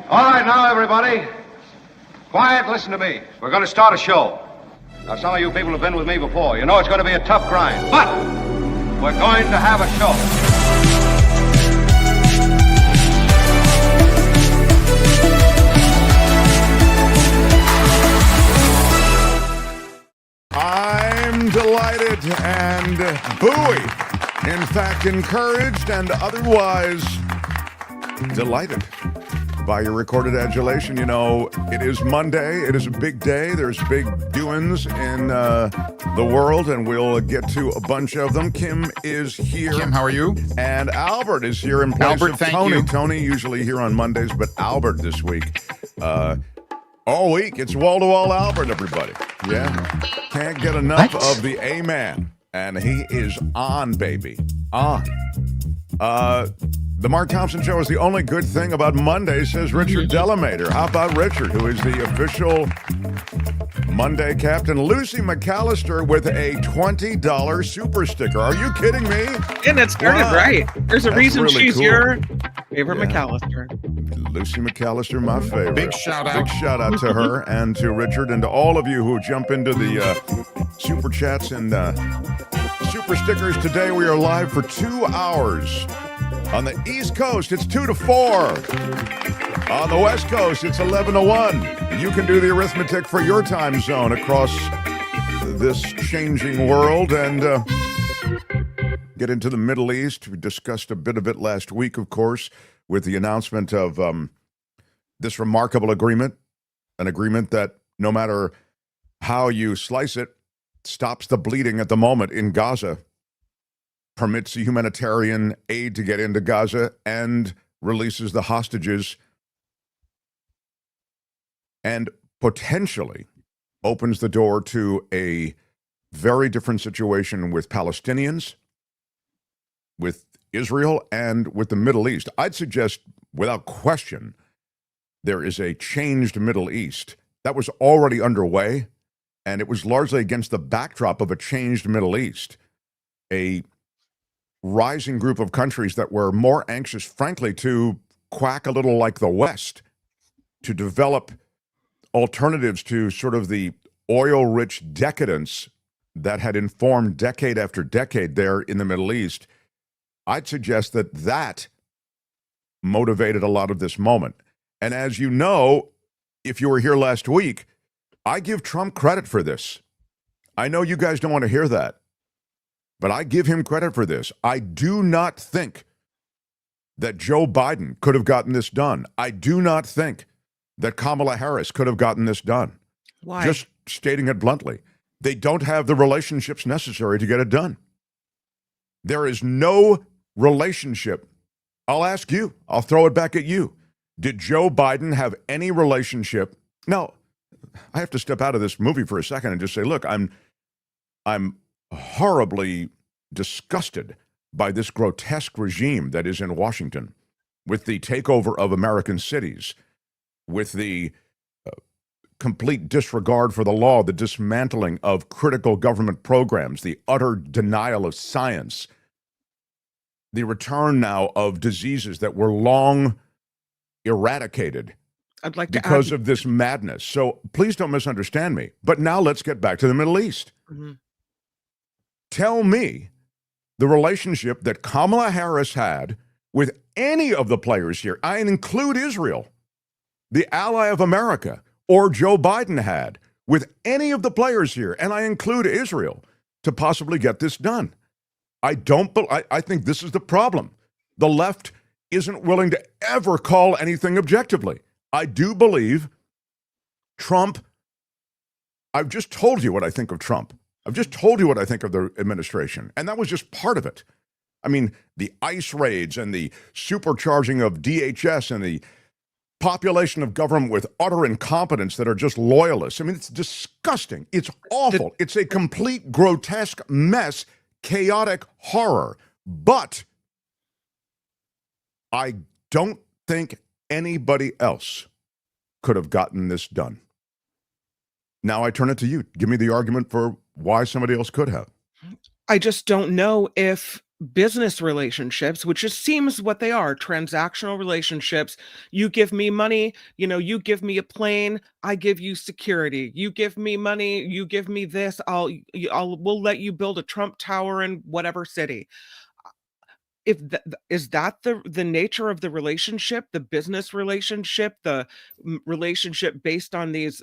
All right, now, everybody. Quiet, listen to me. We're going to start a show. Now, some of you people have been with me before. You know it's going to be a tough grind, but we're going to have a show. I'm delighted and buoyed. In fact, encouraged and otherwise delighted by your recorded adulation. You know, it is Monday. It is a big day. There's big doings in the world, and we'll get to a bunch of them. Kim is here. Kim, how are you? And Albert is here in place Albert, of thank Tony. you. Tony usually here on Mondays, but Albert this week. All week, it's wall-to-wall Albert, everybody. Yeah. Can't get enough of the A-man. And he is on, baby. On. The Mark Thompson Show is the only good thing about Monday, says Richard Delamater. How about Richard, who is the official Monday captain? Lucy McAllister with a $20 super sticker. Are you kidding me? And it started right. There's a That's reason really she's cool. your favorite McAllister. Lucy McAllister, my favorite. Big shout out. Big shout out to her and to Richard and to all of you who jump into the super chats and super stickers. Today we are live for 2 hours. On the East Coast, it's 2 to 4. On the West Coast, it's 11 to 1. You can do the arithmetic for your time zone across this changing world and get into the Middle East. We discussed a bit of it last week, of course, with the announcement of this remarkable agreement, an agreement that no matter how you slice it, stops the bleeding at the moment in Gaza, permits humanitarian aid to get into Gaza, and releases the hostages, and potentially opens the door to a very different situation with Palestinians, with Israel, and with the Middle East. I'd suggest, without question, there is a changed Middle East. That was already underway, and it was largely against the backdrop of a changed Middle East. A rising group of countries that were more anxious, frankly, to quack a little like the West, to develop alternatives to sort of the oil-rich decadence that had informed decade after decade there in the Middle East. I'd suggest that that motivated a lot of this moment. And as you know, if you were here last week, I give Trump credit for this. I know you guys don't want to hear that, but I give him credit for this. I do not think that Joe Biden could have gotten this done. I do not think that Kamala Harris could have gotten this done. Why? Just stating it bluntly. They don't have the relationships necessary to get it done. There is no relationship. I'll ask you. I'll throw it back at you. Did Joe Biden have any relationship? Now, I have to step out of this movie for a second and just say, look, I'm horribly disgusted by this grotesque regime that is in Washington, with the takeover of American cities, with the complete disregard for the law, the dismantling of critical government programs, the utter denial of science, the return now of diseases that were long eradicated I'd like to because add, of this madness. So please don't misunderstand me. But now let's get back to the Middle East. Mm-hmm. Tell me the relationship that Kamala Harris had with any of the players here. I include Israel, the ally of America, or Joe Biden had with any of the players here, and I include Israel, to possibly get this done. I think this is the problem. The left isn't willing to ever call anything objectively. I do believe Trump, I've just told you what I think of Trump. I've just told you what I think of the administration, and that was just part of it. I mean, the ICE raids and the supercharging of DHS and the population of government with utter incompetence that are just loyalists. I mean, it's disgusting. It's awful. It's a complete grotesque mess, chaotic horror. But I don't think anybody else could have gotten this done. Now I turn it to you. Give me the argument for why somebody else could have. I just don't know if business relationships, which just seems what they are, transactional relationships. You give me money, you give me a plane, I give you security. You give me money, you give me this, we'll let you build a Trump Tower in whatever city. If is that the nature of the relationship, the business relationship, the relationship based on these,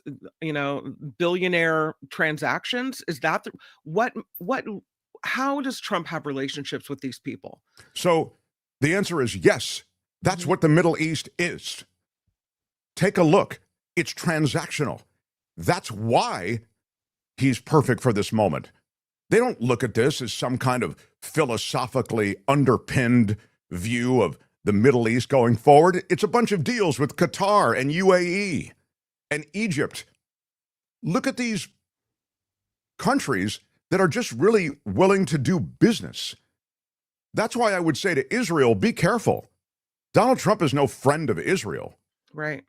billionaire transactions? Is that what how does Trump have relationships with these people? So the answer is yes. That's Mhm. what the Middle East is. Take a look. It's transactional. That's why he's perfect for this moment. They don't look at this as some kind of philosophically underpinned view of the Middle East going forward. It's a bunch of deals with Qatar and UAE and Egypt. Look at these countries that are just really willing to do business. That's why I would say to Israel, be careful. Donald Trump is no friend of Israel. Right.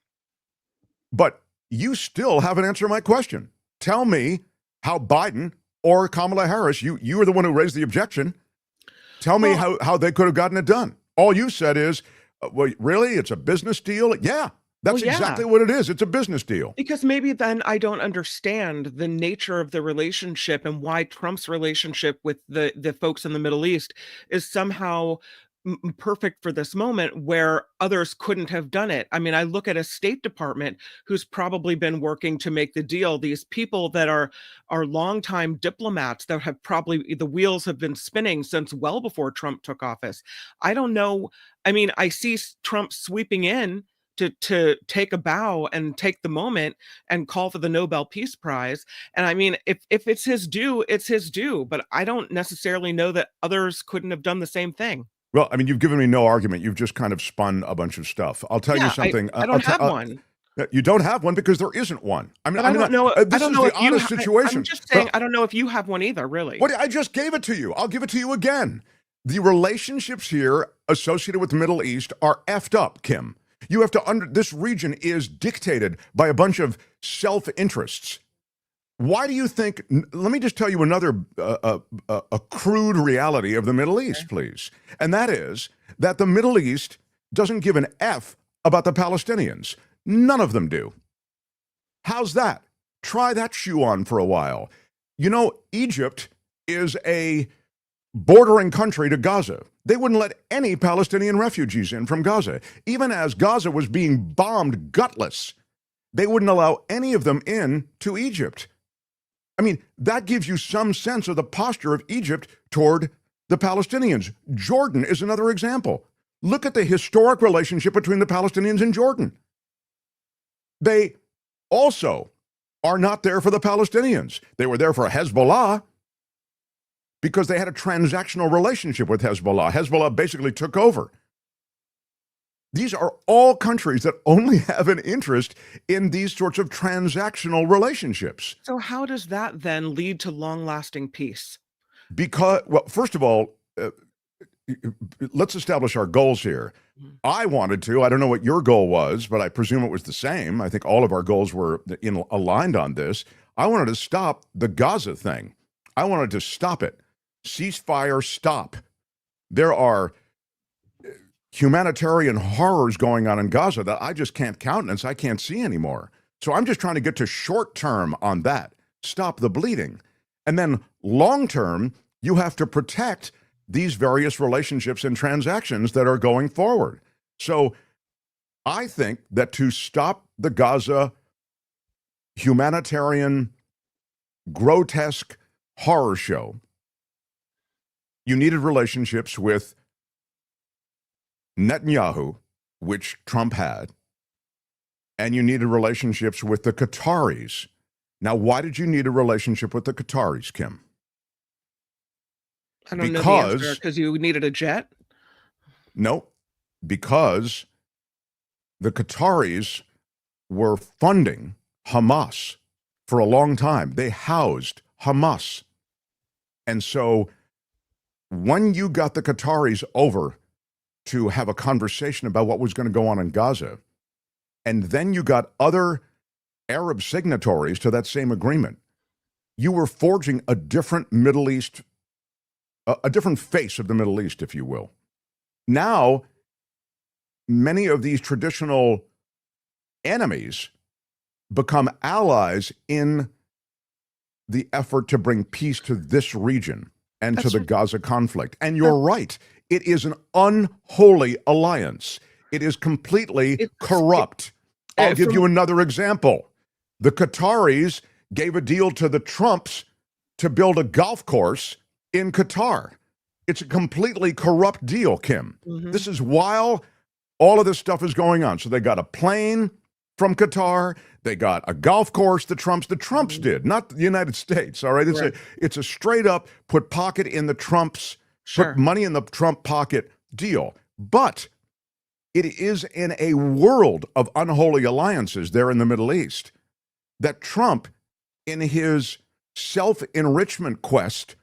But you still haven't answered my question. Tell me how Biden or Kamala Harris, you were the one who raised the objection. Tell me how they could have gotten it done. All you said is, well, really? It's a business deal? Yeah, that's exactly what it is. It's a business deal. Because maybe then I don't understand the nature of the relationship and why Trump's relationship with the folks in the Middle East is somehow perfect for this moment where others couldn't have done it. I mean, I look at a State Department who's probably been working to make the deal. These people that are longtime diplomats that have probably the wheels have been spinning since well before Trump took office. I don't know. I mean, I see Trump sweeping in to take a bow and take the moment and call for the Nobel Peace Prize. And I mean, if it's his due, it's his due. But I don't necessarily know that others couldn't have done the same thing. Well, I mean, you've given me no argument. You've just kind of spun a bunch of stuff. I'll tell you something. I don't have one. You don't have one because there isn't one. I don't know. This is the honest situation. I'm just saying, I don't know if you have one either, really. What? I just gave it to you. I'll give it to you again. The relationships here associated with the Middle East are effed up, Kim. You have to this region is dictated by a bunch of self-interests. Why do you think? Let me just tell you another a crude reality of the Middle East, please. And that is that the Middle East doesn't give an F about the Palestinians. None of them do. How's that? Try that shoe on for a while. You know, Egypt is a bordering country to Gaza. They wouldn't let any Palestinian refugees in from Gaza. Even as Gaza was being bombed gutless, they wouldn't allow any of them in to Egypt. I mean, that gives you some sense of the posture of Egypt toward the Palestinians. Jordan is another example. Look at the historic relationship between the Palestinians and Jordan. They also are not there for the Palestinians. They were there for Hezbollah because they had a transactional relationship with Hezbollah. Hezbollah basically took over. These are all countries that only have an interest in these sorts of transactional relationships. So how does that then lead to long-lasting peace? Because, well, first of all, let's establish our goals here. I wanted to, I don't know what your goal was, but I presume it was the same. I think all of our goals were aligned on this. I wanted to stop the Gaza thing. I wanted to stop it. Ceasefire, stop. There are humanitarian horrors going on in Gaza that I just can't countenance, I can't see anymore. So I'm just trying to get to short term on that. Stop the bleeding. And then long term, you have to protect these various relationships and transactions that are going forward. So I think that to stop the Gaza humanitarian grotesque horror show, you needed relationships with Netanyahu, which Trump had, and you needed relationships with the Qataris. Now, why did you need a relationship with the Qataris, Kim? I don't know the answer. Because you needed a jet? No, because the Qataris were funding Hamas for a long time. They housed Hamas. And so when you got the Qataris over to have a conversation about what was going to go on in Gaza, and then you got other Arab signatories to that same agreement, you were forging a different Middle East a different face of the Middle East, if you will. Now, many of these traditional enemies become allies in the effort to bring peace to this region and to the Gaza conflict. And you're right. It is an unholy alliance. It is completely corrupt. I'll give you another example. The Qataris gave a deal to the Trumps to build a golf course in Qatar. It's a completely corrupt deal, Kim. This is while all of this stuff is going on. So they got a plane from Qatar. They got a golf course, the Trumps did, not the United States, all right? It's a straight up put pocket in the Trumps, put money in the Trump pocket deal. But it is in a world of unholy alliances there in the Middle East that Trump, in his self-enrichment quest,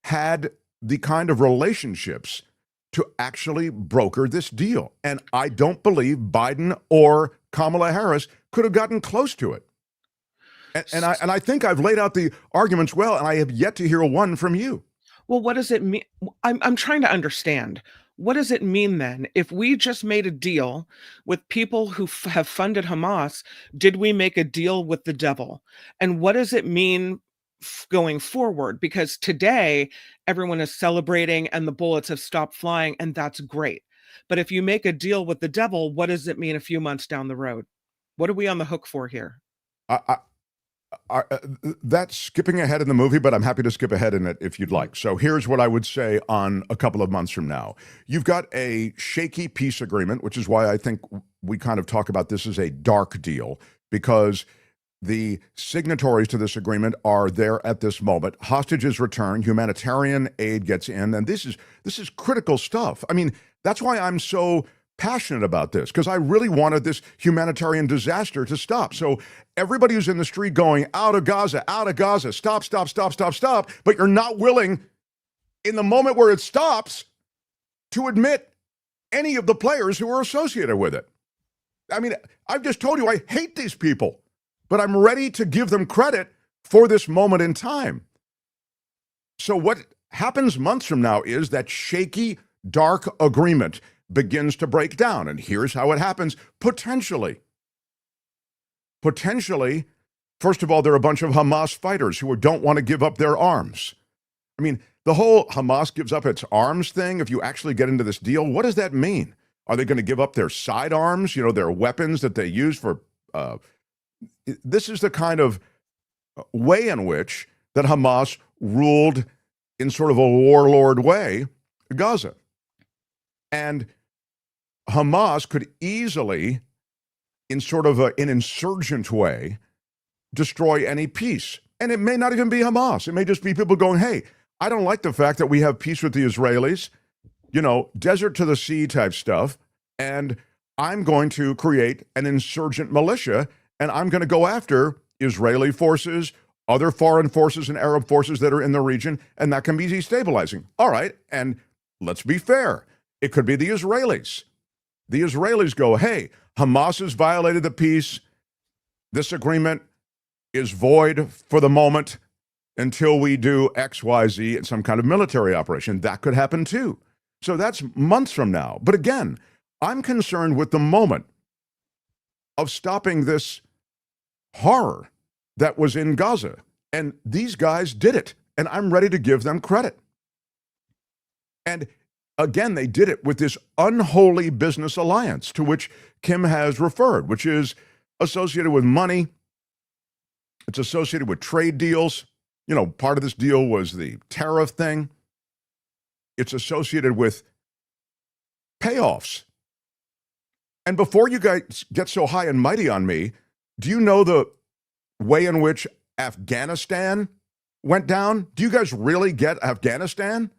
had the kind of relationships to actually broker this deal. And I don't believe Biden or Kamala Harris could have gotten close to it. And I think I've laid out the arguments well, and I have yet to hear one from you. Well, what does it mean? I'm trying to understand. What does it mean then? If we just made a deal with people who have funded Hamas, did we make a deal with the devil? And what does it mean going forward? Because today everyone is celebrating and the bullets have stopped flying, and that's great. But if you make a deal with the devil, what does it mean a few months down the road? What are we on the hook for here? That's skipping ahead in the movie, but I'm happy to skip ahead in it if you'd like. So here's what I would say on a couple of months from now. You've got a shaky peace agreement, which is why I think we kind of talk about this as a dark deal, because the signatories to this agreement are there at this moment. Hostages return, humanitarian aid gets in, and this is critical stuff. I mean, that's why I'm so passionate about this, because I really wanted this humanitarian disaster to stop. So everybody who's in the street going, out of Gaza, stop, but you're not willing, in the moment where it stops, to admit any of the players who are associated with it. I mean, I've just told you I hate these people, but I'm ready to give them credit for this moment in time. So what happens months from now is that shaky, dark agreement begins to break down. And here's how it happens, potentially. Potentially, first of all, there are a bunch of Hamas fighters who don't want to give up their arms. I mean, the whole Hamas gives up its arms thing, if you actually get into this deal, what does that mean? Are they going to give up their sidearms, their weapons that they use for... This is the kind of way in which that Hamas ruled in sort of a warlord way Gaza. And Hamas could easily, in sort of an insurgent way, destroy any peace. And it may not even be Hamas. It may just be people going, hey, I don't like the fact that we have peace with the Israelis, desert to the sea type stuff, and I'm going to create an insurgent militia, and I'm going to go after Israeli forces, other foreign forces and Arab forces that are in the region, and that can be destabilizing. All right, and let's be fair. It could be the Israelis. The Israelis go, hey, Hamas has violated the peace. This agreement is void for the moment until we do X, Y, Z in some kind of military operation. That could happen too. So that's months from now. But again, I'm concerned with the moment of stopping this horror that was in Gaza. And these guys did it. And I'm ready to give them credit. And again, they did it with this unholy business alliance to which Kim has referred, which is associated with money. It's associated with trade deals. Part of this deal was the tariff thing. It's associated with payoffs. And before you guys get so high and mighty on me, do you know the way in which Afghanistan went down? Do you guys really get Afghanistan?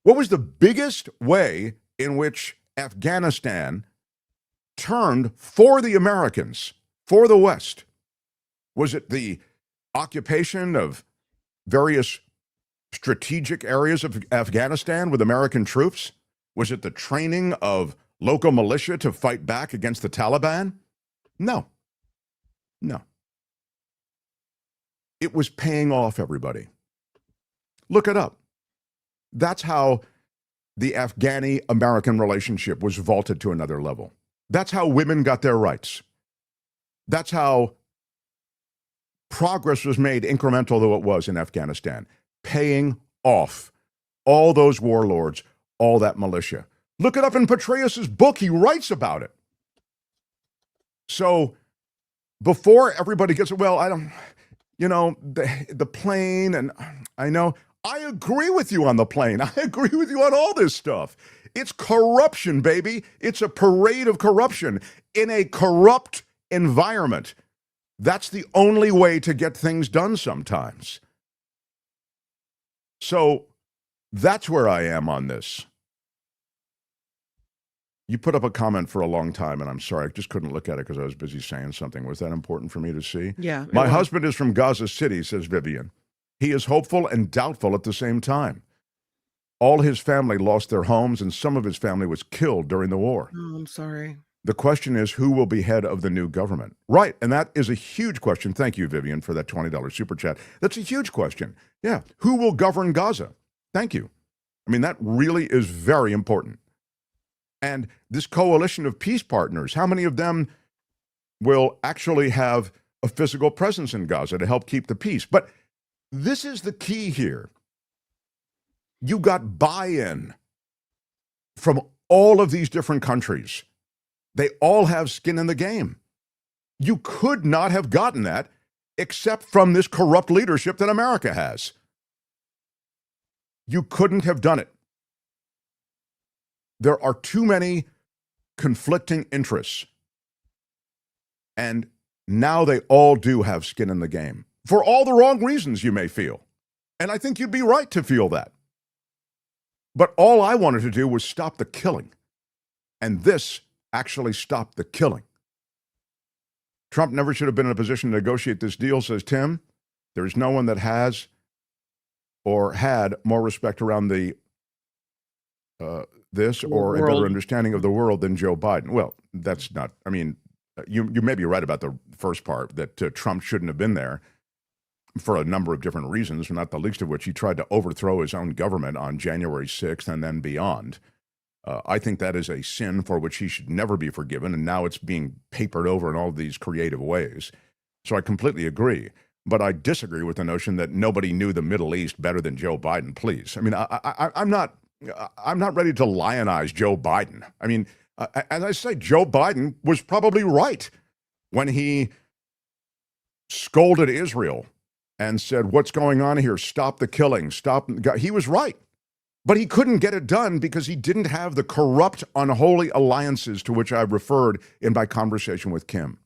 What was the biggest way in which Afghanistan turned for the Americans, for the West? Was it the occupation of various strategic areas of Afghanistan with American troops? Was it the training of local militia to fight back against the Taliban? No. It was paying off, everybody. Look it up. That's how the Afghani-American relationship was vaulted to another level. That's how women got their rights. That's how progress was made, incremental though it was in Afghanistan, paying off all those warlords, all that militia. Look it up in Petraeus's book. He writes about it. So before everybody gets, well, I don't, the plane, and I know, I agree with you on the plane. I agree with you on all this stuff. It's corruption, baby. It's a parade of corruption in a corrupt environment. That's the only way to get things done sometimes. So that's where I am on this. You put up a comment for a long time, and I'm sorry, I just couldn't look at it because I was busy saying something. Was that important for me to see? Yeah. My husband is from Gaza City, says Vivian. He is hopeful and doubtful at the same time. All his family lost their homes, and some of his family was killed during the war. Oh, I'm sorry. The question is, who will be head of the new government? Right, and that is a huge question. Thank you, Vivian, for that $20 super chat. That's a huge question. Yeah, who will govern Gaza? Thank you. I mean, that really is very important. And this coalition of peace partners, how many of them will actually have a physical presence in Gaza to help keep the peace? But this is the key here. You got buy-in from all of these different countries. They all have skin in the game. You could not have gotten that except from this corrupt leadership that America has. You couldn't have done it. There are too many conflicting interests. And now they all do have skin in the game. For all the wrong reasons you may feel. And I think you'd be right to feel that. But all I wanted to do was stop the killing. And this actually stopped the killing. Trump never should have been in a position to negotiate this deal, says Tim. There is no one that has or had more respect around the this or a better understanding of the world than Joe Biden. Well, that's not, I mean, you may be right about the first part, that Trump shouldn't have been there for a number of different reasons, not the least of which he tried to overthrow his own government on January 6th and then beyond. I think that is a sin for which he should never be forgiven, and now it's being papered over in all these creative ways. So I completely agree. But I disagree with the notion that nobody knew the Middle East better than Joe Biden, please. I mean, I'm not ready to lionize Joe Biden. I mean, as I say, Joe Biden was probably right when he scolded Israel and said, what's going on here? Stop the killing. Stop. He was right. But he couldn't get it done because he didn't have the corrupt, unholy alliances to which I referred in my conversation with Kim.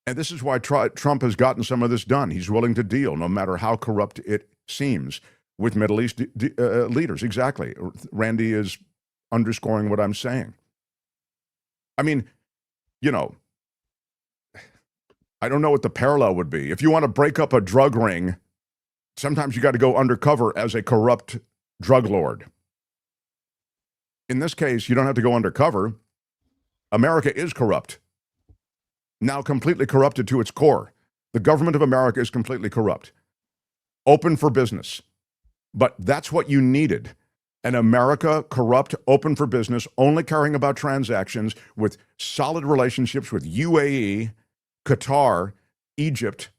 And this is why Trump has gotten some of this done. He's willing to deal, no matter how corrupt it seems, with Middle East leaders. Exactly. Randy is underscoring what I'm saying. I mean, I don't know what the parallel would be. If you want to break up a drug ring, sometimes you got to go undercover as a corrupt drug lord. In this case, you don't have to go undercover. America is corrupt. Now completely corrupted to its core. The government of America is completely corrupt. Open for business. But that's what you needed. An America corrupt, open for business, only caring about transactions, with solid relationships with UAE, Qatar, Egypt,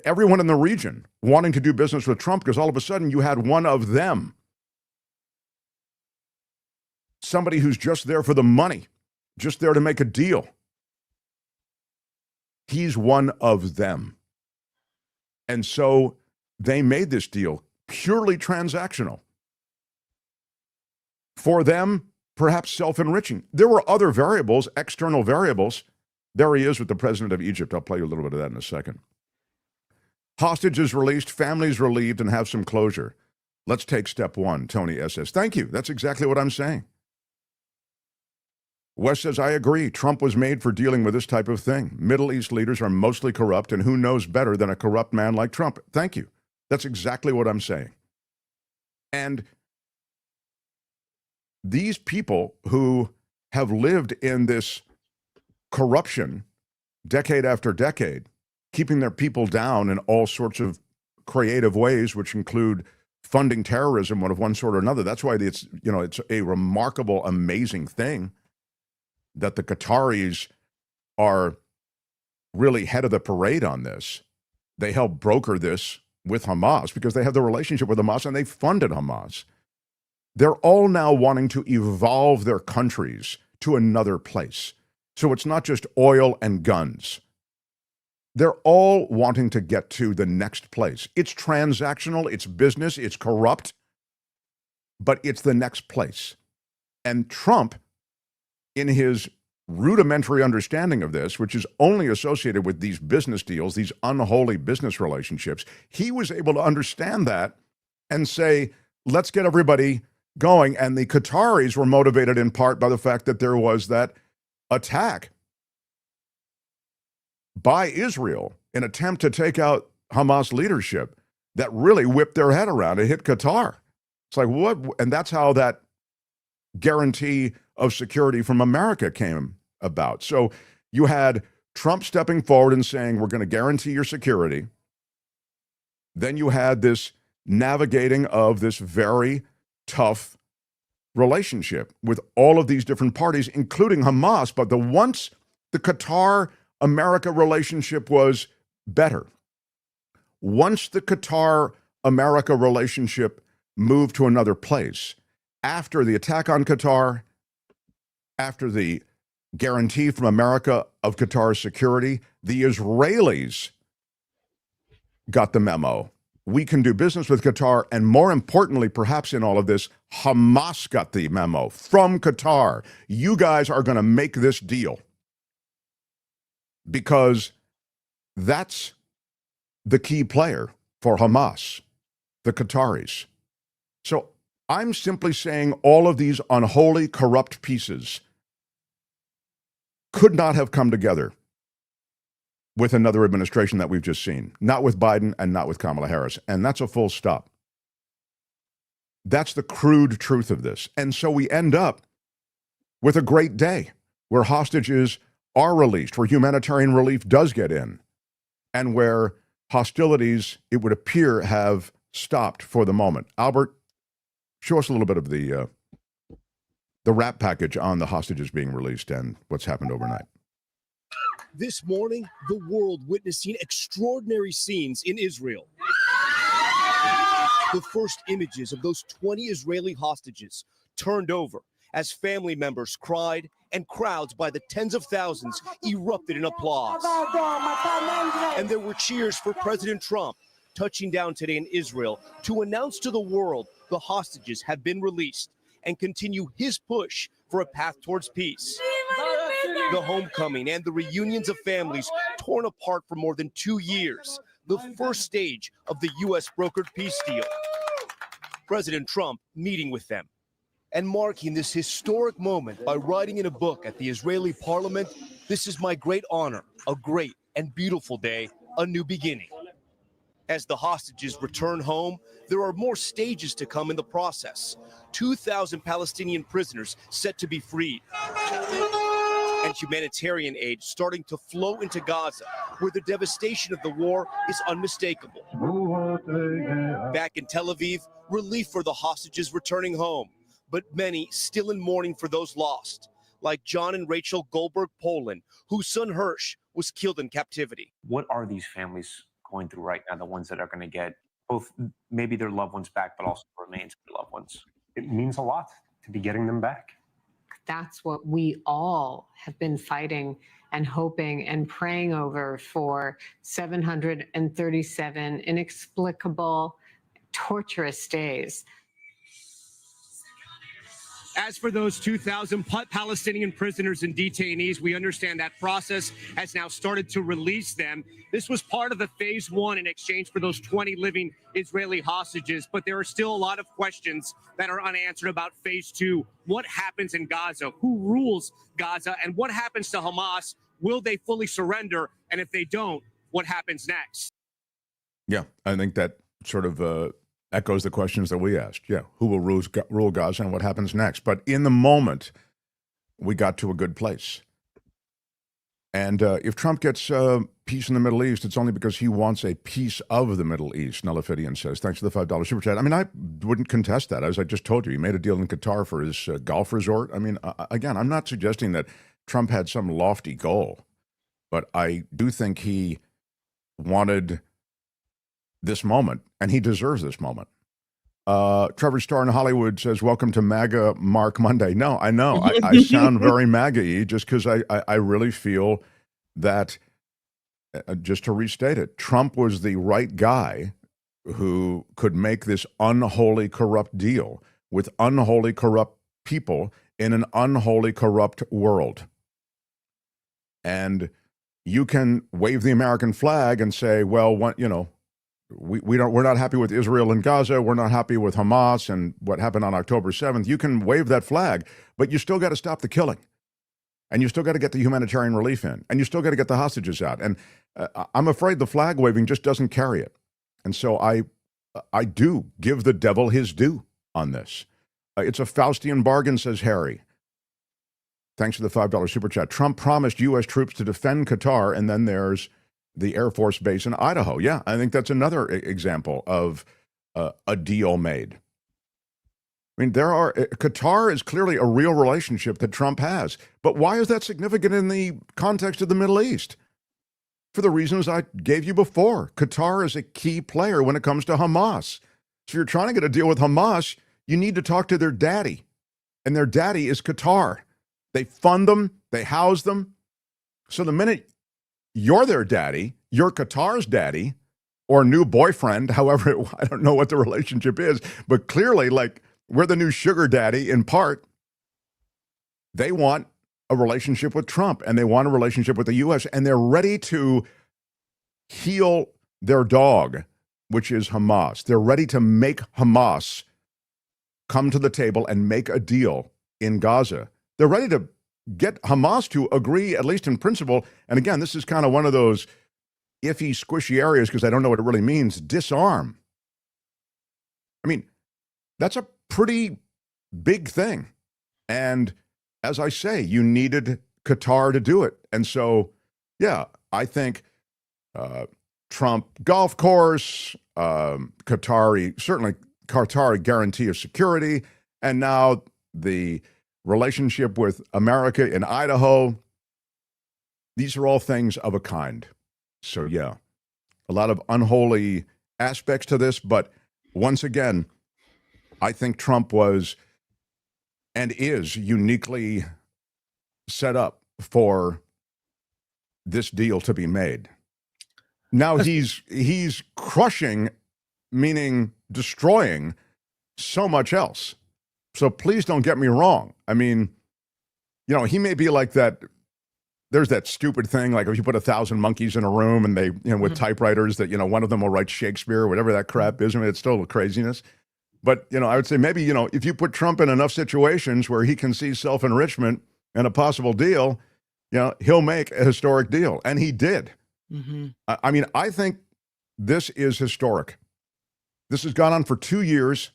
everyone in the region wanting to do business with Trump, because all of a sudden you had one of them. Somebody who's just there for the money, just there to make a deal. He's one of them. And so they made this deal purely transactional. For them, perhaps self-enriching. There were other variables, external variables. There he is with the president of Egypt. I'll play you a little bit of that in a second. Hostages released, families relieved, and have some closure. Let's take step one, Tony SS. Thank you. That's exactly what I'm saying. Wes says, I agree. Trump was made for dealing with this type of thing. Middle East leaders are mostly corrupt, and who knows better than a corrupt man like Trump? Thank you. That's exactly what I'm saying. And these people who have lived in this corruption decade after decade, keeping their people down in all sorts of creative ways, which include funding terrorism of one sort or another. That's why it's a remarkable, amazing thing that the Qataris are really head of the parade on this. They helped broker this with Hamas because they have the relationship with Hamas and they funded Hamas. They're all now wanting to evolve their countries to another place. So it's not just oil and guns. They're all wanting to get to the next place. It's transactional, it's business, it's corrupt, but it's the next place. And Trump, in his rudimentary understanding of this, which is only associated with these business deals, these unholy business relationships, he was able to understand that and say, let's get everybody going. And the Qataris were motivated in part by the fact that there was that attack by Israel, an attempt to take out Hamas leadership that really whipped their head around. It hit Qatar. It's like, what? And that's how that guarantee of security from America came about. So you had Trump stepping forward and saying, we're going to guarantee your security. Then you had this navigating of this very tough relationship with all of these different parties, including Hamas. But once the Qatar-America relationship was better, once the Qatar-America relationship moved to another place, after the attack on Qatar, after the guarantee from America of Qatar's security, the Israelis got the memo. We can do business with Qatar, and more importantly, perhaps in all of this, Hamas got the memo from Qatar. You guys are going to make this deal because that's the key player for Hamas, the Qataris. So I'm simply saying all of these unholy, corrupt pieces could not have come together with another administration that we've just seen. Not with Biden and not with Kamala Harris. And that's a full stop. That's the crude truth of this. And so we end up with a great day where hostages are released, where humanitarian relief does get in, and where hostilities, it would appear, have stopped for the moment. Albert, show us a little bit of the wrap package on the hostages being released and what's happened overnight. This morning, the world witnessing extraordinary scenes in Israel. The first images of those 20 Israeli hostages turned over as family members cried and crowds by the tens of thousands erupted in applause. And there were cheers for President Trump touching down today in Israel to announce to the world the hostages have been released and continue his push for a path towards peace. The homecoming and the reunions of families torn apart for more than 2 years, the first stage of the U.S. brokered peace deal. President Trump meeting with them and marking this historic moment by writing in a book at the Israeli parliament, "This is my great honor, a great and beautiful day, a new beginning." As the hostages return home, there are more stages to come in the process. 2,000 Palestinian prisoners set to be freed. And humanitarian aid starting to flow into Gaza, where the devastation of the war is unmistakable. Back in Tel Aviv, relief for the hostages returning home, but many still in mourning for those lost, like John and Rachel Goldberg-Poland, whose son Hirsch was killed in captivity. What are these families going through right now, the ones that are going to get both maybe their loved ones back, but also the remains of their loved ones? It means a lot to be getting them back. That's what we all have been fighting and hoping and praying over for 737 inexplicable, torturous days. As for those 2,000 Palestinian prisoners and detainees, we understand that process has now started to release them. This was part of the phase one in exchange for those 20 living Israeli hostages, but there are still a lot of questions that are unanswered about phase two. What happens in Gaza? Who rules Gaza? And what happens to Hamas? Will they fully surrender? And if they don't, what happens next? Yeah, I think that sort of echoes the questions that we asked. Yeah, who will rule Gaza and what happens next? But in the moment, we got to a good place. And if Trump gets peace in the Middle East, it's only because he wants a piece of the Middle East, Nullifidian says. Thanks for the $5 super chat. I mean, I wouldn't contest that. As I just told you, he made a deal in Qatar for his golf resort. I mean, again, I'm not suggesting that Trump had some lofty goal, but I do think he wanted this moment, and he deserves this moment. Trevor Starr in Hollywood says, welcome to MAGA Mark Monday. No, I know. I sound very MAGA-y just because I really feel that, just to restate it, Trump was the right guy who could make this unholy, corrupt deal with unholy, corrupt people in an unholy, corrupt world. And you can wave the American flag and say, well, what, you know, we're not happy with Israel and Gaza. We're not happy with Hamas and what happened on October 7th. You can wave that flag, but you still got to stop the killing. And you still got to get the humanitarian relief in. And you still got to get the hostages out. And I'm afraid the flag waving just doesn't carry it. And so I do give the devil his due on this. It's a Faustian bargain, says Harry. Thanks for the $5 super chat. Trump promised U.S. troops to defend Qatar, and then there's the Air Force Base in Idaho. Yeah, I think that's another example of a deal made. I mean, Qatar is clearly a real relationship that Trump has. But why is that significant in the context of the Middle East? For the reasons I gave you before. Qatar is a key player when it comes to Hamas. So if you're trying to get a deal with Hamas, you need to talk to their daddy. And their daddy is Qatar. They fund them, they house them. So the minute you're their daddy, you're Qatar's daddy, or new boyfriend, however, I don't know what the relationship is, but clearly, like, we're the new sugar daddy in part. They want a relationship with Trump, and they want a relationship with the U.S., and they're ready to heal their dog, which is Hamas. They're ready to make Hamas come to the table and make a deal in Gaza. They're ready to get Hamas to agree, at least in principle. And again, this is kind of one of those iffy, squishy areas because I don't know what it really means. Disarm. I mean, that's a pretty big thing. And as I say, you needed Qatar to do it. And so, yeah, I think Trump golf course, certainly Qatari guarantee of security, and now the relationship with America in Idaho. These are all things of a kind. So, yeah, a lot of unholy aspects to this. But once again, I think Trump was and is uniquely set up for this deal to be made. Now he's crushing, meaning destroying, so much else. So please don't get me wrong. I mean, you know, he may be like that. There's that stupid thing, like if you put 1,000 monkeys in a room and they, you know, with typewriters that, you know, one of them will write Shakespeare or whatever that crap is. I mean, it's still craziness. But, you know, I would say maybe, you know, if you put Trump in enough situations where he can see self-enrichment and a possible deal, you know, he'll make a historic deal. And he did. Mm-hmm. I mean, I think this is historic. This has gone on for 2 years.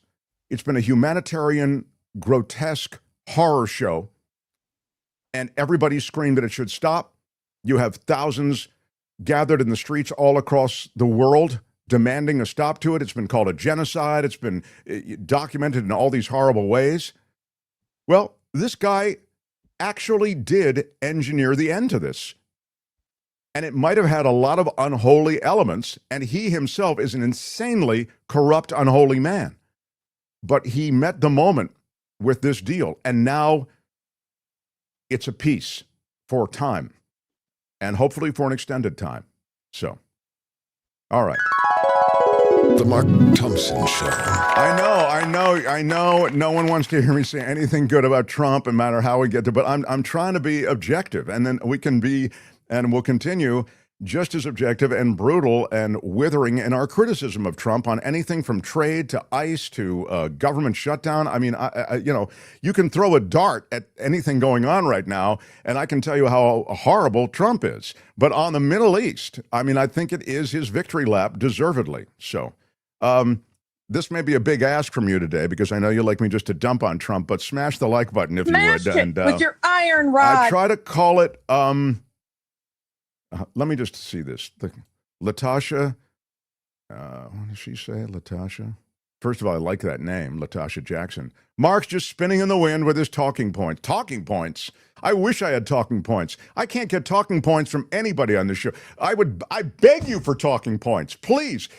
It's been a humanitarian, grotesque horror show. And everybody screamed that it should stop. You have thousands gathered in the streets all across the world demanding a stop to it. It's been called a genocide. It's been documented in all these horrible ways. Well, this guy actually did engineer the end to this. And it might have had a lot of unholy elements, and he himself is an insanely corrupt, unholy man. But he met the moment with this deal, and now it's a peace for time, and hopefully for an extended time. So, all right. The Mark Thompson Show. I know. No one wants to hear me say anything good about Trump, no matter how we get to. But I'm trying to be objective, and then we can be, and we'll continue just as objective and brutal and withering in our criticism of Trump on anything from trade to ICE to government shutdown. I mean, you know, you can throw a dart at anything going on right now, and I can tell you how horrible Trump is. But on the Middle East, I mean, I think it is his victory lap, deservedly. So this may be a big ask from you today, because I know you like me just to dump on Trump, but smash the like button if you would. And with your iron rod. I try to call it Let me just see this. Latasha, what does she say? Latasha? First of all, I like that name, Latasha Jackson. Mark's just spinning in the wind with his talking points. Talking points? I wish I had talking points. I can't get talking points from anybody on this show. I beg you for talking points. Please,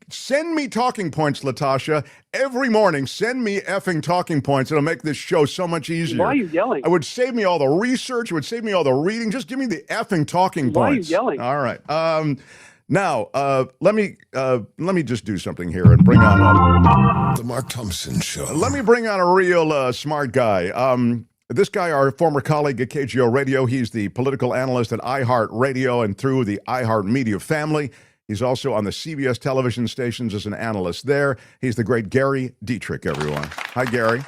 send me talking points, Latasha. Every morning, send me effing talking points. It'll make this show so much easier. Why are you yelling? It would save me all the research. It would save me all the reading. Just give me the effing talking points. Why are you yelling? All right. Now, let me just do something here and bring on The Mark Thompson Show. let me bring on a real smart guy. This guy, our former colleague at KGO Radio, he's the political analyst at iHeart Radio and through the iHeart Media family. He's also on the CBS television stations as an analyst there. He's the great Gary Dietrich, everyone. Hi, Gary.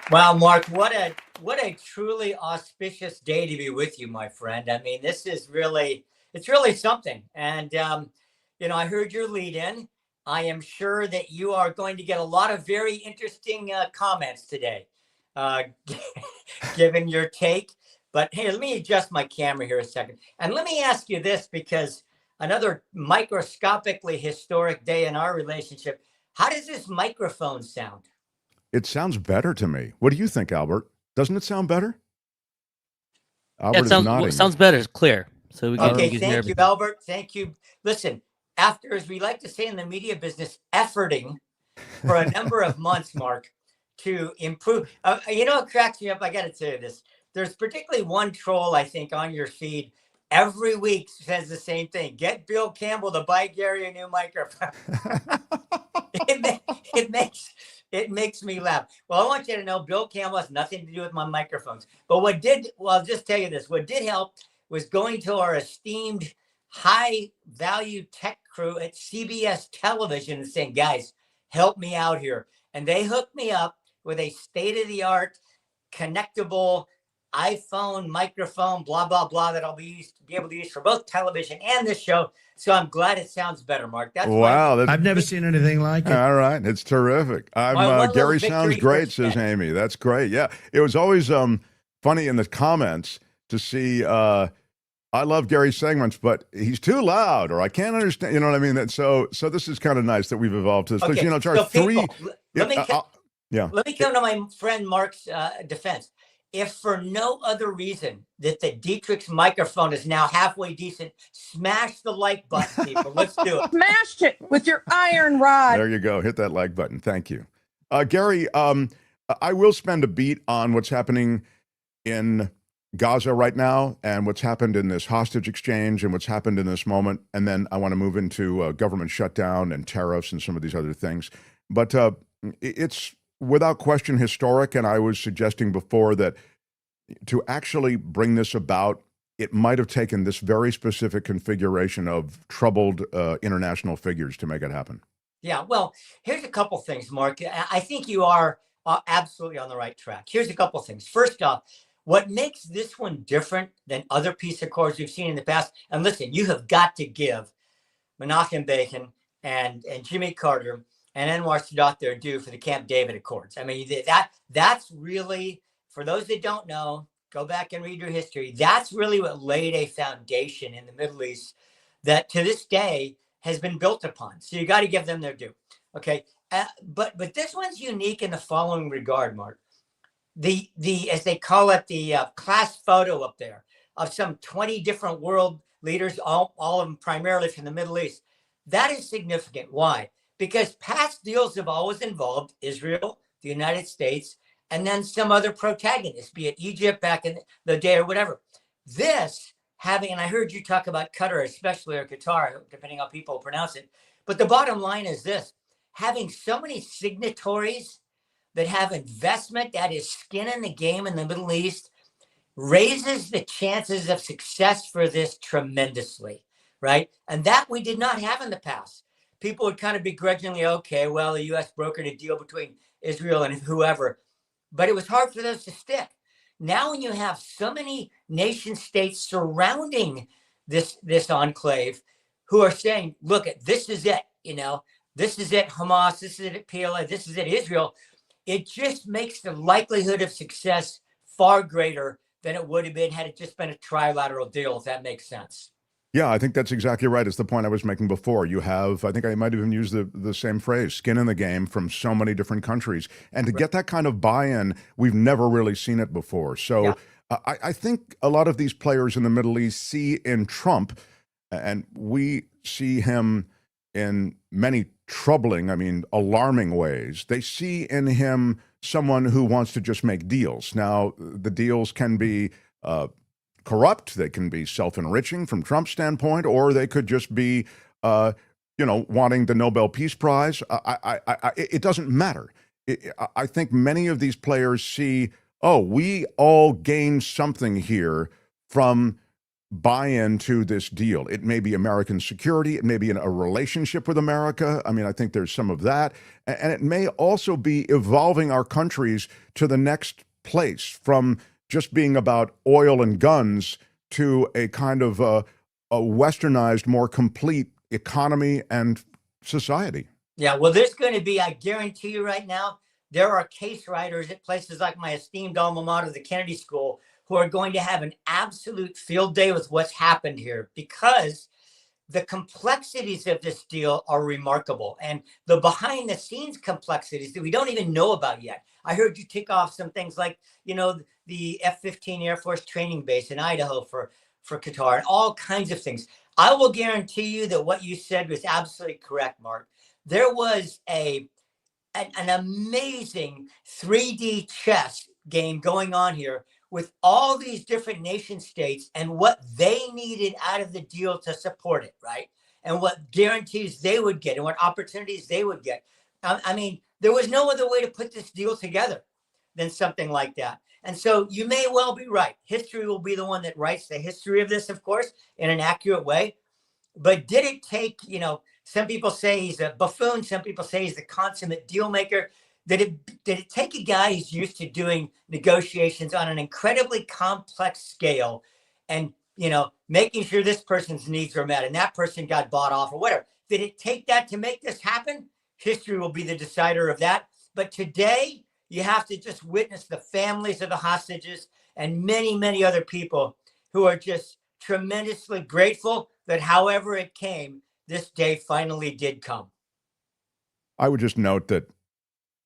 Wow, Mark, what a truly auspicious day to be with you, my friend. I mean, this is really, it's really something. And, I heard your lead in. I am sure that you are going to get a lot of very interesting comments today, given your take. But hey, let me adjust my camera here a second. And let me ask you this, because another microscopically historic day in our relationship. How does this microphone sound? It sounds better to me. What do you think, Albert? Doesn't it sound better? Albert Yeah, is nodding. sounds better. It's clear. So we can Okay, thank you, Albert. Thank you. Listen, after, as we like to say in the media business, efforting for a number of months, Mark, to improve. It cracks me up. I got to tell you this. There's particularly one troll, I think, on your feed every week says the same thing. Get Bill Campbell to buy Gary a new microphone. It makes me laugh. Well, I want you to know Bill Campbell has nothing to do with my microphones. But I'll just tell you this. What did help was going to our esteemed high value tech crew at CBS television and saying, guys, help me out here. And they hooked me up with a state-of-the-art connectable iPhone microphone, blah, blah, blah, that I'll be able to use for both television and this show. So I'm glad it sounds better, Mark. That's wow. I've never seen anything like it. All right. It's terrific. Gary sounds great, says Amy. That's great. Yeah. It was always funny in the comments to see, I love Gary's segments, but he's too loud, or I can't understand. You know what I mean? So this is kind of nice that we've evolved to this. Okay. Because, it's our three. Let me come to my friend Mark's defense. If for no other reason that the Dietrich's microphone is now halfway decent, smash the like button, people. Let's do it. Smashed it with your iron rod. There you go. Hit that like button. Thank you. Gary, I will spend a beat on what's happening in Gaza right now and what's happened in this hostage exchange and what's happened in this moment. And then I want to move into government shutdown and tariffs and some of these other things. But it's without question historic. And I was suggesting before that to actually bring this about, it might have taken this very specific configuration of troubled international figures to make it happen. Yeah, well, here's a couple things, Mark. I think you are absolutely on the right track. Here's a couple things. First off, what makes this one different than other peace accords we've seen in the past, and listen, you have got to give Menachem Begin and Jimmy Carter and Anwar Sadat their due for the Camp David Accords. I mean, that's really, for those that don't know, go back and read your history. That's really what laid a foundation in the Middle East that to this day has been built upon. So you got to give them their due. Okay. But this one's unique in the following regard, Mark. The as they call it, the class photo up there of some 20 different world leaders, all of them primarily from the Middle East. That is significant. Why? Because past deals have always involved Israel, the United States, and then some other protagonist, be it Egypt back in the day or whatever. This having, and I heard you talk about Qatar, especially, or Qatar, depending on how people pronounce it. But the bottom line is this: having so many signatories that have investment, that is skin in the game in the Middle East, raises the chances of success for this tremendously, right? And that we did not have in the past. People would kind of begrudgingly, okay, well, the U.S. brokered a deal between Israel and whoever, but it was hard for those to stick. Now, when you have so many nation states surrounding this enclave who are saying, look, this is it, this is it, Hamas, this is it, PLA, this is it, Israel, it just makes the likelihood of success far greater than it would have been had it just been a trilateral deal, if that makes sense. Yeah, I think that's exactly right. It's the point I was making before. You have, I think I might even use the same phrase, skin in the game from so many different countries. And to get that kind of buy-in, we've never really seen it before. So I think a lot of these players in the Middle East see in Trump, and we see him in many troubling, I mean, alarming ways. They see in him someone who wants to just make deals. Now, the deals can be corrupt, they can be self-enriching from Trump's standpoint, or they could just be, wanting the Nobel Peace Prize. It doesn't matter. I think many of these players see, oh, we all gain something here from buy-in to this deal. It may be American security. It may be a relationship with America. I mean, I think there's some of that. And it may also be evolving our countries to the next place from just being about oil and guns to a kind of a westernized, more complete economy and society. Yeah, well, there's going to be, I guarantee you right now, there are case writers at places like my esteemed alma mater, the Kennedy School, who are going to have an absolute field day with what's happened here, because the complexities of this deal are remarkable, and the behind the scenes complexities that we don't even know about yet. I heard you tick off some things like, the F-15 Air Force training base in Idaho for Qatar and all kinds of things. I will guarantee you that what you said was absolutely correct, Mark. There was an amazing 3D chess game going on here with all these different nation states and what they needed out of the deal to support it, right? And what guarantees they would get and what opportunities they would get. I mean, there was no other way to put this deal together than something like that. And so you may well be right. History will be the one that writes the history of this, of course, in an accurate way. But did it take, some people say he's a buffoon. Some people say he's the consummate deal maker. Did it take a guy who's used to doing negotiations on an incredibly complex scale and, making sure this person's needs are met and that person got bought off or whatever? Did it take that to make this happen? History will be the decider of that. But today, you have to just witness the families of the hostages and many, many other people who are just tremendously grateful that however it came, this day finally did come. I would just note that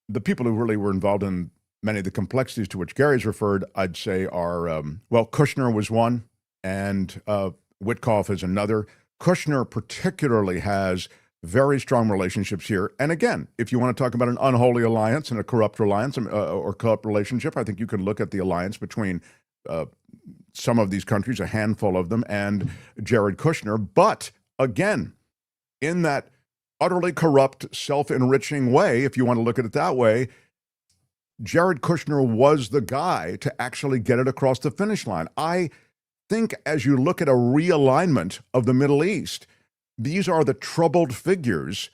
the people who really were involved in many of the complexities to which Gary's referred, I'd say are, Kushner was one, and Witkoff is another. Kushner particularly has very strong relationships here. And again, if you want to talk about an unholy alliance and a corrupt alliance or corrupt relationship, I think you can look at the alliance between some of these countries, a handful of them, and Jared Kushner. But again, in that utterly corrupt, self-enriching way, if you want to look at it that way, Jared Kushner was the guy to actually get it across the finish line. I think as you look at a realignment of the Middle East, these are the troubled figures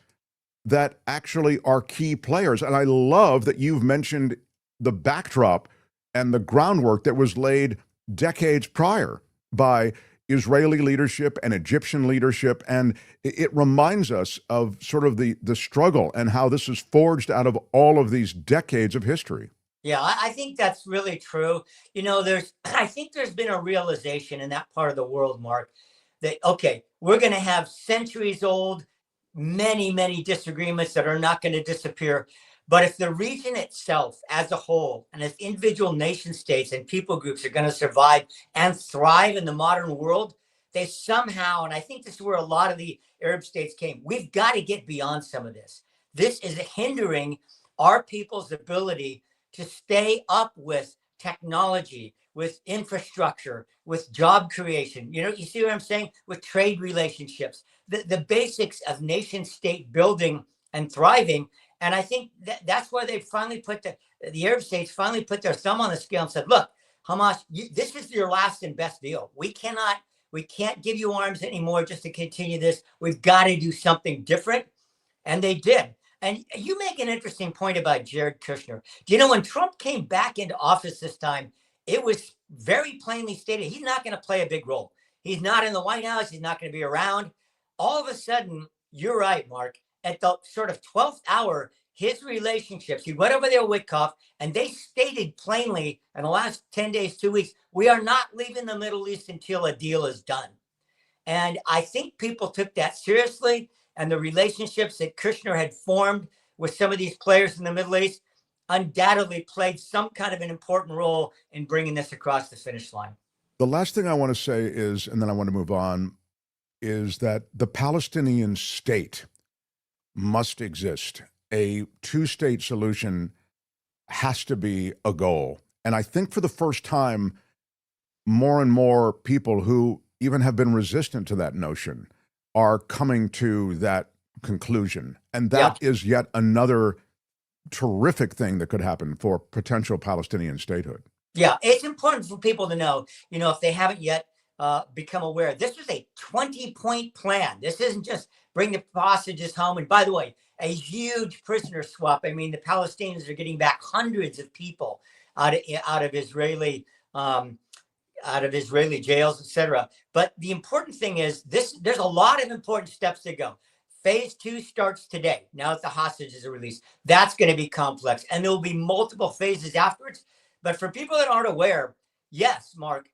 that actually are key players. And I love that you've mentioned the backdrop and the groundwork that was laid decades prior by Israeli leadership and Egyptian leadership. And it reminds us of sort of the struggle and how this is forged out of all of these decades of history. Yeah, I think that's really true. I think there's been a realization in that part of the world, Mark, that, okay, we're going to have centuries old, many, many disagreements that are not going to disappear. But if the region itself as a whole and as individual nation states and people groups are going to survive and thrive in the modern world, they somehow, and I think this is where a lot of the Arab states came, we've got to get beyond some of this. This is hindering our people's ability to stay up with technology, with infrastructure, with job creation. You see what I'm saying? With trade relationships, the basics of nation state building and thriving. And I think that's why they finally put the Arab states finally put their thumb on the scale and said, look, Hamas, this is your last and best deal. We can't give you arms anymore just to continue this. We've got to do something different. And they did. And you make an interesting point about Jared Kushner. Do you know when Trump came back into office this time, it was very plainly stated he's not going to play a big role. He's not in the White House. He's not going to be around. All of a sudden, you're right, Mark, at the sort of 12th hour, his relationships, he went over there with Witkoff, and they stated plainly in the last 10 days, 2 weeks, we are not leaving the Middle East until a deal is done. And I think people took that seriously. And the relationships that Kushner had formed with some of these players in the Middle East undoubtedly played some kind of an important role in bringing this across the finish line. The last thing I want to say is, and then I want to move on, is that the Palestinian state must exist. A two-state solution has to be a goal. And I think for the first time, more and more people who even have been resistant to that notion are coming to that conclusion. And that is yet another terrific thing that could happen for potential Palestinian statehood. Yeah, it's important for people to know, if they haven't yet become aware. This was a 20-point plan. This isn't just bring the hostages home. And by the way, a huge prisoner swap. I mean, the Palestinians are getting back hundreds of people out of Israeli jails, etc. But the important thing is there's a lot of important steps to go. Phase 2 starts today. Now that the hostages are released, that's going to be complex. And there will be multiple phases afterwards. But for people that aren't aware, yes, Mark,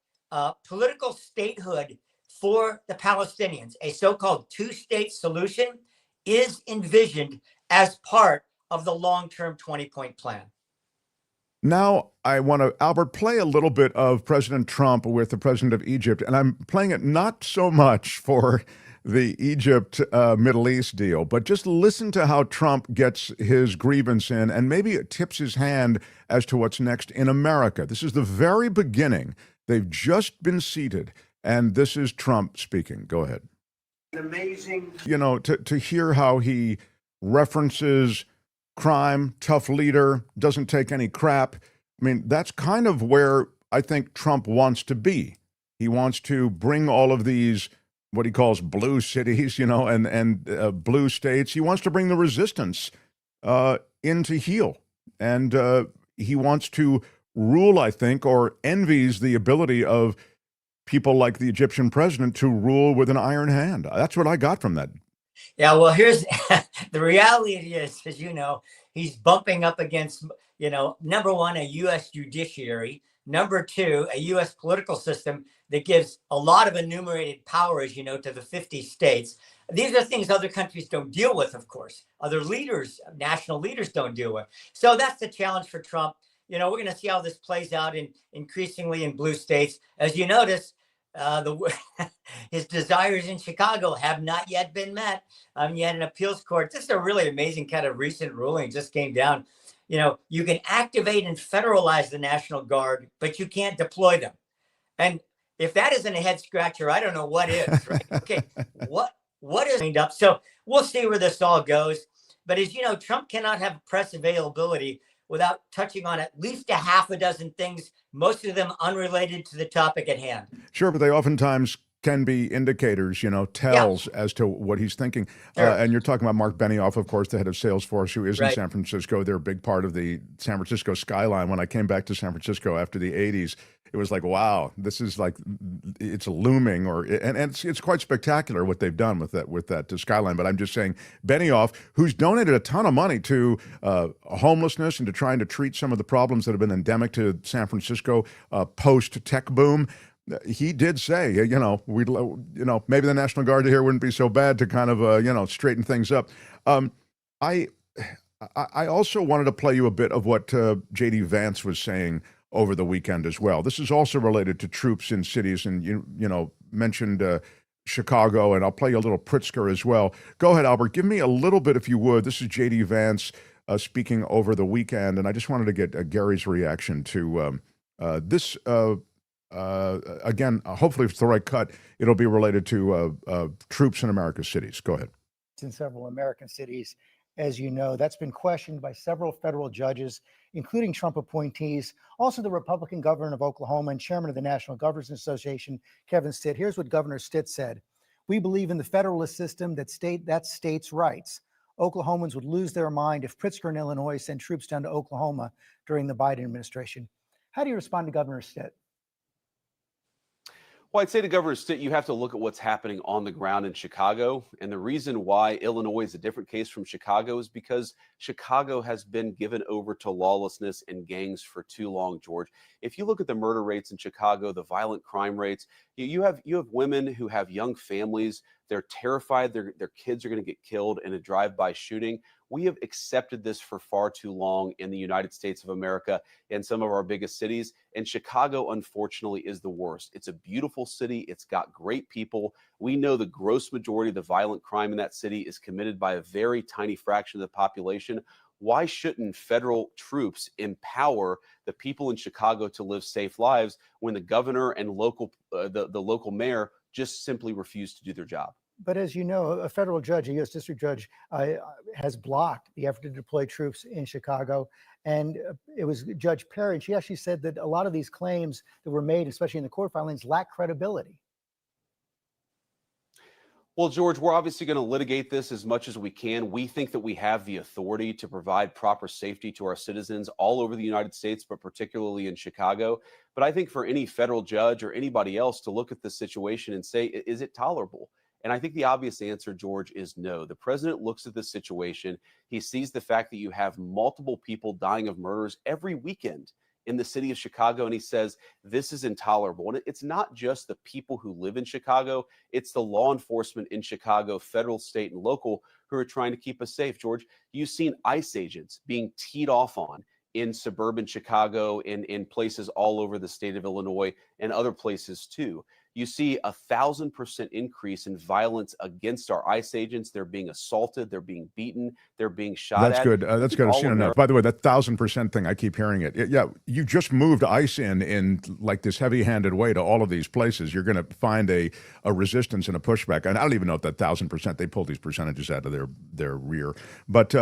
political statehood for the Palestinians, a so-called two-state solution, is envisioned as part of the long-term 20-point plan. Now, I want to, Albert, play a little bit of President Trump with the president of Egypt. And I'm playing it not so much for the Egypt Middle East deal, but just listen to how Trump gets his grievance in, and maybe it tips his hand as to what's next in America. This is the very beginning. They've just been seated, and this is Trump speaking. Go ahead. Amazing. To hear how he references crime, tough leader, doesn't take any crap. I mean, that's kind of where I think Trump wants to be. He wants to bring all of these, what he calls blue cities, and blue states. He wants to bring the resistance in to heal. And he wants to rule, I think, or envies the ability of people like the Egyptian president to rule with an iron hand. That's what I got from that. Yeah, well, here's the reality is, as you know, he's bumping up against, number one, a U.S. judiciary, number two, a U.S. political system that gives a lot of enumerated powers, to the 50 states. These are things other countries don't deal with, of course. Other leaders, national leaders don't deal with. So that's the challenge for Trump. We're going to see how this plays out increasingly in blue states. As you notice, his desires in Chicago have not yet been met. Yet an appeals court, this is a really amazing kind of recent ruling just came down. You can activate and federalize the National Guard, but you can't deploy them. And if that isn't a head scratcher, I don't know what is, right? Okay, what is cleaned up? So we'll see where this all goes. But as you know, Trump cannot have press availability without touching on at least a half a dozen things, most of them unrelated to the topic at hand. Sure, but they oftentimes can be indicators, tells as to what he's thinking. Sure. And you're talking about Mark Benioff, of course, the head of Salesforce, who is in Right. San Francisco. They're a big part of the San Francisco skyline. When I came back to San Francisco after the 80s, it was like, wow, this is like, it's looming, and it's quite spectacular what they've done with that skyline. But I'm just saying, Benioff, who's donated a ton of money to homelessness and to trying to treat some of the problems that have been endemic to San Francisco post-tech boom, he did say, maybe the National Guard here wouldn't be so bad to kind of, straighten things up. I also wanted to play you a bit of what J.D. Vance was saying over the weekend as well. This is also related to troops in cities, and you mentioned Chicago, and I'll play you a little Pritzker as well. Go ahead, Albert. Give me a little bit, if you would. This is J.D. Vance speaking over the weekend, and I just wanted to get Gary's reaction to this. Again, hopefully if it's the right cut, it'll be related to troops in America's cities. Go ahead. In several American cities, as you know, that's been questioned by several federal judges, including Trump appointees, also the Republican governor of Oklahoma and chairman of the National Governors Association, Kevin Stitt. Here's what Governor Stitt said. We believe in the federalist system that states' rights. Oklahomans would lose their mind if Pritzker and Illinois sent troops down to Oklahoma during the Biden administration. How do you respond to Governor Stitt? Well, I'd say to Governor Stitt, you have to look at what's happening on the ground in Chicago. And the reason why Illinois is a different case from Chicago is because Chicago has been given over to lawlessness and gangs for too long, George. If you look at the murder rates in Chicago, the violent crime rates, you have women who have young families. They're terrified their kids are going to get killed in a drive-by shooting. We have accepted this for far too long in the United States of America and some of our biggest cities. And Chicago, unfortunately, is the worst. It's a beautiful city. It's got great people. We know the gross majority of the violent crime in that city is committed by a very tiny fraction of the population. Why shouldn't federal troops empower the people in Chicago to live safe lives when the governor and the local mayor just simply refuse to do their job? But as you know, a federal judge, a U.S. district judge, has blocked the effort to deploy troops in Chicago. And it was Judge Perry, and she actually said that a lot of these claims that were made, especially in the court filings, lack credibility. Well, George, we're obviously going to litigate this as much as we can. We think that we have the authority to provide proper safety to our citizens all over the United States, but particularly in Chicago. But I think for any federal judge or anybody else to look at this situation and say, is it tolerable? And I think the obvious answer, George, is no. The president looks at this situation. He sees the fact that you have multiple people dying of murders every weekend in the city of Chicago, and he says, this is intolerable. And it's not just the people who live in Chicago, it's the law enforcement in Chicago, federal, state, and local, who are trying to keep us safe, George. You've seen ICE agents being teed off on in suburban Chicago, in places all over the state of Illinois, and other places too. You see 1,000% increase in violence against our ICE agents. They're being assaulted, they're being beaten, they're being shot at. That's good. That's good. I've seen enough. By the way, that 1,000% thing, I keep hearing it. Yeah, you just moved ICE in like this heavy-handed way to all of these places. You're going to find a resistance and a pushback. And I don't even know if that 1,000%, they pull these percentages out of their rear. But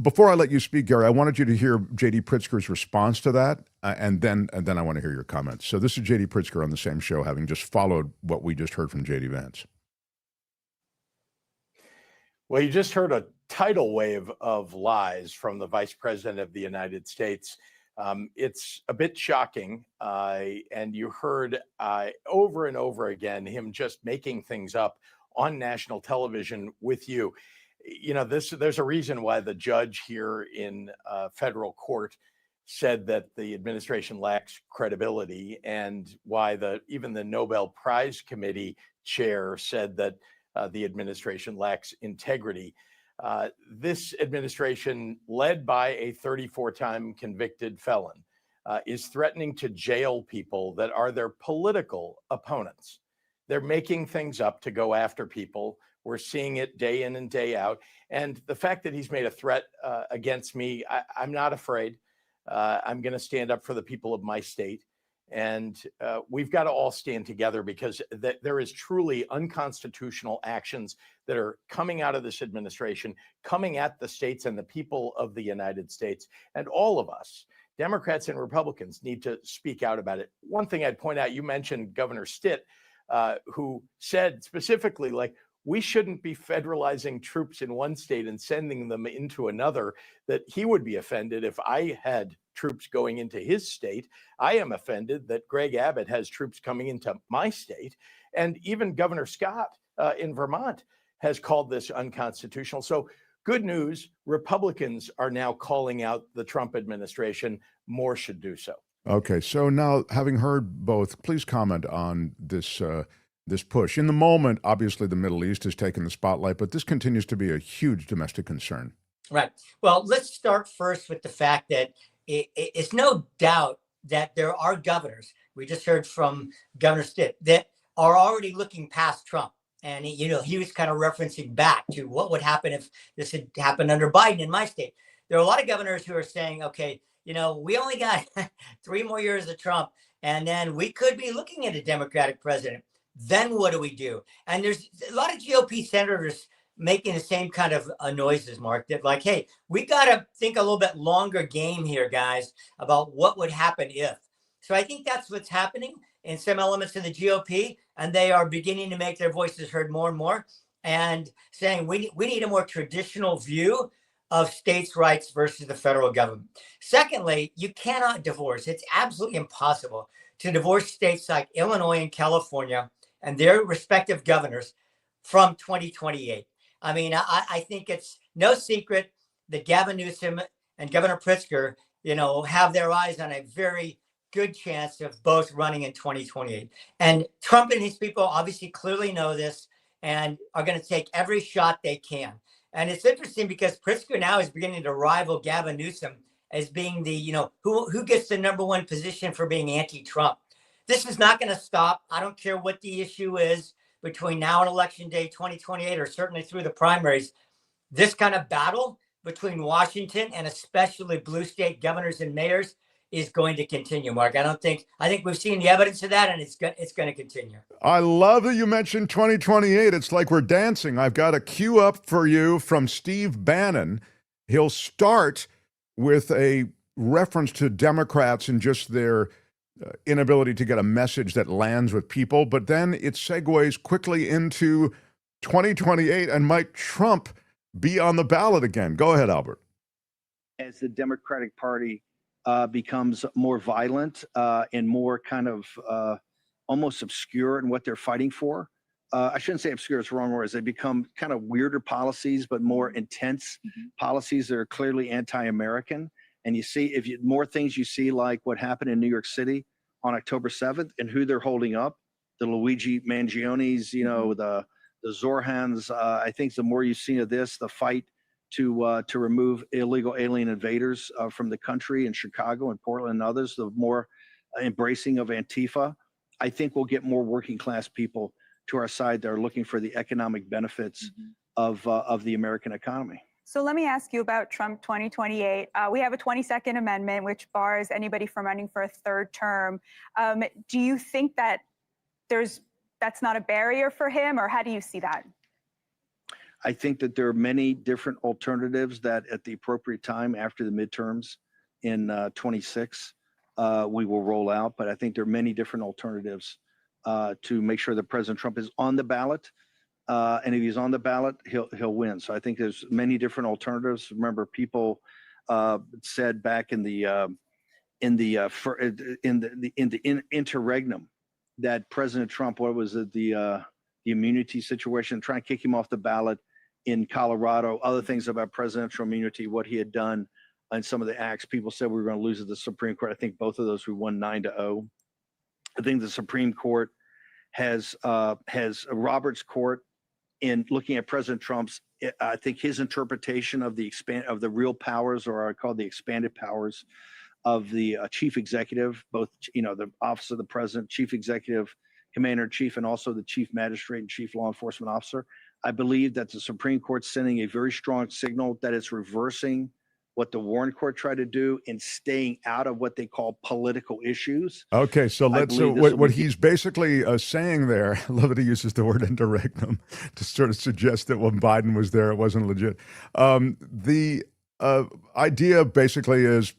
before I let you speak, Gary, I wanted you to hear J.D. Pritzker's response to that, and then I want to hear your comments. So this is J.D. Pritzker on the same show, having just followed what we just heard from J.D. Vance. Well, you just heard a tidal wave of lies from the Vice President of the United States. It's a bit shocking, and you heard over and over again him just making things up on national television with you. You know, there's a reason why the judge here in federal court said that the administration lacks credibility, and why even the Nobel Prize Committee chair said that the administration lacks integrity. This administration, led by a 34-time convicted felon, is threatening to jail people that are their political opponents. They're making things up to go after people. We're seeing it day in and day out. And the fact that he's made a threat against me, I'm not afraid. I'm going to stand up for the people of my state. And we've got to all stand together, because there is truly unconstitutional actions that are coming out of this administration, coming at the states and the people of the United States. And all of us, Democrats and Republicans, need to speak out about it. One thing I'd point out, you mentioned Governor Stitt, who said specifically, like, we shouldn't be federalizing troops in one state and sending them into another, that he would be offended if I had troops going into his state. I am offended that Greg Abbott has troops coming into my state. And even Governor Scott in Vermont has called this unconstitutional. So good news, Republicans are now calling out the Trump administration. More should do so. Okay, so now, having heard both, please comment on this this push. In the moment, obviously, the Middle East has taken the spotlight, but this continues to be a huge domestic concern. Right. Well, let's start first with the fact that it's no doubt that there are governors, we just heard from Governor Stitt, that are already looking past Trump. And, he was kind of referencing back to what would happen if this had happened under Biden in my state. There are a lot of governors who are saying, okay, we only got 3 more years of Trump, and then we could be looking at a Democratic president. Then what do we do? And there's a lot of GOP senators making the same kind of noises, Mark, that like, hey, we got to think a little bit longer game here, guys, about what would happen if. So I think that's what's happening in some elements in the GOP, and they are beginning to make their voices heard more and more, and saying we need a more traditional view of states' rights versus the federal government. Secondly, you cannot divorce. It's absolutely impossible to divorce states like Illinois and California and their respective governors from 2028. I mean, I think it's no secret that Gavin Newsom and Governor Pritzker, have their eyes on a very good chance of both running in 2028. And Trump and his people obviously clearly know this and are going to take every shot they can. And it's interesting because Pritzker now is beginning to rival Gavin Newsom as being the, who gets the number one position for being anti-Trump. This is not going to stop. I don't care what the issue is between now and Election Day 2028, or certainly through the primaries. This kind of battle between Washington and especially blue state governors and mayors is going to continue, Mark. I think we've seen the evidence of that, and it's going to continue. I love that you mentioned 2028. It's like we're dancing. I've got a cue up for you from Steve Bannon. He'll start with a reference to Democrats and just their inability to get a message that lands with people, but then it segues quickly into 2028, and might Trump be on the ballot again? Go ahead, Albert. As the Democratic Party becomes more violent and more kind of almost obscure in what they're fighting for. I shouldn't say obscure, it's the wrong word. As they become kind of weirder policies, but more intense policies that are clearly anti-American. And you see, more things you see like what happened in New York City on October 7th and who they're holding up, the Luigi Mangionis, the Zorhans. I think the more you see of this, the fight to remove illegal alien invaders from the country in Chicago and Portland and others, the more embracing of Antifa, I think we'll get more working class people to our side that are looking for the economic benefits of the American economy. So let me ask you about Trump 2028. We have a 22nd Amendment, which bars anybody from running for a third term. Do you think that that's not a barrier for him, or how do you see that? I think that there are many different alternatives that at the appropriate time after the midterms in 26, we will roll out. But I think there are many different alternatives to make sure that President Trump is on the ballot. And if he's on the ballot, he'll win. So I think there's many different alternatives. Remember, people said back in the interregnum that President Trump, what was it, the immunity situation, trying to kick him off the ballot in Colorado, other things about presidential immunity, what he had done, and some of the acts. People said we were going to lose at the Supreme Court. I think both of those we won 9-0. I think the Supreme Court has Roberts Court in looking at President Trump's, I think his interpretation of the real powers, or I call the expanded powers of the chief executive, both, the office of the president, chief executive, commander in chief, and also the chief magistrate and chief law enforcement officer. I believe that the Supreme Court's sending a very strong signal that it's reversing what the Warren Court tried to do in staying out of what they call political issues. Okay, so what he's basically saying there, I love that he uses the word interregnum to sort of suggest that when Biden was there, it wasn't legit. The idea basically is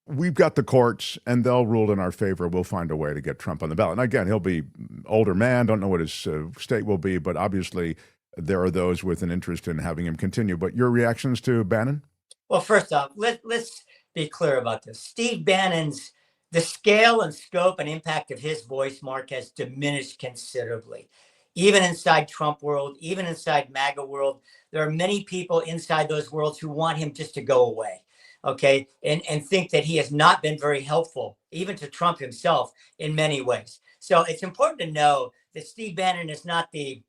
we've got the courts and they'll rule in our favor. We'll find a way to get Trump on the ballot. And again, he'll be older man, don't know what his state will be, but obviously there are those with an interest in having him continue. But your reactions to Bannon? Well, first off, let's be clear about this. Steve Bannon's, the scale and scope and impact of his voice, Mark, has diminished considerably. Even inside Trump world, even inside MAGA world, there are many people inside those worlds who want him just to go away, okay? And think that he has not been very helpful, even to Trump himself, in many ways. So it's important to know that Steve Bannon is not the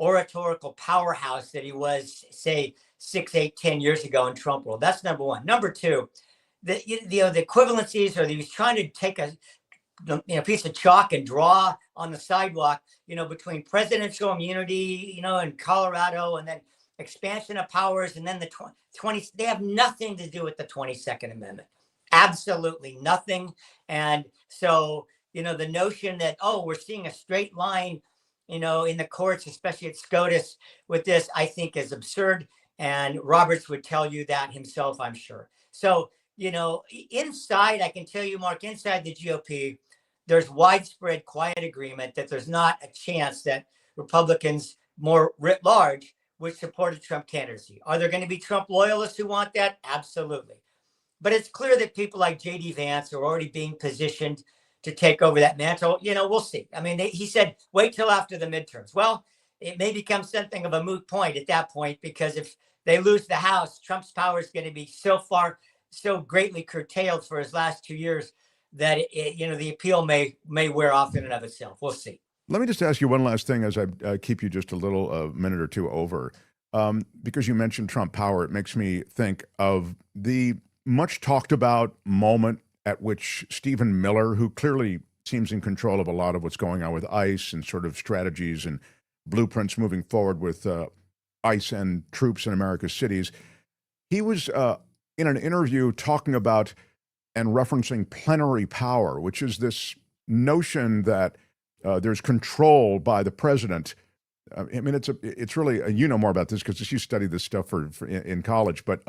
oratorical powerhouse that he was, say, 6, 8, 10 years ago in Trump world. That's number one. Number two, the equivalencies, or he was trying to take a piece of chalk and draw on the sidewalk, between presidential immunity, in Colorado, and then expansion of powers, and then the 20. They have nothing to do with the 22nd Amendment. Absolutely nothing. And so, the notion that, we're seeing a straight line, in the courts, especially at SCOTUS with this, I think is absurd. And Roberts would tell you that himself, I'm sure. So, inside, I can tell you, Mark, inside the GOP, there's widespread quiet agreement that there's not a chance that Republicans, more writ large, would support a Trump candidacy. Are there going to be Trump loyalists who want that? Absolutely. But it's clear that people like J.D. Vance are already being positioned to take over that mantle. We'll see. I mean, he said, wait till after the midterms. Well, it may become something of a moot point at that point, because if they lose the House, Trump's power is going to be so greatly curtailed for his last 2 years that the appeal may wear off in and of itself. We'll see. Let me just ask you one last thing as I keep you just a little minute or two over. Because you mentioned Trump power, it makes me think of the much talked about moment at which Stephen Miller, who clearly seems in control of a lot of what's going on with ICE and sort of strategies and blueprints moving forward with ICE and troops in America's cities, he was in an interview talking about and referencing plenary power, which is this notion that there's control by the president. I mean, it's really, you know more about this because you studied this stuff in college, but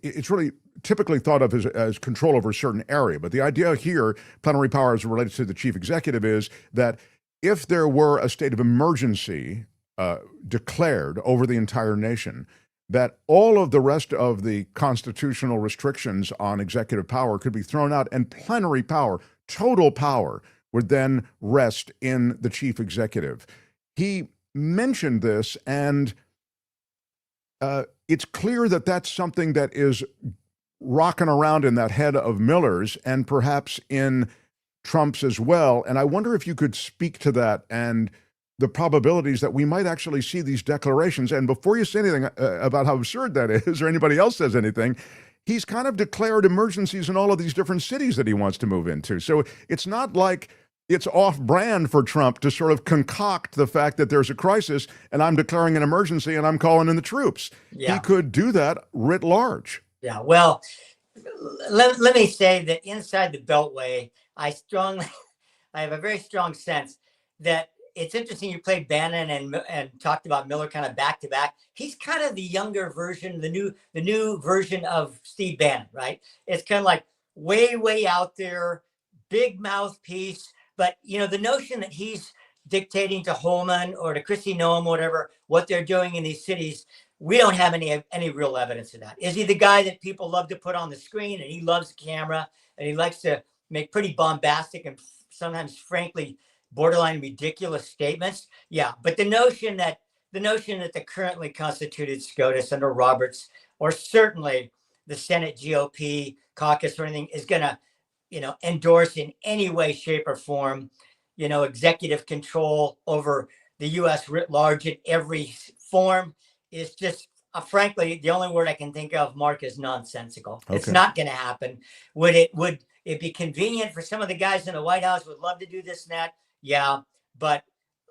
it's really typically thought of as control over a certain area. But the idea here, plenary power as related to the chief executive, is that if there were a state of emergency declared over the entire nation, that all of the rest of the constitutional restrictions on executive power could be thrown out, and plenary power, total power, would then rest in the chief executive. He mentioned this, and it's clear that that's something that is rocking around in that head of Miller's and perhaps in Trump's as well. And I wonder if you could speak to that and the probabilities that we might actually see these declarations. And before you say anything about how absurd that is, or anybody else says anything, he's kind of declared emergencies in all of these different cities that he wants to move into. So it's not like it's off-brand for Trump to sort of concoct the fact that there's a crisis and I'm declaring an emergency and I'm calling in the troops. Yeah. He could do that writ large. Yeah, well, let me say that inside the Beltway, I have a very strong sense that it's interesting you played Bannon and talked about Miller kind of back to back. He's kind of the younger version, the new version of Steve Bannon, right? It's kind of like way out there, big mouthpiece. But, the notion that he's dictating to Holman or to Kristi Noem, whatever, what they're doing in these cities, we don't have any real evidence of that. Is he the guy that people love to put on the screen, and he loves the camera, and he likes to make pretty bombastic and sometimes, frankly, borderline ridiculous statements? Yeah, but the notion that the currently constituted SCOTUS under Roberts, or certainly the Senate GOP caucus or anything, is going to endorse in any way, shape, or form, executive control over the U.S. writ large in every form is just, frankly, the only word I can think of, Mark, is nonsensical. Okay. It's not going to happen. Would it be convenient for some of the guys in the White House would love to do this and that? Yeah, but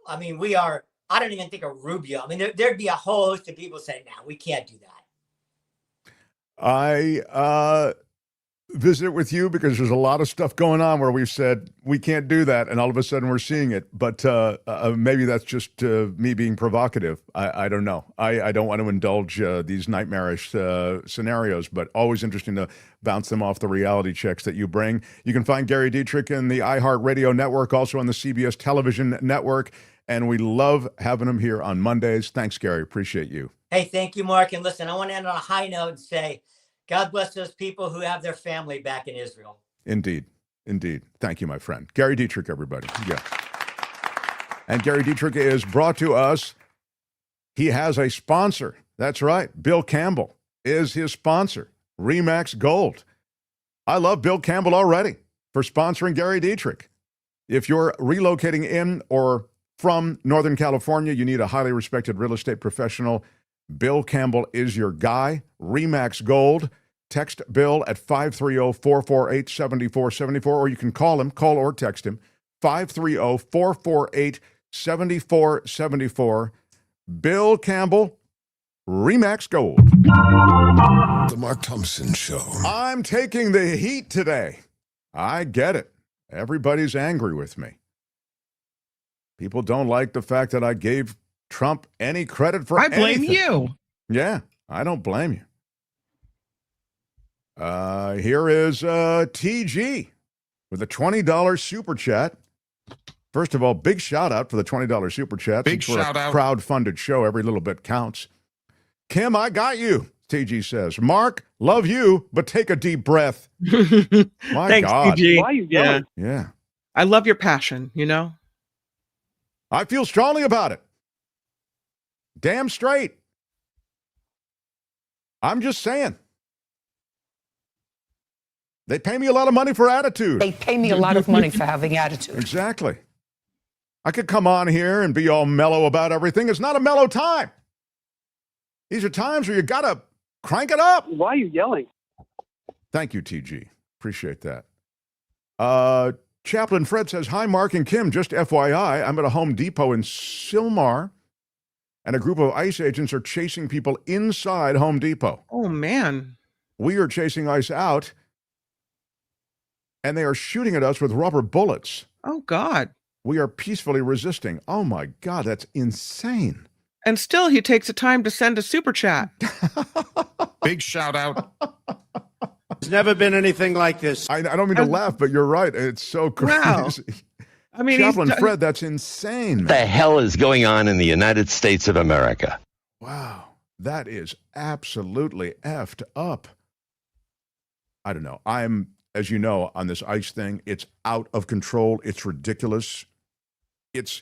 I mean, I don't even think of Rubio. I mean, there'd be a whole host of people saying, no, we can't do that. I visit with you because there's a lot of stuff going on where we've said we can't do that, and all of a sudden we're seeing it. But maybe that's just me being provocative. I don't know. I don't want to indulge these nightmarish scenarios, but always interesting to bounce them off the reality checks that you bring. You can find Gary Dietrich in the iHeart Radio network, also on the CBS television network, and we love having him here on Mondays. Thanks, Gary. Appreciate you. Hey, thank you, Mark. And listen, I want to end on a high note and say, God bless those people who have their family back in Israel. Indeed. Thank you, my friend. Gary Dietrich, everybody. Yeah. And Gary Dietrich is brought to us. He has a sponsor. That's right. Bill Campbell is his sponsor, Remax Gold. I love Bill Campbell already for sponsoring Gary Dietrich. If you're relocating in or from Northern California, you need a highly respected real estate professional. Bill Campbell is your guy. Remax Gold. Text Bill at 530-448-7474, or you can call or text him, 530-448-7474. Bill Campbell, Remax Gold. The Mark Thompson Show. I'm taking the heat today. I get it. Everybody's angry with me. People don't like the fact that I gave Trump any credit for anything. I blame you. Yeah, I don't blame you. Here is TG with a $20 super chat. First of all, big shout out for the $20 super chat. Big shout out. Crowd-funded show. Every little bit counts. Kim, I got you. TG says, Mark, love you, but take a deep breath. My Thanks, God. TG. Why are you yelling? Yeah. I love your passion, you know? I feel strongly about it. Damn straight. I'm just saying. They pay me a lot of money for attitude. They pay me a lot of money for having attitude. Exactly. I could come on here and be all mellow about everything. It's not a mellow time. These are times where you got to crank it up. Why are you yelling? Thank you, TG. Appreciate that. Chaplain Fred says, hi, Mark and Kim. Just FYI, I'm at a Home Depot in Sylmar, and a group of ICE agents are chasing people inside Home Depot. Oh, man. We are chasing ICE out, and they are shooting at us with rubber bullets. Oh, God. We are peacefully resisting. Oh, my God, that's insane. And still, he takes the time to send a super chat. Big shout out. There's never been anything like this. I don't mean to laugh, but you're right. It's so crazy. Wow. I mean, Chaplain Fred, that's insane. What the hell is going on in the United States of America? Wow. That is absolutely effed up. I don't know. I'm, as you know, on this ICE thing, it's out of control. It's ridiculous. It's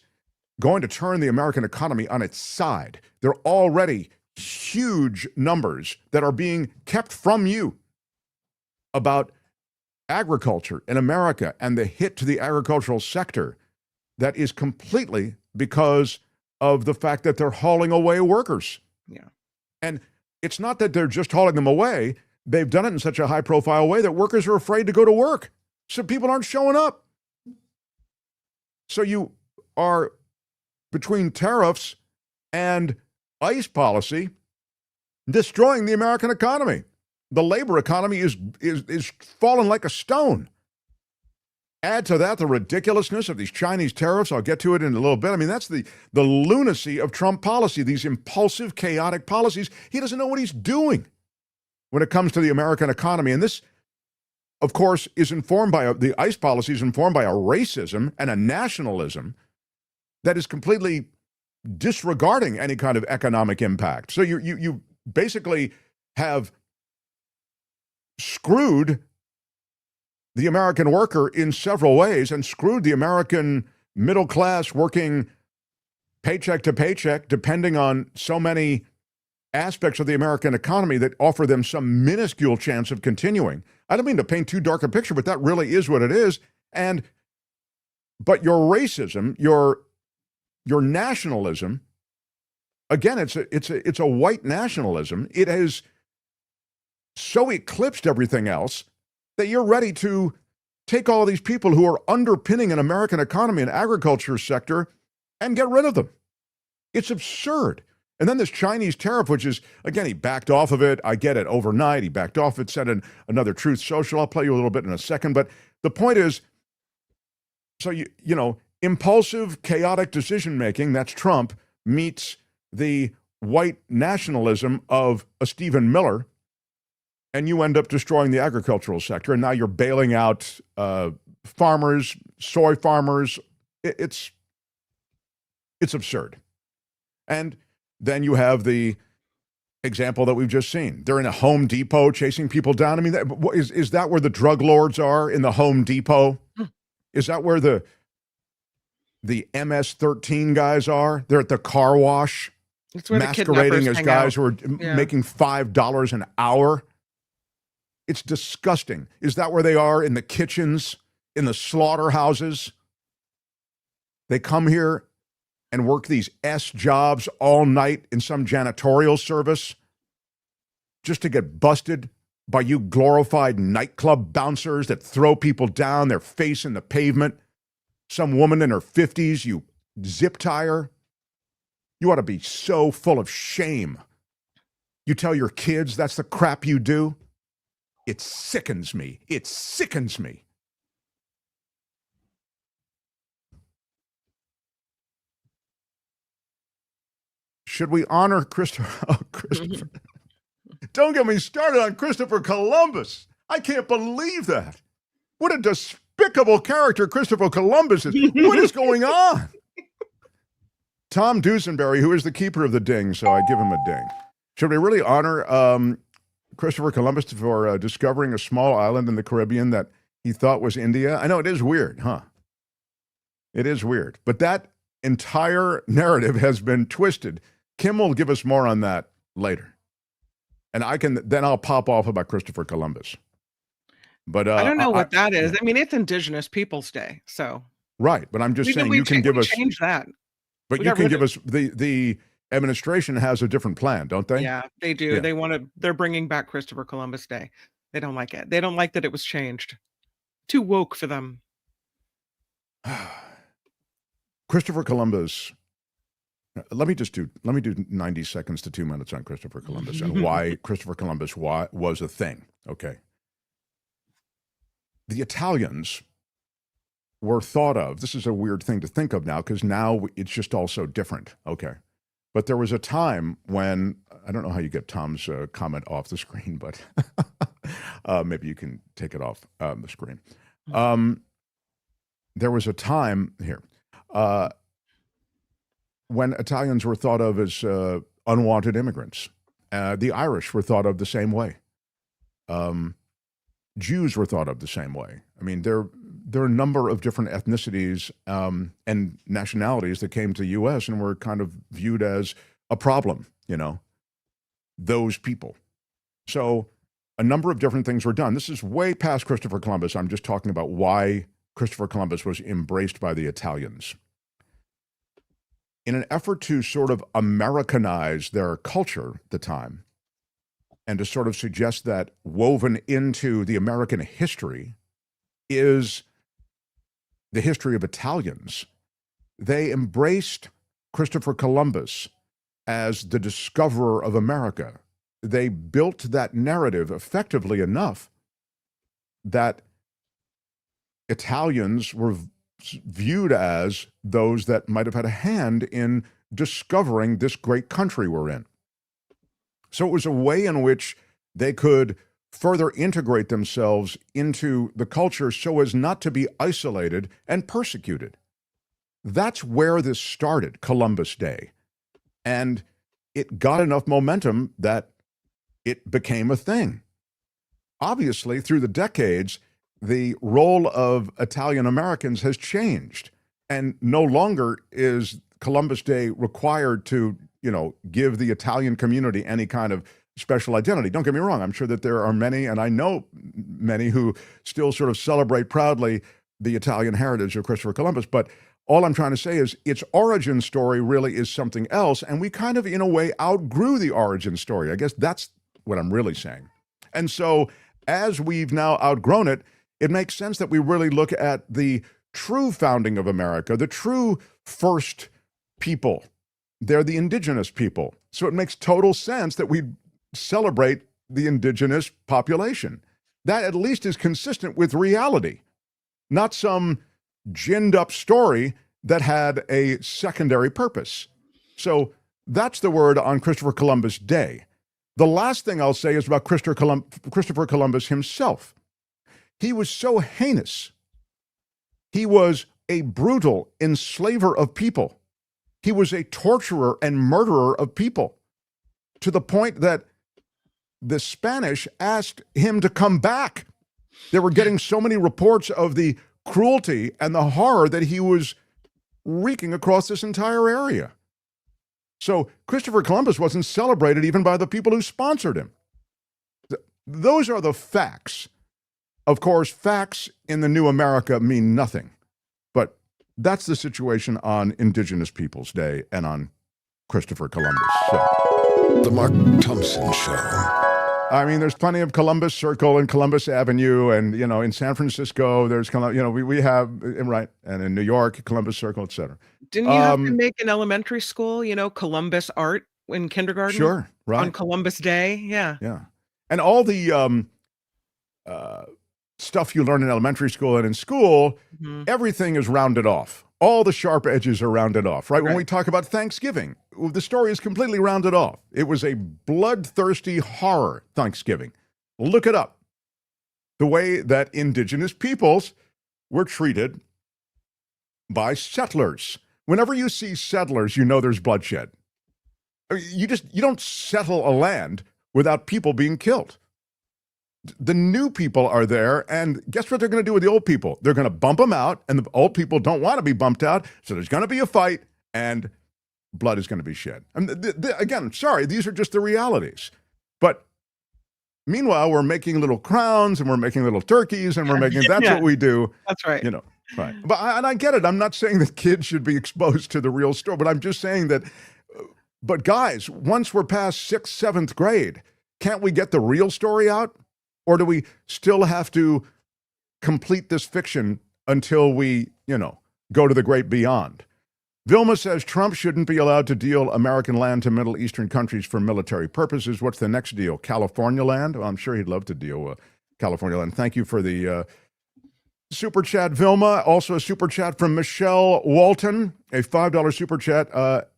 going to turn the American economy on its side. There are already huge numbers that are being kept from you about agriculture in America and the hit to the agricultural sector that is completely because of the fact that they're hauling away workers. Yeah. And it's not that they're just hauling them away. They've done it in such a high-profile way that workers are afraid to go to work. So people aren't showing up. So you are, between tariffs and ICE policy, destroying the American economy. The labor economy is falling like a stone. Add to that the ridiculousness of these Chinese tariffs. I'll get to it in a little bit. I mean, that's the lunacy of Trump policy, these impulsive, chaotic policies. He doesn't know what he's doing when it comes to the American economy. And this, of course, is informed by the ICE policy is informed by a racism and a nationalism that is completely disregarding any kind of economic impact. So you basically have screwed the American worker in several ways and screwed the American middle class working paycheck to paycheck, depending on so many aspects of the American economy that offer them some minuscule chance of continuing. I don't mean to paint too dark a picture, but that really is what it is. But your racism, your nationalism, again, it's a white nationalism. It has so eclipsed everything else that you're ready to take all of these people who are underpinning an American economy and agriculture sector and get rid of them. It's absurd. And then this Chinese tariff, which is, again, he backed off of it. I get it. Overnight, he backed off it, sent in another Truth Social. I'll play you a little bit in a second. But the point is, so, you know, impulsive, chaotic decision-making, that's Trump, meets the white nationalism of a Stephen Miller, and you end up destroying the agricultural sector. And now you're bailing out farmers, soy farmers. It's absurd. And then you have the example that we've just seen. They're in a Home Depot chasing people down. I mean, is that where the drug lords are, in the Home Depot? Is that where the MS-13 guys are? They're at the car wash, masquerading as guys who are making $5 an hour. It's disgusting. Is that where they are, in the kitchens, in the slaughterhouses? They come here and work these jobs all night in some janitorial service just to get busted by you glorified nightclub bouncers that throw people down, their face in the pavement. Some woman in her 50s, you zip tie her. You ought to be so full of shame. You tell your kids that's the crap you do? It sickens me. It sickens me. Should we honor Christopher? Oh, Christopher. Don't get me started on Christopher Columbus. I can't believe that. What a despicable character Christopher Columbus is. What is going on? Tom Dusenberry, who is the keeper of the ding, so I give him a ding. Should we really honor Christopher Columbus for discovering a small island in the Caribbean that he thought was India? I know it is weird, huh? It is weird. But that entire narrative has been twisted. Kim will give us more on that later. And then I'll pop off about Christopher Columbus. But I don't know what that is. I mean, it's Indigenous Peoples Day, so. Right, but I'm just saying you can give us. Change that. But you can give us the administration has a different plan, don't they? Yeah, they do. Yeah. They're bringing back Christopher Columbus Day. They don't like it. They don't like that it was changed. Too woke for them. Christopher Columbus. Let me do 90 seconds to 2 minutes on Christopher Columbus and why Christopher Columbus was a thing. Okay. The Italians were thought of. This is a weird thing to think of now because now it's just all so different. Okay. But there was a time when, I don't know how you get Tom's comment off the screen, but maybe you can take it off the screen. There was a time here when Italians were thought of as unwanted immigrants. The Irish were thought of the same way. Jews were thought of the same way. I mean, there are a number of different ethnicities and nationalities that came to the U.S. and were kind of viewed as a problem, those people. So a number of different things were done. This is way past Christopher Columbus. I'm just talking about why Christopher Columbus was embraced by the Italians. In an effort to sort of Americanize their culture at the time, and to sort of suggest that woven into the American history is the history of Italians, they embraced Christopher Columbus as the discoverer of America. They built that narrative effectively enough that Italians were viewed as those that might have had a hand in discovering this great country we're in. So it was a way in which they could further integrate themselves into the culture so as not to be isolated and persecuted. That's where this started, Columbus Day. And it got enough momentum that it became a thing. Obviously, through the decades, the role of Italian Americans has changed. And no longer is Columbus Day required to give the Italian community any kind of special identity. Don't get me wrong. I'm sure that there are many, and I know many, who still sort of celebrate proudly the Italian heritage of Christopher Columbus. But all I'm trying to say is its origin story really is something else. And we kind of, in a way, outgrew the origin story. I guess that's what I'm really saying. And so as we've now outgrown it, it makes sense that we really look at the true founding of America, the true first people. They're the indigenous people. So it makes total sense that we celebrate the indigenous population. That at least is consistent with reality, not some ginned up story that had a secondary purpose. So that's the word on Christopher Columbus Day. The last thing I'll say is about Christopher Columbus himself. He was so heinous. He was a brutal enslaver of people. He was a torturer and murderer of people, to the point that the Spanish asked him to come back. They were getting so many reports of the cruelty and the horror that he was wreaking across this entire area. So Christopher Columbus wasn't celebrated even by the people who sponsored him. Those are the facts. Of course, facts in the new America mean nothing. But that's the situation on Indigenous Peoples Day and on Christopher Columbus. So. The Mark Thompson Show. I mean, there's plenty of Columbus Circle and Columbus Avenue, and, in San Francisco, there's, we have, right, and in New York, Columbus Circle, et cetera. Didn't you have to make an elementary school, Columbus art in kindergarten? Sure, right. On Columbus Day, yeah. Yeah. And all the stuff you learn in elementary school and in school, everything is rounded off. All the sharp edges are rounded off, right? When we talk about Thanksgiving, the story is completely rounded off. It was a bloodthirsty horror, Thanksgiving. Look it up. The way that indigenous peoples were treated by settlers. Whenever you see settlers, you know there's bloodshed. I mean, you don't settle a land without people being killed. The new people are there, and guess what they're going to do with the old people? They're going to bump them out, and the old people don't want to be bumped out, so there's going to be a fight, and blood is going to be shed. And again, sorry, these are just the realities. But meanwhile, we're making little crowns, and we're making little turkeys, and we're making, that's what we do. That's right. You know, right. But I get it. I'm not saying that kids should be exposed to the real story, but I'm just saying that, but guys, once we're past 6th, 7th grade, can't we get the real story out? Or do we still have to complete this fiction until we, go to the great beyond? Vilma says Trump shouldn't be allowed to deal American land to Middle Eastern countries for military purposes. What's the next deal? California land? Well, I'm sure he'd love to deal California land. Thank you for the super chat, Vilma. Also a super chat from Michelle Walton, a $5 super chat.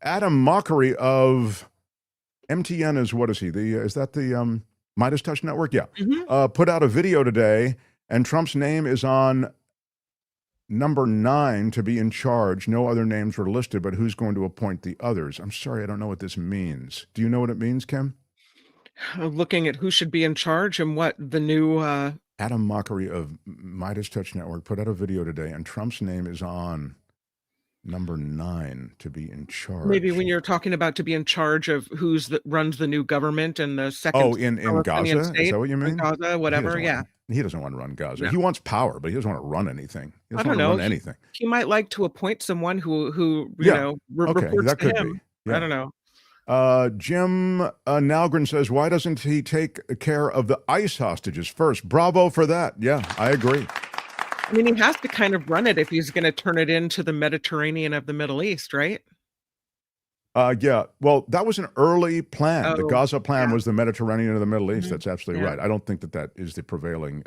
Adam Mockery of MTN is, what is he? Is that the Midas Touch Network? Yeah. Put out a video today, and Trump's name is on number 9 to be in charge. No other names were listed, but who's going to appoint the others? I'm sorry, I don't know what this means. Do you know what it means, Kim? Looking at who should be in charge and what the new... Adam Mockery of Midas Touch Network put out a video today, and Trump's name is on number 9 to be in charge. Maybe when you're talking about to be in charge of runs the new government and the second... Oh, in Gaza? Is that what you mean? In Gaza, whatever, yeah. He doesn't want to run Gaza. No. He wants power, but he doesn't want to run anything. He doesn't I don't want to know. run anything. He might like to appoint someone who Okay, reports that to could him. be. Yeah. I don't know. Jim Nalgren says, why doesn't he take care of the ICE hostages first? Bravo for that. Yeah, I agree. I mean, he has to kind of run it if he's going to turn it into the Mediterranean of the Middle East, right? Yeah. Well, that was an early plan. The Oh, Gaza plan was the Mediterranean of the Middle East. That's absolutely Yeah. right. I don't think that is the prevailing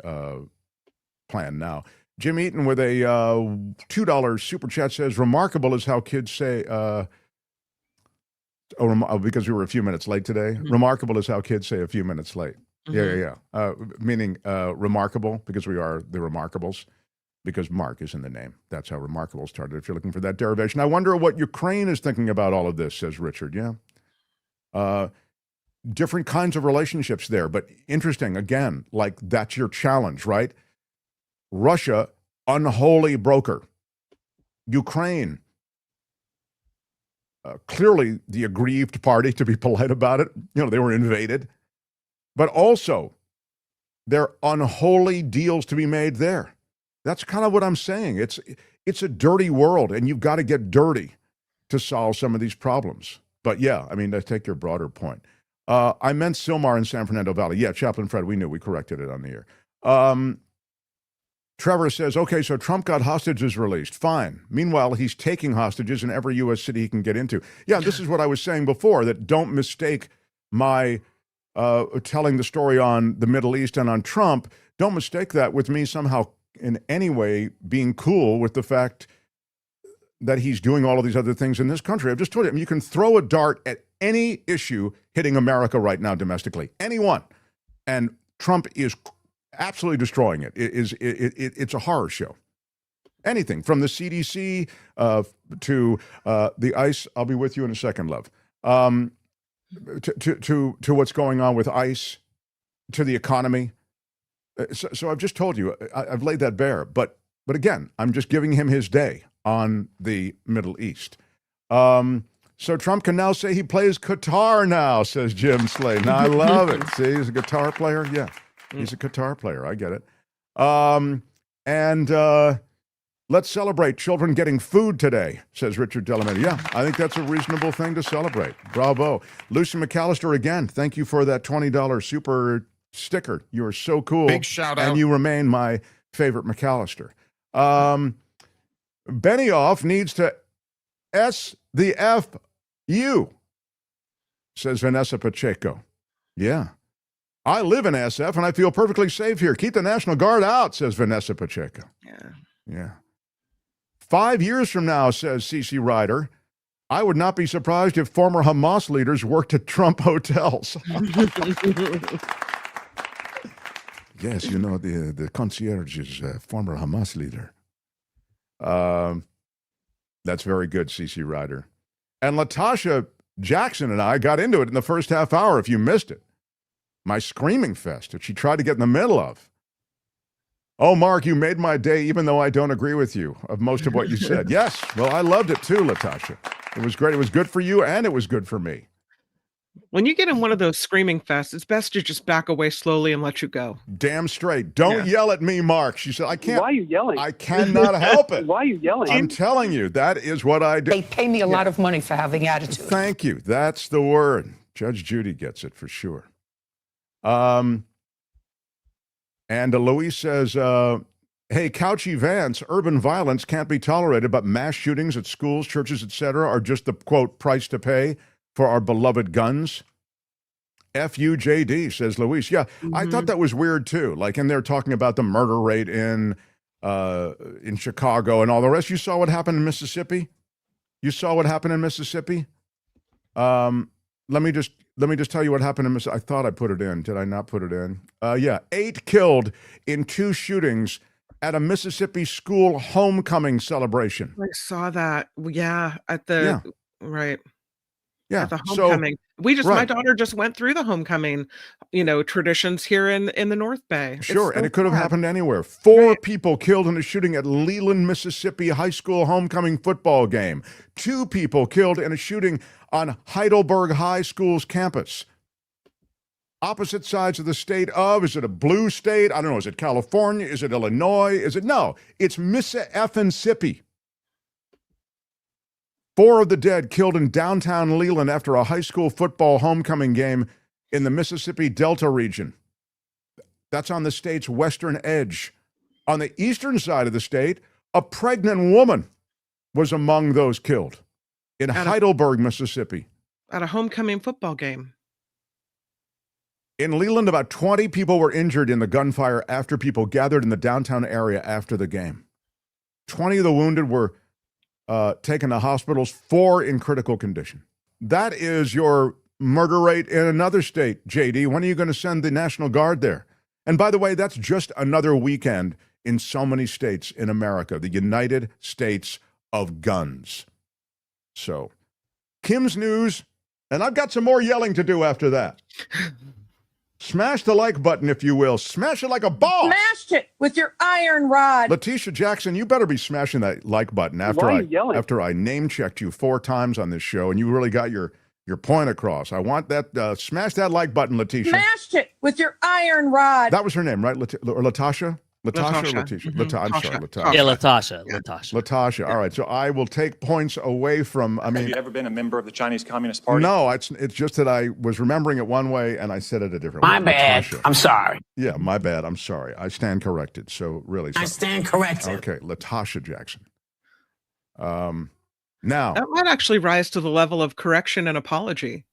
plan now. Jim Eaton with a $2 super chat says, remarkable is how kids say, because we were a few minutes late today. Remarkable is how kids say a few minutes late. Yeah. Meaning remarkable, because we are the Remarkables, because Mark is in the name. That's how Remarkable started, if you're looking for that derivation. I wonder what Ukraine is thinking about all of this, says Richard. Yeah. Different kinds of relationships there, but interesting, again, like that's your challenge, right? Russia, unholy broker. Ukraine, clearly the aggrieved party, to be polite about it. They were invaded. But also, there are unholy deals to be made there. That's kind of what I'm saying. It's a dirty world, and you've got to get dirty to solve some of these problems. But yeah, I mean, I take your broader point. I meant Sylmar in San Fernando Valley. Yeah, Chaplain Fred, we knew. We corrected it on the air. Trevor says, okay, so Trump got hostages released. Fine. Meanwhile, he's taking hostages in every U.S. city he can get into. Yeah, this is what I was saying before, that don't mistake my telling the story on the Middle East and on Trump. Don't mistake that with me somehow in any way being cool with the fact that he's doing all of these other things in this country. I've just told you, you can throw a dart at any issue hitting America right now domestically, anyone. And Trump is absolutely destroying it. It's a horror show. Anything from the CDC to the ICE. I'll be with you in a second, love. To what's going on with ICE, to the economy. So I've just told you, I've laid that bare. But again, I'm just giving him his day on the Middle East. So Trump can now say he plays guitar now, says Jim Slade. Now I love it. See, he's a guitar player. Yeah, he's a guitar player. I get it. Let's celebrate children getting food today, says Richard Delamere. Yeah, I think that's a reasonable thing to celebrate. Bravo. Lucy McAllister, again, thank you for that $20 super sticker. You are so cool. Big shout out. And you remain my favorite McAllister. Benioff needs to S the F you, says Vanessa Pacheco. Yeah. I live in SF and I feel perfectly safe here. Keep the National Guard out, says Vanessa Pacheco. Yeah. 5 years from now, says CC Ryder, I would not be surprised if former Hamas leaders worked at Trump hotels. Yes, the concierge is a former Hamas leader. That's very good, CC Ryder. And Latasha Jackson and I got into it in the first half hour, if you missed it. My screaming fest that she tried to get in the middle of. Oh, Mark, you made my day, even though I don't agree with you of most of what you said. Yes, well, I loved it too, Latasha. It was great. It was good for you, and it was good for me. When you get in one of those screaming fests, it's best to just back away slowly and let you go. Damn straight. Don't yell at me, Mark. She said, I can't. Why are you yelling? I cannot help it. Why are you yelling? I'm telling you, that is what I do. They pay me a lot of money for having attitude. Thank you. That's the word. Judge Judy gets it for sure. And Louise says, hey, Couchy Vance, urban violence can't be tolerated, but mass shootings at schools, churches, etc. are just the, quote, price to pay for our beloved guns. FUJD, says Louise. Yeah, I thought that was weird too. Like, and they're talking about the murder rate in Chicago and all the rest. You saw what happened in Mississippi? You saw what happened in Mississippi? Let me just tell you what happened in Mississippi. I thought I put it in. Did I not put it in? 8 killed in 2 shootings at a Mississippi school homecoming celebration. I saw that. Yeah, at the right. Yeah, at the homecoming. So, my daughter just went through the homecoming, traditions here in the North Bay. Sure, and it could have happened anywhere. 4 people killed in a shooting at Leland, Mississippi high school homecoming football game. 2 people killed in a shooting on Heidelberg High School's campus. Opposite sides of the state of, is it a blue state? I don't know, is it California? Is it Illinois? No, it's Mississippi. 4 of the dead killed in downtown Leland after a high school football homecoming game in the Mississippi Delta region. That's on the state's western edge. On the eastern side of the state, a pregnant woman was among those killed in Heidelberg, Mississippi. At a homecoming football game. In Leland, about 20 people were injured in the gunfire after people gathered in the downtown area after the game. 20 of the wounded were taken to hospitals, 4 in critical condition. That is your murder rate in another state, JD. When are you going to send the National Guard there? And by the way, that's just another weekend in so many states in America, the United States of guns. So, Kim's News, and I've got some more yelling to do after that. Smash the like button, if you will. Smash it like a boss. Smashed it with your iron rod. Letitia Jackson, you better be smashing that like button after I name checked you 4 times on this show, and you really got your point across. I want that. Smash that like button, Letitia. Smashed it with your iron rod. That was her name, right? Or Latasha? Latasha or Letitia? Mm-hmm. I'm sorry, Latasha. Yeah, Latasha. Latasha. All right, so I will take points away from, Have you ever been a member of the Chinese Communist Party? No, it's just that I was remembering it one way and I said it a different way. My bad. Latasha. I'm sorry. Yeah, my bad. I'm sorry. I stand corrected. So really sorry. I stand corrected. Okay, Latasha Jackson. Now. That might actually rise to the level of correction and apology.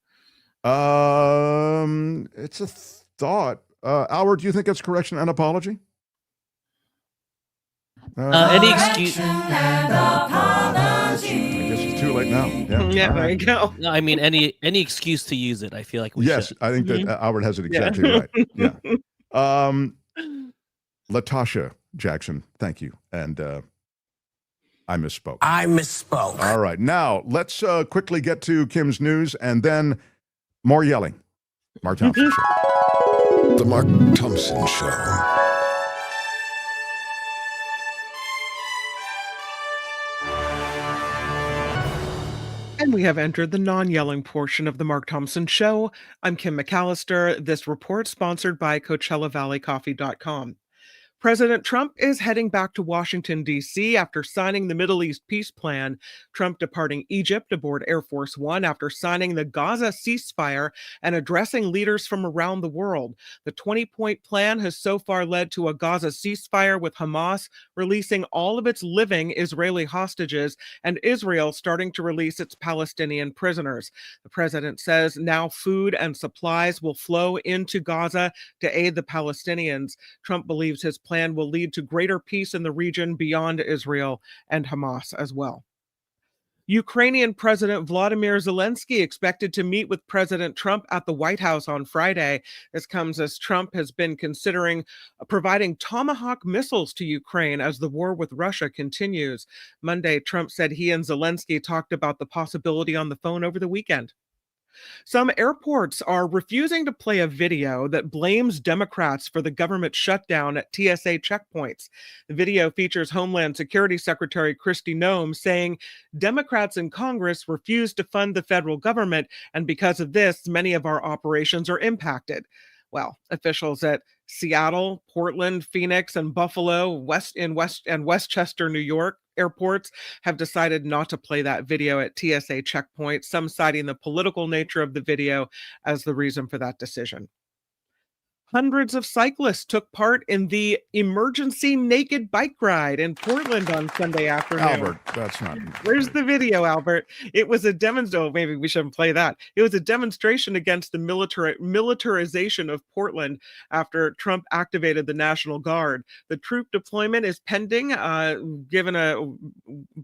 It's a thought. Howard, do you think it's correction and apology? Any excuse. I guess it's too late now. Yeah, there you go. No, I mean any excuse to use it. I feel like we should. I think that Howard has it exactly right. Yeah. Latasha Jackson, thank you. And I misspoke. All right. Now, let's quickly get to Kim's News and then more yelling. Mark Thompson Show. The Mark Thompson Show. And we have entered the non-yelling portion of the Mark Thompson Show. I'm Kim McAllister. This report sponsored by CoachellaValleyCoffee.com. President Trump is heading back to Washington, D.C. after signing the Middle East peace plan. Trump departing Egypt aboard Air Force One after signing the Gaza ceasefire and addressing leaders from around the world. The 20-point plan has so far led to a Gaza ceasefire, with Hamas releasing all of its living Israeli hostages and Israel starting to release its Palestinian prisoners. The president says now food and supplies will flow into Gaza to aid the Palestinians. Trump believes his plan will lead to greater peace in the region beyond Israel and Hamas as well. Ukrainian President Volodymyr Zelensky expected to meet with President Trump at the White House on Friday. This comes as Trump has been considering providing Tomahawk missiles to Ukraine as the war with Russia continues. Monday, Trump said he and Zelensky talked about the possibility on the phone over the weekend. Some airports are refusing to play a video that blames Democrats for the government shutdown at TSA checkpoints. The video features Homeland Security Secretary Kristi Noem saying Democrats in Congress refuse to fund the federal government, and because of this, many of our operations are impacted. Well, officials at Seattle, Portland, Phoenix, and Buffalo, Westchester, New York airports have decided not to play that video at TSA checkpoints, some citing the political nature of the video as the reason for that decision. Hundreds of cyclists took part in the emergency naked bike ride in Portland on Sunday afternoon. Albert, that's not. Where's the video, Albert? It was a demonstration. Oh, maybe we shouldn't play that. It was a demonstration against the militarization of Portland after Trump activated the National Guard. The troop deployment is pending,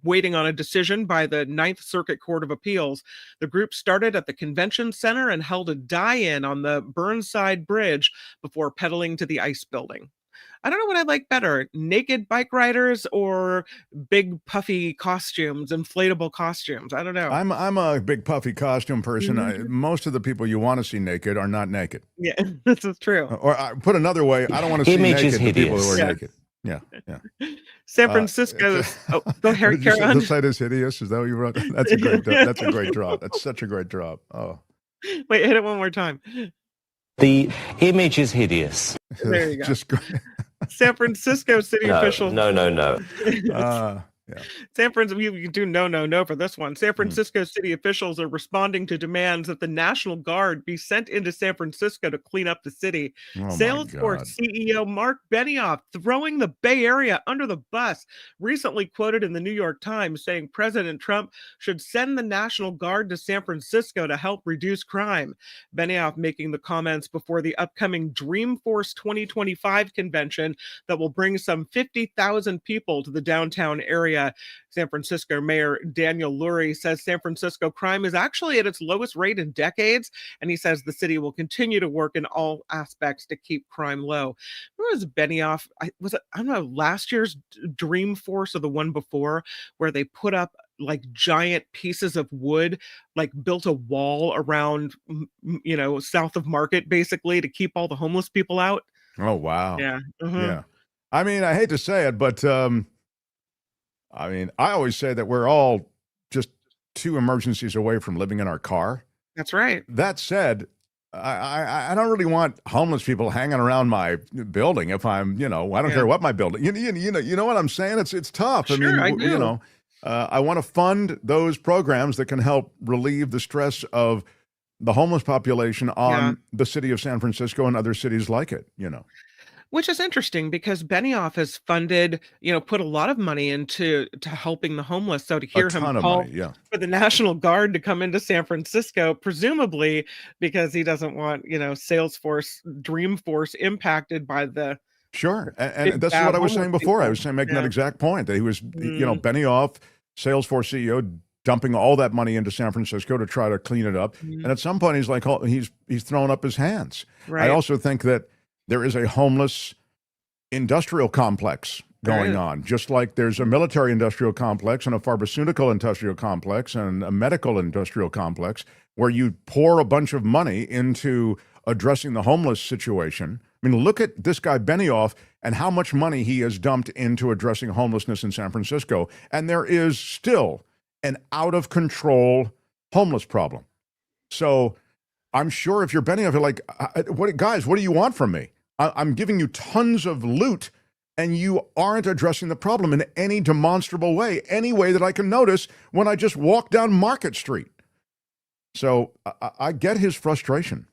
waiting on a decision by the Ninth Circuit Court of Appeals. The group started at the convention center and held a die-in on the Burnside Bridge before pedaling to the ice building. I don't know what I like better, naked bike riders or big puffy costumes, inflatable costumes. I don't know. I'm a big puffy costume person. Most of the people you want to see naked are not naked. Yeah, this is true. Or put another way, I don't want to see naked the people who are naked. Yeah. San Francisco. Go ahead, Karen. The site is hideous. Is that what you wrote? That's a great. That's a great drop. That's such a great drop. Oh. Wait, hit it one more time. The image is hideous. There you go. Just go. San Francisco city officials. No. San Francisco, you can do no for this one. San Francisco city officials are responding to demands that the National Guard be sent into San Francisco to clean up the city. Salesforce CEO Mark Benioff throwing the Bay Area under the bus, recently quoted in the New York Times saying President Trump should send the National Guard to San Francisco to help reduce crime. Benioff making the comments before the upcoming Dreamforce 2025 convention that will bring some 50,000 people to the downtown area. San Francisco Mayor Daniel Lurie says San Francisco crime is actually at its lowest rate in decades, and he says the city will continue to work in all aspects to keep crime low. Where was Benioff? I don't know, last year's Dreamforce or the one before, where they put up like giant pieces of wood, like built a wall around, south of Market, basically, to keep all the homeless people out. Oh, wow. Yeah. Yeah. I mean, I hate to say it, but I always say that we're all just 2 emergencies away from living in our car. That's right. That said, I don't really want homeless people hanging around my building if I'm, I don't care what my building. You know what I'm saying? It's tough. Sure, I do. I want to fund those programs that can help relieve the stress of the homeless population on the city of San Francisco and other cities like it, Which is interesting because Benioff has funded, put a lot of money into helping the homeless. So to hear him call for the National Guard to come into San Francisco, presumably because he doesn't want, Salesforce, Dreamforce impacted by the. Sure. And that's what I was saying before. I was making that exact point that he was, Benioff, Salesforce CEO, dumping all that money into San Francisco to try to clean it up. And at some point he's like, he's thrown up his hands. Right. I also think that there is a homeless industrial complex going on, just like there's a military industrial complex and a pharmaceutical industrial complex and a medical industrial complex where you pour a bunch of money into addressing the homeless situation. I mean, look at this guy Benioff and how much money he has dumped into addressing homelessness in San Francisco. And there is still an out-of-control homeless problem. So I'm sure if you're Benioff, you're like, guys, what do you want from me? I'm giving you tons of loot, and you aren't addressing the problem in any demonstrable way, any way that I can notice when I just walk down Market Street. So I get his frustration.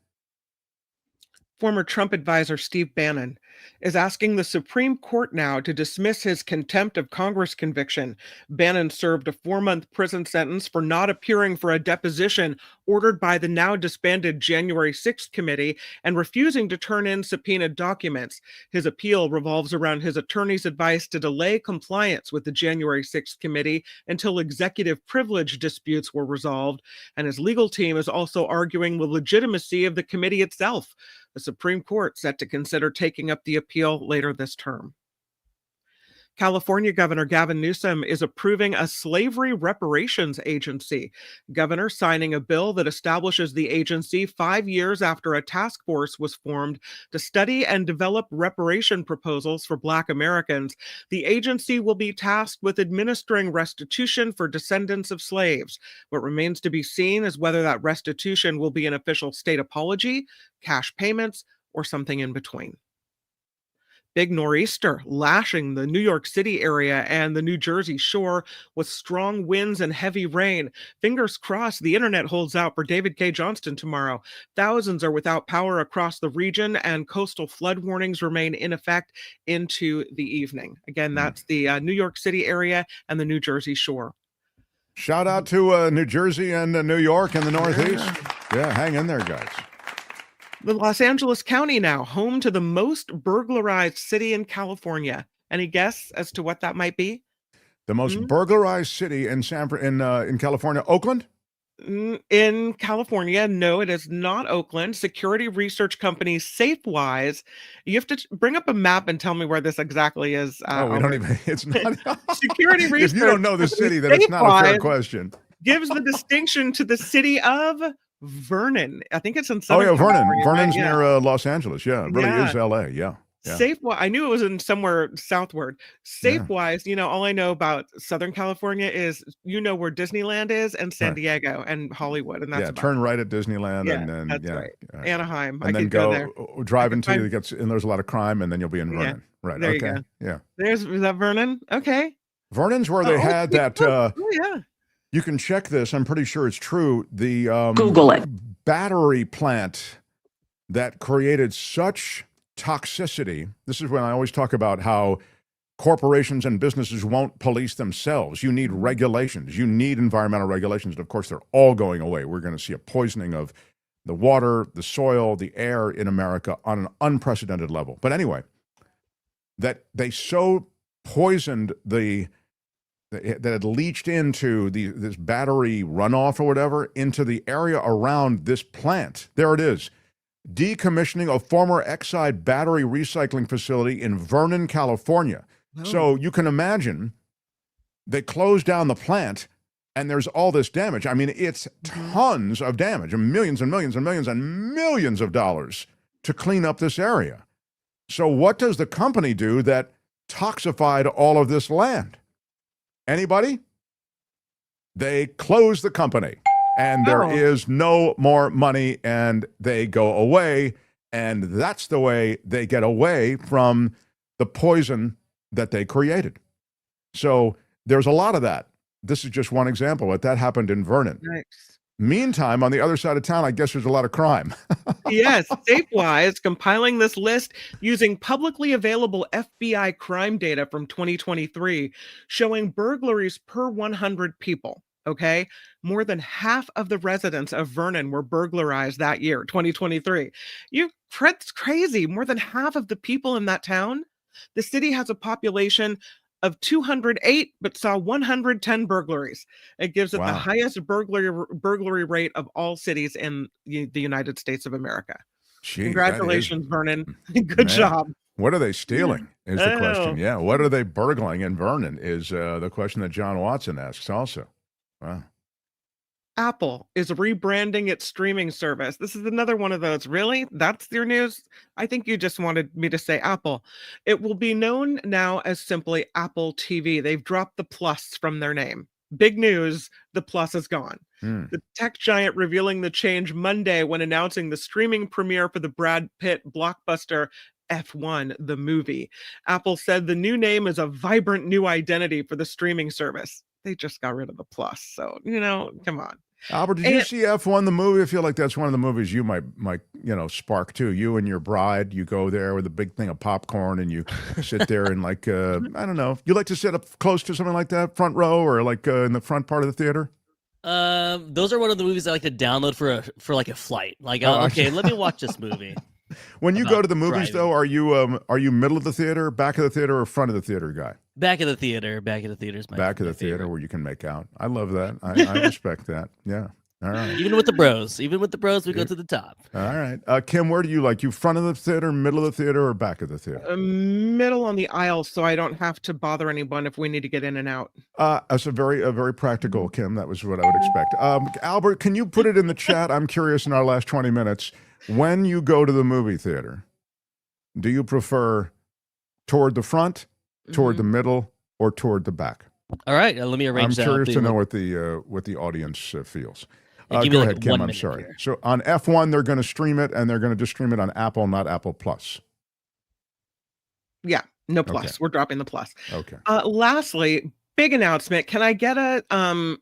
Former Trump advisor Steve Bannon is asking the Supreme Court now to dismiss his contempt of Congress conviction. Bannon served a 4-month prison sentence for not appearing for a deposition ordered by the now disbanded January 6th committee and refusing to turn in subpoenaed documents. His appeal revolves around his attorney's advice to delay compliance with the January 6th committee until executive privilege disputes were resolved, and his legal team is also arguing the legitimacy of the committee itself. The Supreme Court set to consider taking up the appeal later this term. California Governor Gavin Newsom is approving a slavery reparations agency. Governor signing a bill that establishes the agency 5 years after a task force was formed to study and develop reparation proposals for Black Americans. The agency will be tasked with administering restitution for descendants of slaves. What remains to be seen is whether that restitution will be an official state apology, cash payments, or something in between. Big nor'easter lashing the New York City area and the New Jersey shore with strong winds and heavy rain. Fingers crossed the internet holds out for David K. Johnston tomorrow. Thousands are without power across the region, and coastal flood warnings remain in effect into the evening. Again, that's the New York City area and the New Jersey shore. Shout out to New Jersey and New York and the Northeast. Yeah, hang in there, guys. The Los Angeles County now home to the most burglarized city in California. Any guess as to what that might be? The most burglarized city in California, Oakland? In California, no, it is not Oakland. Security research company Safewise. You have to bring up a map and tell me where this exactly is. We don't even. It's not. Security research. If you don't know the city, then it's not a fair question. Gives the distinction to the city of Vernon. I think it's in Southern Vernon. California, Vernon's right? near Los Angeles. Yeah, it really is LA. Yeah. Safewise. I knew it was in somewhere southward. Safewise, all I know about Southern California is where Disneyland is and San Diego and Hollywood, and that's turn right at Disneyland and then that's right. Anaheim. And I then go there. drive until you get and there's a lot of crime, and then you'll be in Vernon. Right. There you go. Yeah. Is that Vernon? Okay. Vernon's where they had that. Yeah. You can check this. I'm pretty sure it's true. The Google it. Battery plant that created such toxicity. This is when I always talk about how corporations and businesses won't police themselves. You need regulations. You need environmental regulations. And of course, they're all going away. We're going to see a poisoning of the water, the soil, the air in America on an unprecedented level. But anyway, that they so poisoned that had leached into this battery runoff or whatever into the area around this plant. There it is. Decommissioning a former Exide battery recycling facility in Vernon, California. Oh. So you can imagine they closed down the plant and there's all this damage. I mean, it's tons of damage and millions and millions and millions and millions of dollars to clean up this area. So what does the company do that toxified all of this land? Anybody? They close the company and there is no more money and they go away. And that's the way they get away from the poison that they created. So there's a lot of that. This is just one example, but that happened in Vernon. Nice. Meantime, on the other side of town, I guess there's a lot of crime. Yes, Safewise compiling this list using publicly available FBI crime data from 2023, showing burglaries per 100 people. Okay, more than half of the residents of Vernon were burglarized that year, 2023. That's crazy. More than half of the people in that town. The city has a population of 208, but saw 110 burglaries. It gives it the highest burglary rate of all cities in the United States of America. Jeez, congratulations, Vernon. Good job. What are they stealing is the question. Yeah, what are they burgling in Vernon is the question that John Watson asks also. Wow. Apple is rebranding its streaming service. This is another one of those. Really? That's your news? I think you just wanted me to say Apple. It will be known now as simply Apple TV. They've dropped the plus from their name. Big news, the plus is gone. The tech giant revealing the change Monday when announcing the streaming premiere for the Brad Pitt blockbuster F1, the movie. Apple said the new name is a vibrant new identity for the streaming service. They just got rid of the plus. So, come on. Albert, did you see F1, the movie? I feel like that's one of the movies you might spark too. You and your bride, you go there with a big thing of popcorn and you sit there and I don't know. You like to sit up close to something like that, front row or in the front part of the theater? Those are one of the movies I like to download for a flight. Okay, let me watch this movie. When you go to the movies, though, are you middle of the theater, back of the theater, or front of the theater guy? Back of the theater. Back of the theater is my back of the theater where you can make out. I love that. I respect that. Yeah. All right. Even with the bros, we go to the top. All right. Kim, where do you like? You front of the theater, middle of the theater, or back of the theater? Middle on the aisle, so I don't have to bother anyone if we need to get in and out. That's a very practical, Kim. That was what I would expect. Albert, can you put it in the chat? I'm curious in our last 20 minutes. When you go to the movie theater, do you prefer toward the front, toward the middle, or toward the back? All right, let me arrange that. I'm curious to know what the audience feels. Give me go like ahead, Kim. 1 I'm minute sorry. here. So on F1, they're going to stream it, and they're going to just stream it on Apple, not Apple Plus. Yeah, no plus. Okay. We're dropping the plus. Okay. Lastly, big announcement. Can I get a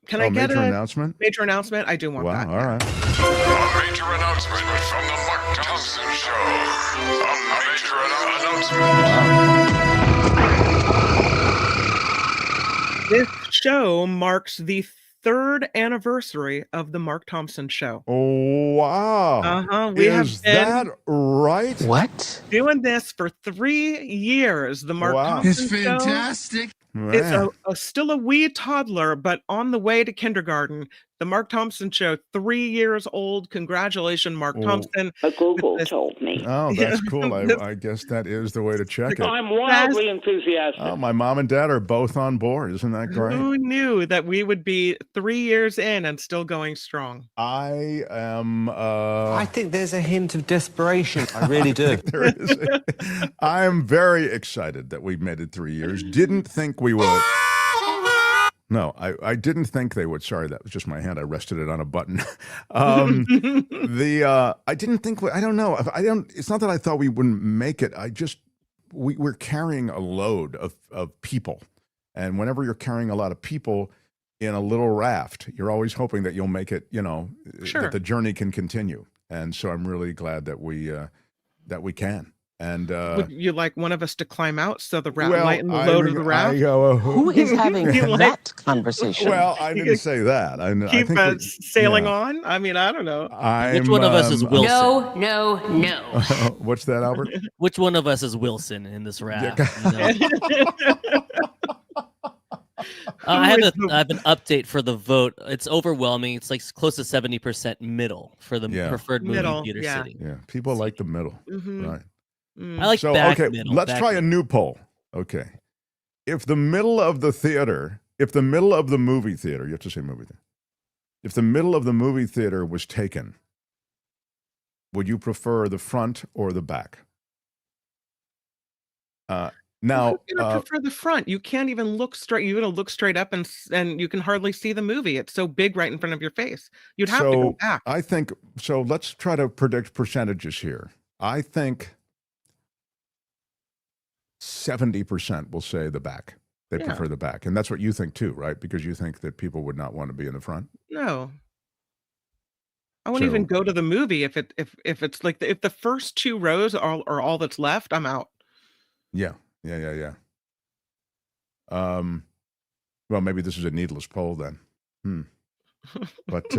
major announcement? Major announcement? I do want that. Wow, all right. A major announcement from the Mark Thompson Show. A major announcement. This show marks the 3rd anniversary of the Mark Thompson Show. Oh, wow. We Is have been that right? What? Doing this for 3 years. The Mark Thompson It's Show. fantastic. It's still a wee toddler, but on the way to kindergarten. The Mark Thompson Show, 3 years old. Congratulations, Mark Thompson. A Google told me. Oh, that's cool. I guess that is the way to check it. I'm wildly enthusiastic. Oh, my mom and dad are both on board. Isn't that great? Who knew that we would be 3 years in and still going strong? I am. I think there's a hint of desperation. I really do. There is. I am very excited that we made it 3 years. Didn't think we would. No, I didn't think they would. Sorry, that was just my hand. I rested it on a button. I didn't think. I don't know. It's not that I thought we wouldn't make it. We're carrying a load of people, and whenever you're carrying a lot of people in a little raft, you're always hoping that you'll make it. Sure. That the journey can continue. And so I'm really glad that we can. And would you like one of us to climb out so the lighten the load of the raft? Who is having that conversation? Well, I didn't say that. I Keep think sailing on. I mean, I don't know. Which one of us is Wilson? No. What's that, Albert? Which one of us is Wilson in this raft? I have an update for the vote. It's overwhelming. It's like close to 70% middle for the preferred movie theater city. Yeah, people like the middle, right? I like back middle. Let's try a new poll. Okay. If the middle of the movie theater, you have to say movie theater. If the middle of the movie theater was taken, would you prefer the front or the back? Now, you're gonna prefer the front. You can't even look straight. You're gonna look straight up, and you can hardly see the movie. It's so big right in front of your face. You'd have to go back. I think so. Let's try to predict percentages here. I think 70% will say the back. They prefer the back, and that's what you think too, right? Because you think that people would not want to be in the front. No, I won't even go to the movie if it's like if the first 2 rows are all that's left. I'm out. Yeah. Well, maybe this is a needless poll then. But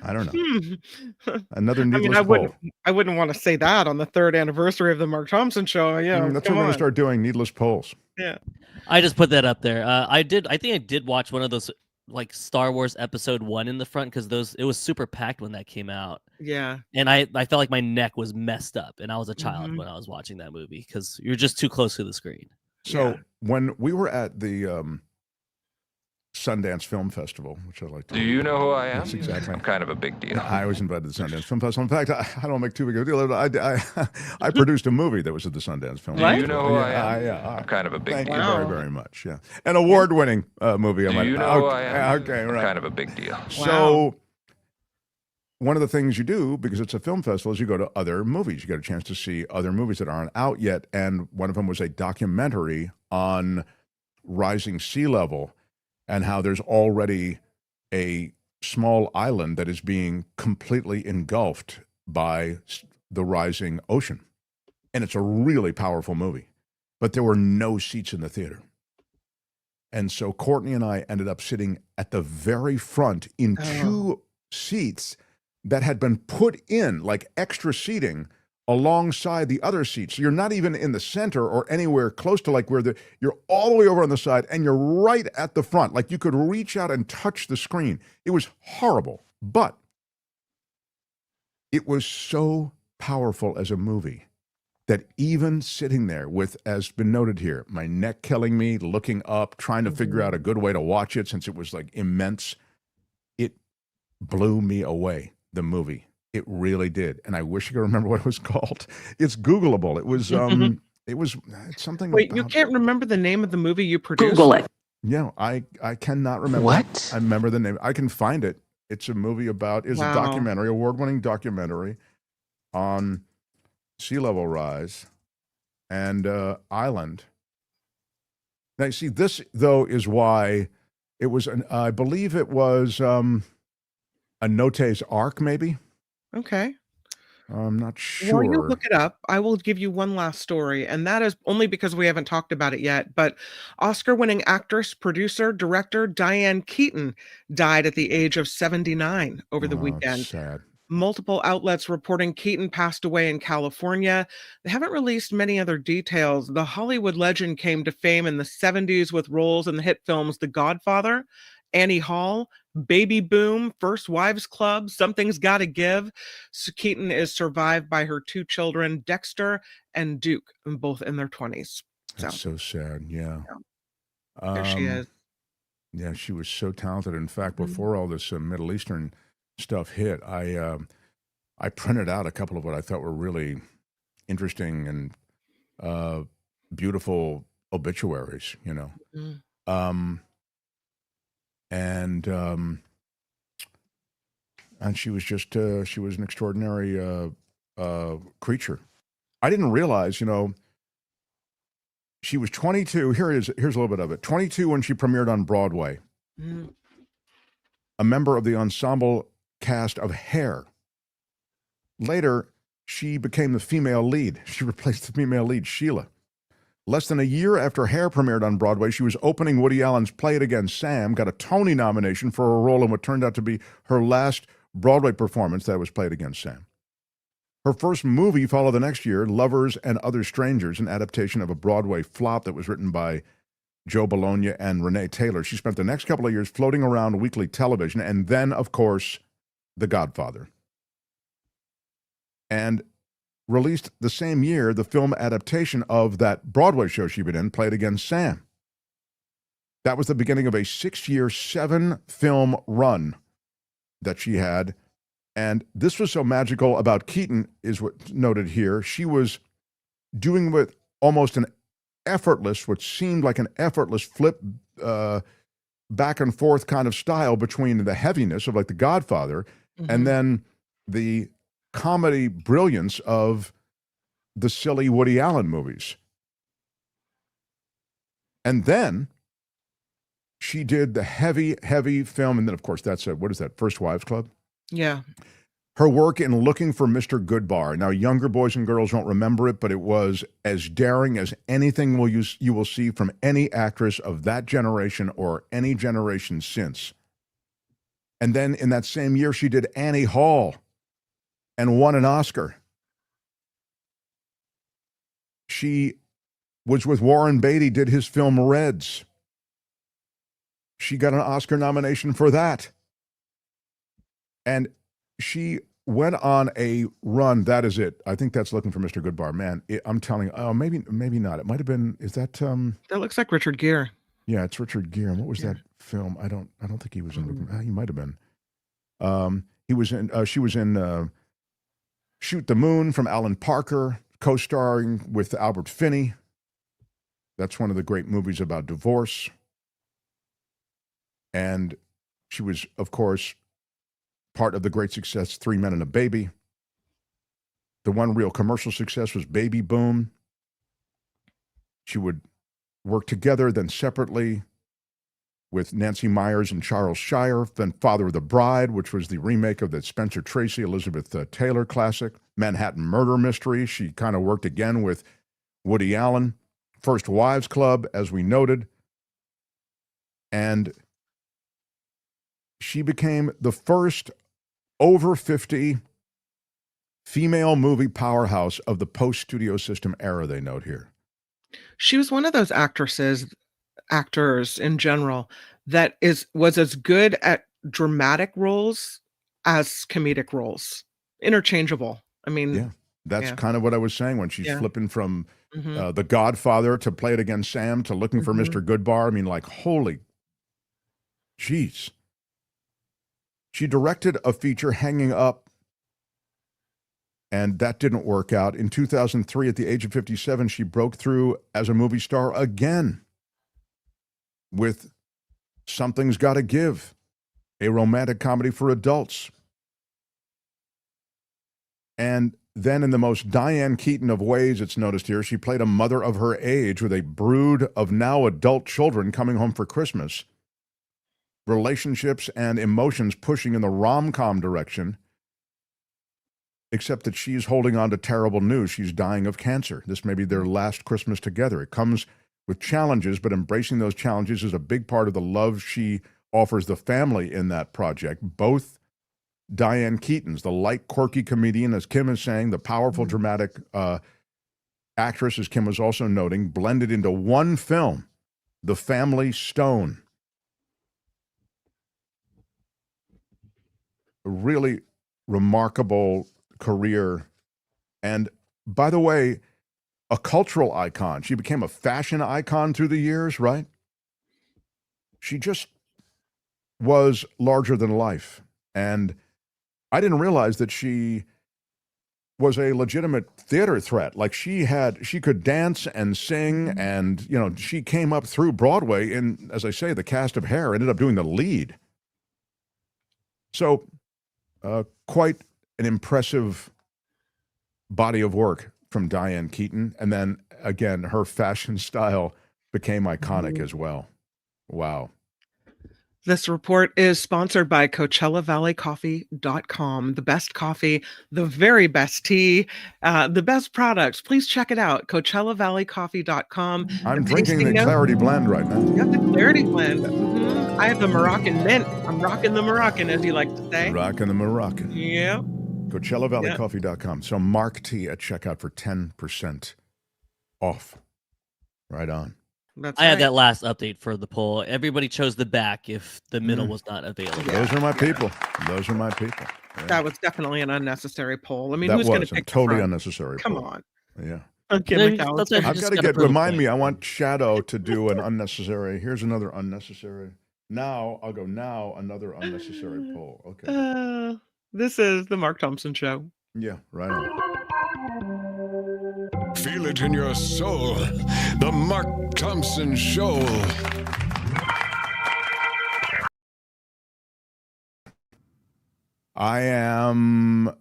I don't know. Another needless poll. I wouldn't want to say that on the 3rd anniversary of the Mark Thompson Show. Yeah, that's what we're going to start doing. Needless polls. Yeah. I just put that up there. I think I did watch one of those like Star Wars Episode 1 in the front because it was super packed when that came out. Yeah. And I felt like my neck was messed up, and I was a child when I was watching that movie because you're just too close to the screen. So when we were at the Sundance Film Festival, which I like to. Do you know who I am? Yes, exactly. I'm kind of a big deal. I was invited to the Sundance Film Festival. In fact, I don't make too big a deal. I produced a movie that was at the Sundance Film Festival. Do you know who I am? Yeah. I'm kind of a big Thank deal. you very, very much. Yeah, an award-winning movie. Do you know who I am? Okay, right. I'm kind of a big deal. So. One of the things you do, because it's a film festival, is you go to other movies. You get a chance to see other movies that aren't out yet. And one of them was a documentary on rising sea level and how there's already a small island that is being completely engulfed by the rising ocean. And it's a really powerful movie. But there were no seats in the theater. And so Courtney and I ended up sitting at the very front in 2 seats that had been put in like extra seating alongside the other seats. So you're not even in the center or anywhere close to like you're all the way over on the side and you're right at the front. Like you could reach out and touch the screen. It was horrible, But it was so powerful as a movie that even sitting there with, as been noted here, my neck killing me, looking up, trying to figure out a good way to watch it since it was like immense, it blew me away, the movie. It really did. And I wish I could remember what it was called. It's Googleable. It was it's something. Wait, about, you can't remember the name of the movie you produced? Google it. Yeah, I cannot remember. What? I remember the name. I can find it. It's a movie about, a documentary, award-winning documentary on sea level rise and island. Now, you see, this, though, is why it was, I believe it was a Note's Ark, maybe? Okay. I'm not sure. While you look it up, I will give you one last story, and that is only because we haven't talked about it yet, but Oscar-winning actress, producer, director Diane Keaton died at the age of 79 over the weekend. Sad. Multiple outlets reporting Keaton passed away in California. They haven't released many other details. The Hollywood legend came to fame in the 70s with roles in the hit films The Godfather, Annie Hall, Baby Boom, First Wives Club, Something's Gotta Give. So Keaton is survived by her two children, Dexter and Duke, both in their 20s. That's so sad, yeah. There she is. Yeah, she was so talented. In fact, before all this Middle Eastern stuff hit, I printed out a couple of what I thought were really interesting and beautiful obituaries, you know. And she was just she was an extraordinary creature. I didn't realize, you know, she was 22. Here's a little bit of it. 22 when she premiered on Broadway. A member of the ensemble cast of Hair. Later, she became the female lead. She replaced the female lead, Sheila. Less than a year after Hair premiered on Broadway, she was opening Woody Allen's Play It Again, Sam, got a Tony nomination for a role in what turned out to be her last Broadway performance, that was Play It Again, Sam. Her first movie followed the next year, Lovers and Other Strangers, an adaptation of a Broadway flop that was written by Joe Bologna and Renee Taylor. She spent the next couple of years floating around weekly television, and then, of course, The Godfather. And released the same year the film adaptation of that Broadway show she'd been in, Play It Again, Sam. That was the beginning of a 6-year, 7-film run that she had. And this was so magical about Keaton, is what's noted here. She was doing with almost an effortless, what seemed like an effortless flip back and forth kind of style between the heaviness of like The Godfather and then the comedy brilliance of the silly Woody Allen movies. And then she did the heavy film, and then of course that's what is that, First Wives Club? Yeah. Her work in Looking for Mr. Goodbar. Now, younger boys and girls won't remember it, but it was as daring as anything you will see from any actress of that generation or any generation since. And then in that same year, she did Annie Hall and won an Oscar. She was with Warren Beatty, did his film Reds. She got an Oscar nomination for that. And she went on a run. That is it. I think that's Looking for Mr. Goodbar. Man, I'm telling you, oh, maybe not. It might have been, is that... That looks like Richard Gere. Yeah, it's Richard Gere. And what was that film? I don't think he was in... He might have been. He was in... she was in Shoot the Moon from Alan Parker, co-starring with Albert Finney. That's one of the great movies about divorce. And she was, of course, part of the great success, 3 Men and a Baby. The one real commercial success was Baby Boom. She would work together, then separately with Nancy Myers and Charles Shire, then Father of the Bride, which was the remake of the Spencer Tracy, Elizabeth Taylor classic. Manhattan Murder Mystery. She kind of worked again with Woody Allen. First Wives Club, as we noted. And she became the first over 50 female movie powerhouse of the post-studio system era, they note here. She was one of those actors in general, that was as good at dramatic roles as comedic roles, interchangeable. I mean, yeah, that's kind of what I was saying when she's flipping from The Godfather to Play It Again Sam to Looking for Mr. Goodbar. I mean, like, holy jeez. She directed a feature, Hanging Up, and that didn't work out. In 2003, at the age of 57, she broke through as a movie star again with Something's Gotta Give, a romantic comedy for adults. And then in the most Diane Keaton of ways, it's noticed here, she played a mother of her age with a brood of now adult children coming home for Christmas. Relationships and emotions pushing in the rom-com direction, except that she's holding on to terrible news. She's dying of cancer. This may be their last Christmas together. It comes with challenges, but embracing those challenges is a big part of the love she offers the family in that project. Both Diane Keatons, the light, quirky comedian, as Kim is saying, the powerful, dramatic actress, as Kim was also noting, blended into one film, The Family Stone. A really remarkable career. And by the way, a cultural icon. She became a fashion icon through the years, right? She just was larger than life. And I didn't realize that she was a legitimate theater threat. Like she could dance and sing, and she came up through Broadway in, as I say, the cast of Hair, ended up doing the lead. So quite an impressive body of work from Diane Keaton. And then again, her fashion style became iconic as well. Wow. This report is sponsored by CoachellaValleyCoffee.com. The best coffee, the very best tea, the best products. Please check it out, CoachellaValleyCoffee.com. I'm drinking the Clarity Blend right now. You got the Clarity Blend. I have the Moroccan mint. I'm rocking the Moroccan, as you like to say. Rocking the Moroccan. Yep. CoachellaValleyCoffee.com. So Mark T at checkout for 10% off. Right on. I had that last update for the poll. Everybody chose the back if the middle was not available. Those are my people. Those are my people. Yeah. That was definitely an unnecessary poll. I mean, that who's going to pick totally unnecessary Come poll. on. Yeah. Okay, I've got to remind me, I want Shadow to do an unnecessary. Here's another unnecessary. Now, I'll go another unnecessary poll. Okay. This is the Mark Thompson Show. Yeah, right on. Feel it in your soul. The Mark Thompson Show. I am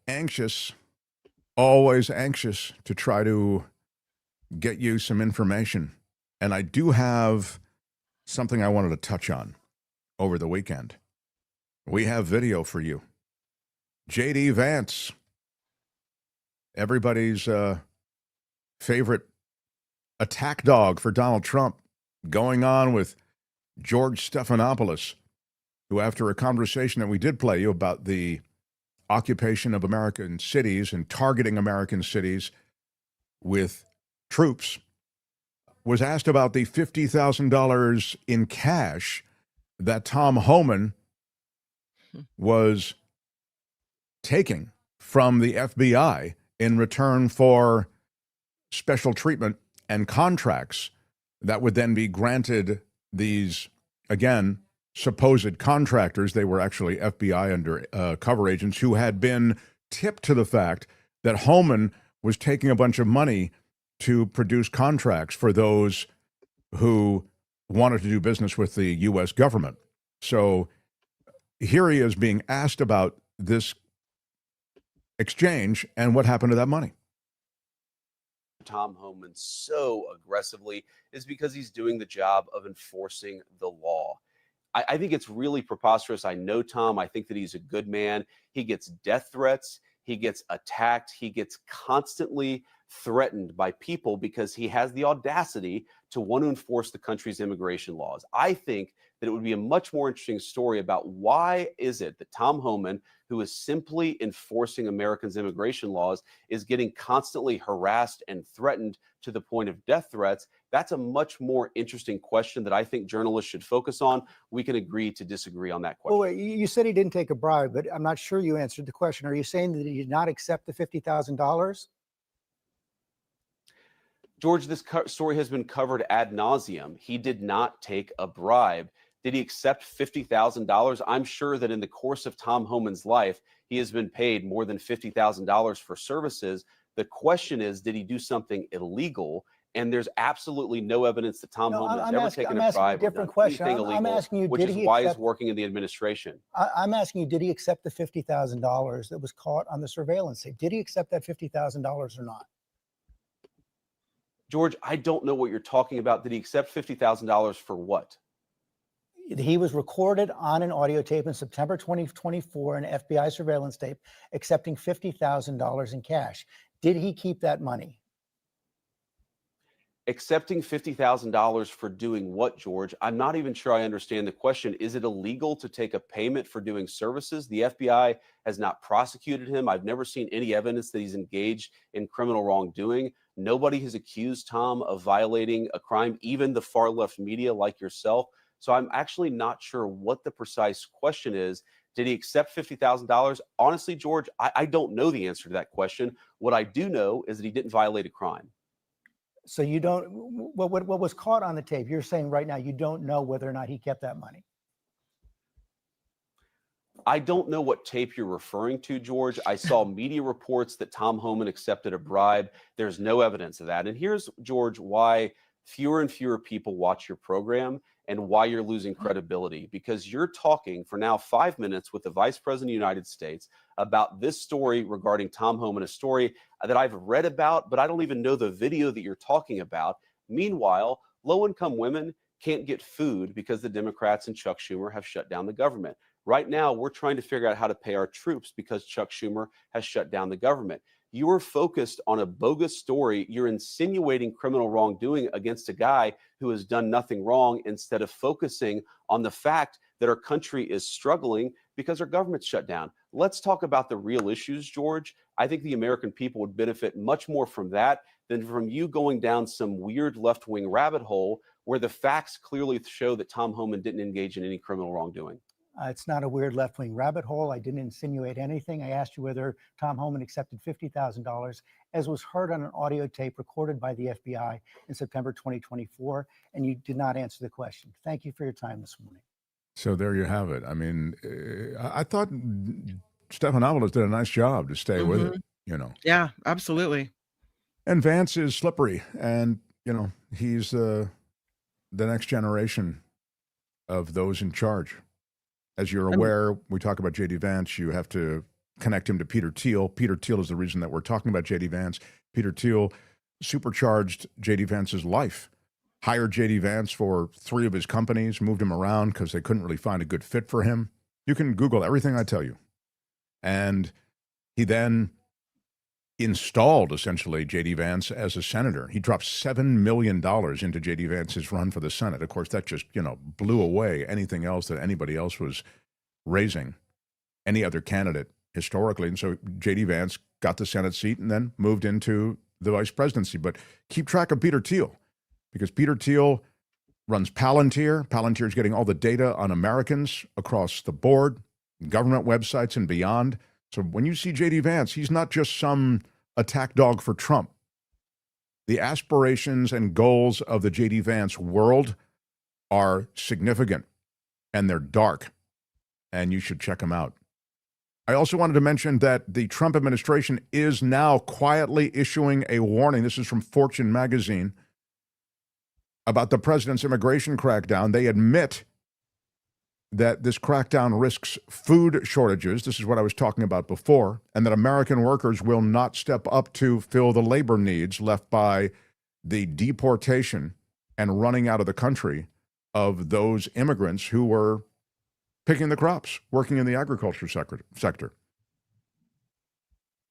anxious, always anxious to try to get you some information. And I do have something I wanted to touch on over the weekend. We have video for you. J.D. Vance, everybody's favorite attack dog for Donald Trump, going on with George Stephanopoulos, who, after a conversation that we did play you about the occupation of American cities and targeting American cities with troops, was asked about the $50,000 in cash that Tom Homan was taking from the FBI in return for special treatment and contracts that would then be granted these, again, supposed contractors. They were actually FBI undercover agents who had been tipped to the fact that Homan was taking a bunch of money to produce contracts for those who wanted to do business with the U.S. government. So here he is being asked about this exchange and what happened to that money. Tom Homan so aggressively is because he's doing the job of enforcing the law. I think it's really preposterous. I know Tom. I think that he's a good man. He gets death threats. He gets attacked. He gets constantly threatened by people because he has the audacity to want to enforce the country's immigration laws. I think that it would be a much more interesting story about why is it that Tom Homan, who is simply enforcing Americans' immigration laws, is getting constantly harassed and threatened to the point of death threats. That's a much more interesting question that I think journalists should focus on. We can agree to disagree on that question. Well, wait, you said he didn't take a bribe, but I'm not sure you answered the question. Are you saying that he did not accept the $50,000? George, this story has been covered ad nauseum. He did not take a bribe. Did he accept $50,000? I'm sure that in the course of Tom Homan's life, he has been paid more than $50,000 for services. The question is, did he do something illegal? And there's absolutely no evidence that Tom Homan has ever taken a bribe or done anything illegal, which is why he's working in the administration. I'm asking you, did he accept the $50,000 that was caught on the surveillance tape? Did he accept that $50,000 or not? George, I don't know what you're talking about. Did he accept $50,000 for what? He was recorded on an audio tape in September 2024, an FBI surveillance tape, accepting $50,000 in cash. Did he keep that money? Accepting $50,000 for doing what, George? I'm not even sure I understand the question. Is it illegal to take a payment for doing services? The FBI has not prosecuted him. I've never seen any evidence that he's engaged in criminal wrongdoing. Nobody has accused Tom of violating a crime, even the far left media like yourself. So I'm actually not sure what the precise question is. Did he accept $50,000? Honestly, George, I don't know the answer to that question. What I do know is that he didn't violate a crime. So you don't, what was caught on the tape, you're saying right now you don't know whether or not he kept that money? I don't know what tape you're referring to, George. I saw media reports that Tom Homan accepted a bribe. There's no evidence of that. And here's, George, why fewer and fewer people watch your program and why you're losing credibility. Because you're talking for now 5 minutes with the Vice President of the United States about this story regarding Tom Homan, a story that I've read about, but I don't even know the video that you're talking about. Meanwhile, low-income women can't get food because the Democrats and Chuck Schumer have shut down the government. Right now, we're trying to figure out how to pay our troops because Chuck Schumer has shut down the government. You are focused on a bogus story. You're insinuating criminal wrongdoing against a guy who has done nothing wrong instead of focusing on the fact that our country is struggling because our government's shut down. Let's talk about the real issues, George. I think the American people would benefit much more from that than from you going down some weird left-wing rabbit hole where the facts clearly show that Tom Homan didn't engage in any criminal wrongdoing. It's not a weird left-wing rabbit hole. I didn't insinuate anything. I asked you whether Tom Homan accepted $50,000, as was heard on an audio tape recorded by the FBI in September 2024, and you did not answer the question. Thank you for your time this morning. So there you have it. I mean, I thought Stephanopoulos did a nice job to stay with it, you know. Yeah, absolutely. And Vance is slippery, and, you know, he's the next generation of those in charge. As you're aware, we talk about J.D. Vance, you have to connect him to Peter Thiel. Peter Thiel is the reason that we're talking about J.D. Vance. Peter Thiel supercharged J.D. Vance's life, hired J.D. Vance for 3 of his companies, moved him around because they couldn't really find a good fit for him. You can Google everything I tell you. And he then installed, essentially, J.D. Vance as a senator. He dropped $7 million into J.D. Vance's run for the Senate. Of course, that just, you know, blew away anything else that anybody else was raising, any other candidate historically. And so J.D. Vance got the Senate seat and then moved into the vice presidency. But keep track of Peter Thiel, because Peter Thiel runs Palantir. Palantir is getting all the data on Americans across the board, government websites and beyond. So when you see J.D. Vance, he's not just some attack dog for Trump. The aspirations and goals of the J.D. Vance world are significant, and they're dark, and you should check them out. I also wanted to mention that the Trump administration is now quietly issuing a warning. This is from Fortune magazine about the president's immigration crackdown. They admit that this crackdown risks food shortages. This is what I was talking about before, and that American workers will not step up to fill the labor needs left by the deportation and running out of the country of those immigrants who were picking the crops, working in the agriculture sector.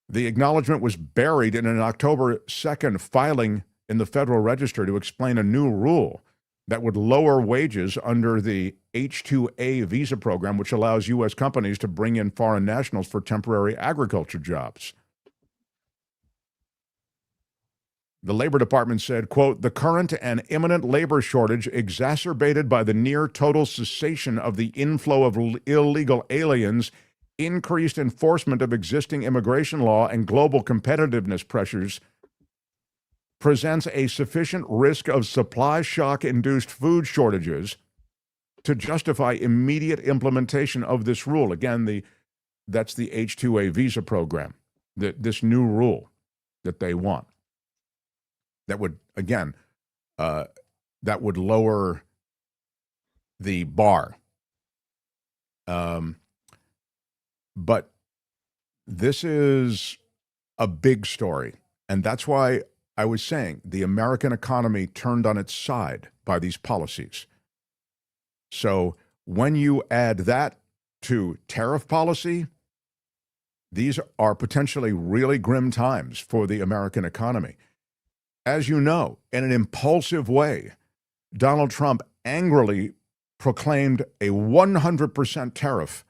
The acknowledgement was buried in an October 2nd filing in the Federal Register to explain a new rule that would lower wages under the H-2A visa program, which allows U.S. companies to bring in foreign nationals for temporary agriculture jobs. The Labor Department said, quote, the current and imminent labor shortage exacerbated by the near total cessation of the inflow of illegal aliens, increased enforcement of existing immigration law, and global competitiveness pressures presents a sufficient risk of supply shock-induced food shortages to justify immediate implementation of this rule. Again, that's the H-2A visa program, this new rule that they want. That would, again, that would lower the bar. But this is a big story, and that's why I was saying the American economy turned on its side by these policies. So when you add that to tariff policy, these are potentially really grim times for the American economy. As you know, in an impulsive way, Donald Trump angrily proclaimed a 100% tariff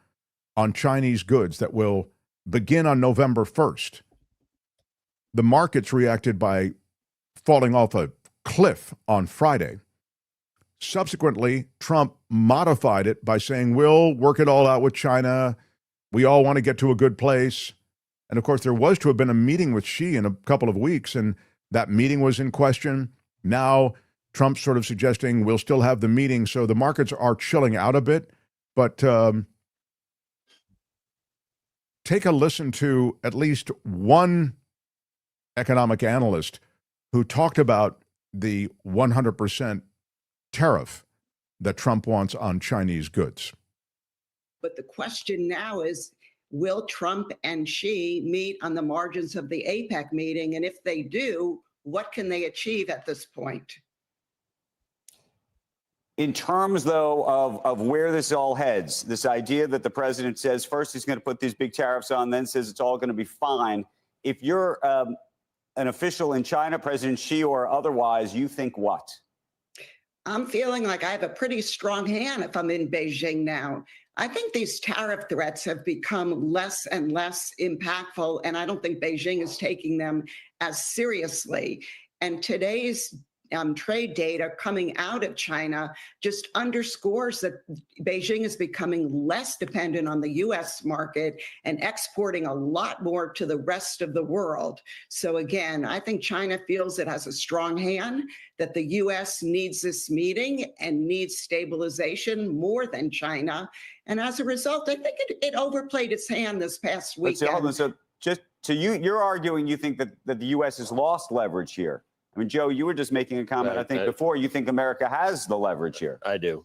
on Chinese goods that will begin on November 1st. The markets reacted by falling off a cliff on Friday. Subsequently, Trump modified it by saying, we'll work it all out with China. We all want to get to a good place. And of course, there was to have been a meeting with Xi in a couple of weeks, and that meeting was in question. Now, Trump's sort of suggesting we'll still have the meeting. So the markets are chilling out a bit. But take a listen to at least one economic analyst who talked about the 100% tariff that Trump wants on Chinese goods. But the question now is, will Trump and Xi meet on the margins of the APEC meeting? And if they do, what can they achieve at this point? In terms, though, of where this all heads, this idea that the president says first he's going to put these big tariffs on, then says it's all going to be fine. If you're an official in China, President Xi or otherwise, you think what? I'm feeling like I have a pretty strong hand if I'm in Beijing now. I think these tariff threats have become less and less impactful, and I don't think Beijing is taking them as seriously. And today's trade data coming out of China just underscores that Beijing is becoming less dependent on the U.S. market and exporting a lot more to the rest of the world. So again, I think China feels it has a strong hand, that the U.S. needs this meeting and needs stabilization more than China. And as a result, I think it overplayed its hand this past weekend. So just to you, you're arguing you think that the U.S. has lost leverage here. I mean, Joe, you were just making a comment, I think, before. You think America has the leverage here. I do.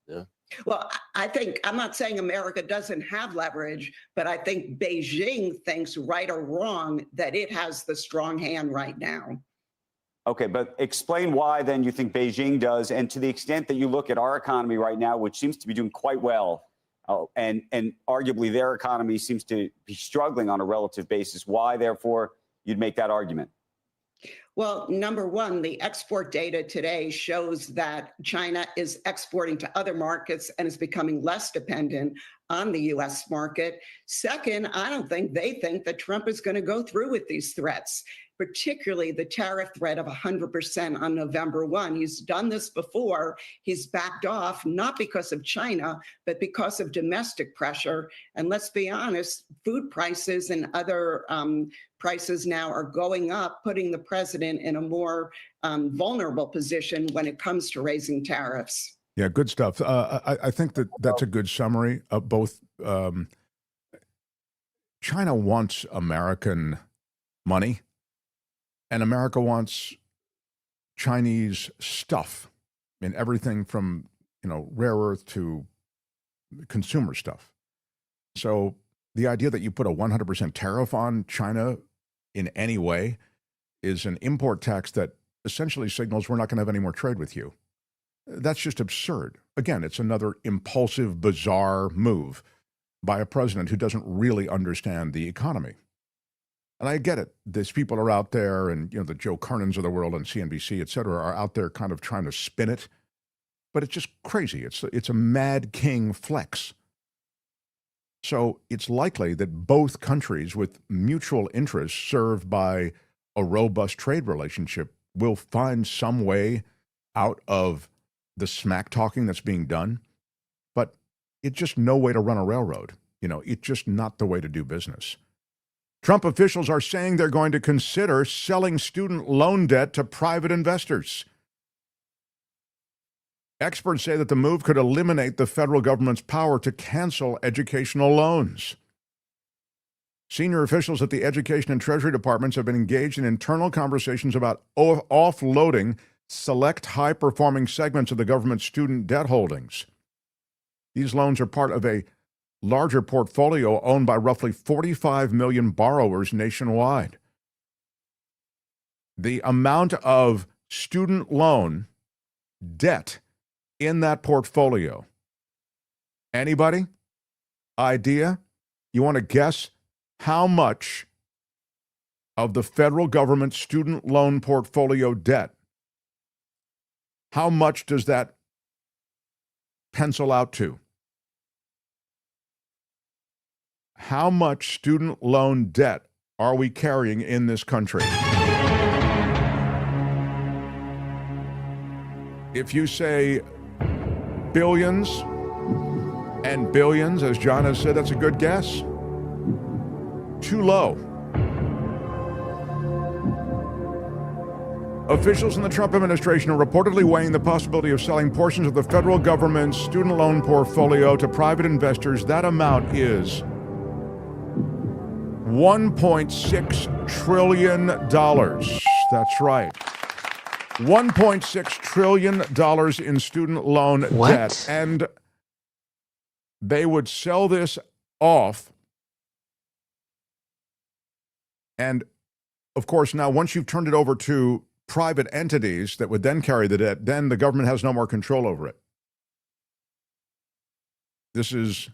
Yeah. Well, I think, I'm not saying America doesn't have leverage, but I think Beijing thinks, right or wrong, that it has the strong hand right now. Okay, but explain why then you think Beijing does, and to the extent that you look at our economy right now, which seems to be doing quite well, and arguably their economy seems to be struggling on a relative basis, why, therefore, you'd make that argument? Well, number one, the export data today shows that China is exporting to other markets and is becoming less dependent on the U.S. market. Second, I don't think they think that Trump is going to go through with these threats, particularly the tariff threat of 100% on November 1. He's done this before. He's backed off, not because of China, but because of domestic pressure. And let's be honest, food prices and other prices now are going up, putting the president in a more vulnerable position when it comes to raising tariffs. Yeah, good stuff. I think that's a good summary of both. China wants American money, and America wants Chinese stuff. I mean, everything from, rare earth to consumer stuff. So the idea that you put a 100% tariff on China in any way is an import tax that essentially signals we're not going to have any more trade with you. That's just absurd. Again, it's another impulsive, bizarre move by a president who doesn't really understand the economy. And I get it. These people are out there, and the Joe Kernans of the world on CNBC, et cetera, are out there kind of trying to spin it but it's just crazy. It's a Mad King flex. So it's likely that both countries with mutual interests served by a robust trade relationship will find some way out of the smack talking that's being done. But it's just no way to run a railroad. It's just not the way to do business. Trump officials are saying they're going to consider selling student loan debt to private investors. Experts say that the move could eliminate the federal government's power to cancel educational loans. Senior officials at the Education and Treasury Departments have been engaged in internal conversations about offloading select high-performing segments of the government's student debt holdings. These loans are part of a larger portfolio owned by roughly 45 million borrowers nationwide. The amount of student loan debt in that portfolio. Anybody? Idea? You want to guess how much of the federal government student loan portfolio debt, how much does that pencil out to? How much student loan debt are we carrying in this country? If you say billions and billions, as John has said, that's a good guess. Too low. Officials in the Trump administration are reportedly weighing the possibility of selling portions of the federal government's student loan portfolio to private investors. That amount is $1.6 trillion. That's right. $1.6 trillion in student loan debt. And they would sell this off. And, of course, now once you've turned it over to private entities that would then carry the debt, then the government has no more control over it. This is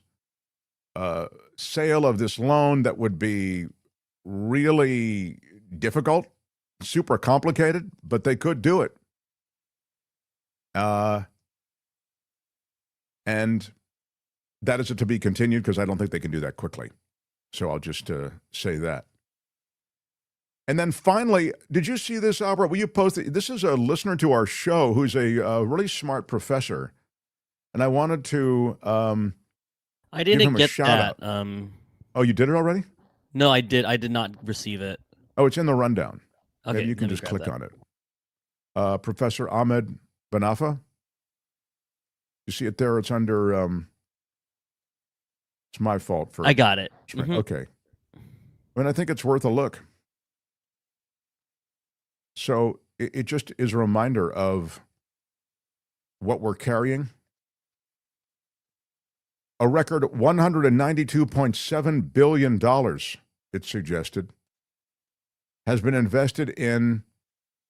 a sale of this loan that would be really difficult, super complicated, but they could do it. And that is to be continued because I don't think they can do that quickly. So I'll just say that. And then finally, did you see this, Albert? Will you post it? This is a listener to our show who's a really smart professor. And I wanted to I didn't get that. Oh, you did it already? No, I did not receive it. Oh, it's in the rundown. Okay, maybe you can just click on it. Professor Ahmed Banafa. You see it there? It's under. It's my fault for. I got it. Mm-hmm. Okay. I mean, I think it's worth a look. So it just is a reminder of what we're carrying. A record $192.7 billion, it suggested, has been invested in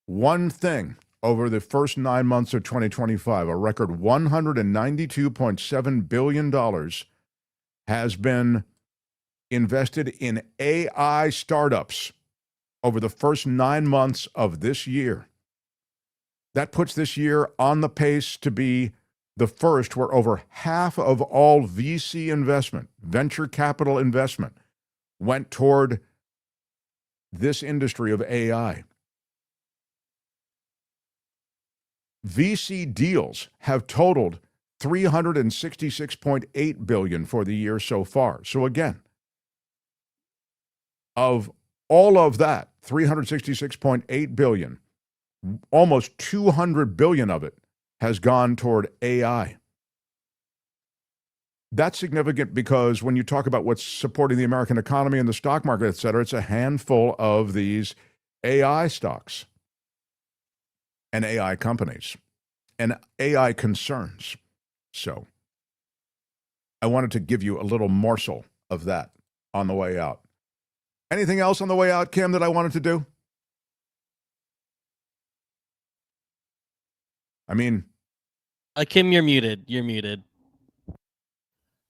one thing over the first 9 months of 2025. A record $192.7 billion has been invested in AI startups over the first 9 months of this year. That puts this year on the pace to be the first where over half of all VC investment, venture capital investment, went toward this industry of AI. VC deals have totaled $366.8 billion for the year so far. So again, of all of that, $366.8 billion, almost $200 billion of it has gone toward AI. That's significant because when you talk about what's supporting the American economy and the stock market, et cetera, it's a handful of these AI stocks and AI companies and AI concerns. So I wanted to give you a little morsel of that on the way out. Anything else on the way out, Kim, that I wanted to do? I mean, Kim, you're muted. You're muted.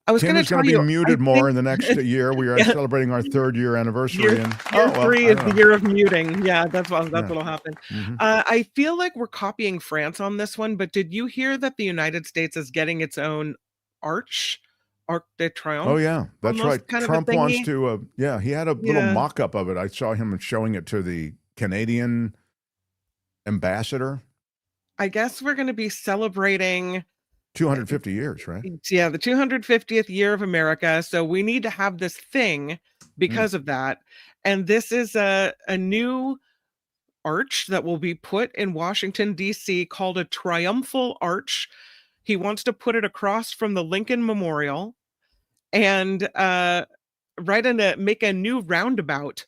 I was Kim going is to going tell to be you, muted I more think- in the next year. We are Yeah. celebrating our 3rd year anniversary. Year, and year oh, well, 3 I is don't the know. year of muting. Yeah, that's what'll happen. Mhm. I feel like we're copying France on this one, but did you hear that the United States is getting its own Arc de Triomphe? Oh, yeah, that's almost right. kind of a Trump wants thingy? to, yeah, he had a little Yeah. mock-up of it. I saw him showing it to the Canadian ambassador. I guess we're going to be celebrating 250 years, right? Yeah, the 250th year of America. So we need to have this thing because of that. And this is a new arch that will be put in Washington, D.C., called a triumphal arch. He wants to put it across from the Lincoln Memorial and make a new roundabout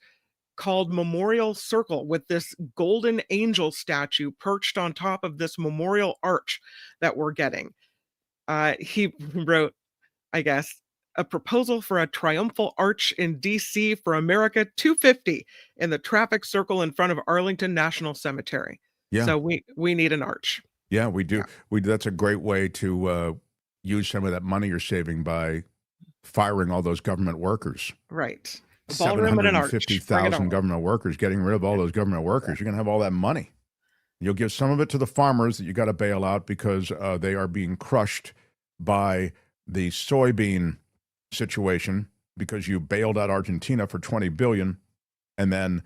called Memorial Circle with this golden angel statue perched on top of this memorial arch that we're getting. He wrote, I guess, a proposal for a triumphal arch in DC for America 250 in the traffic circle in front of Arlington National Cemetery. Yeah. So we need an arch. Yeah, we do. That's a great way to use some of that money you're saving by firing all those government workers. Right. A ballroom and an arch. Bring it 750,000 on. government workers, getting rid of all those government workers. You're going to have all that money. You'll give some of it to the farmers that you got to bail out because they are being crushed by the soybean situation because you bailed out Argentina for $20 billion, and then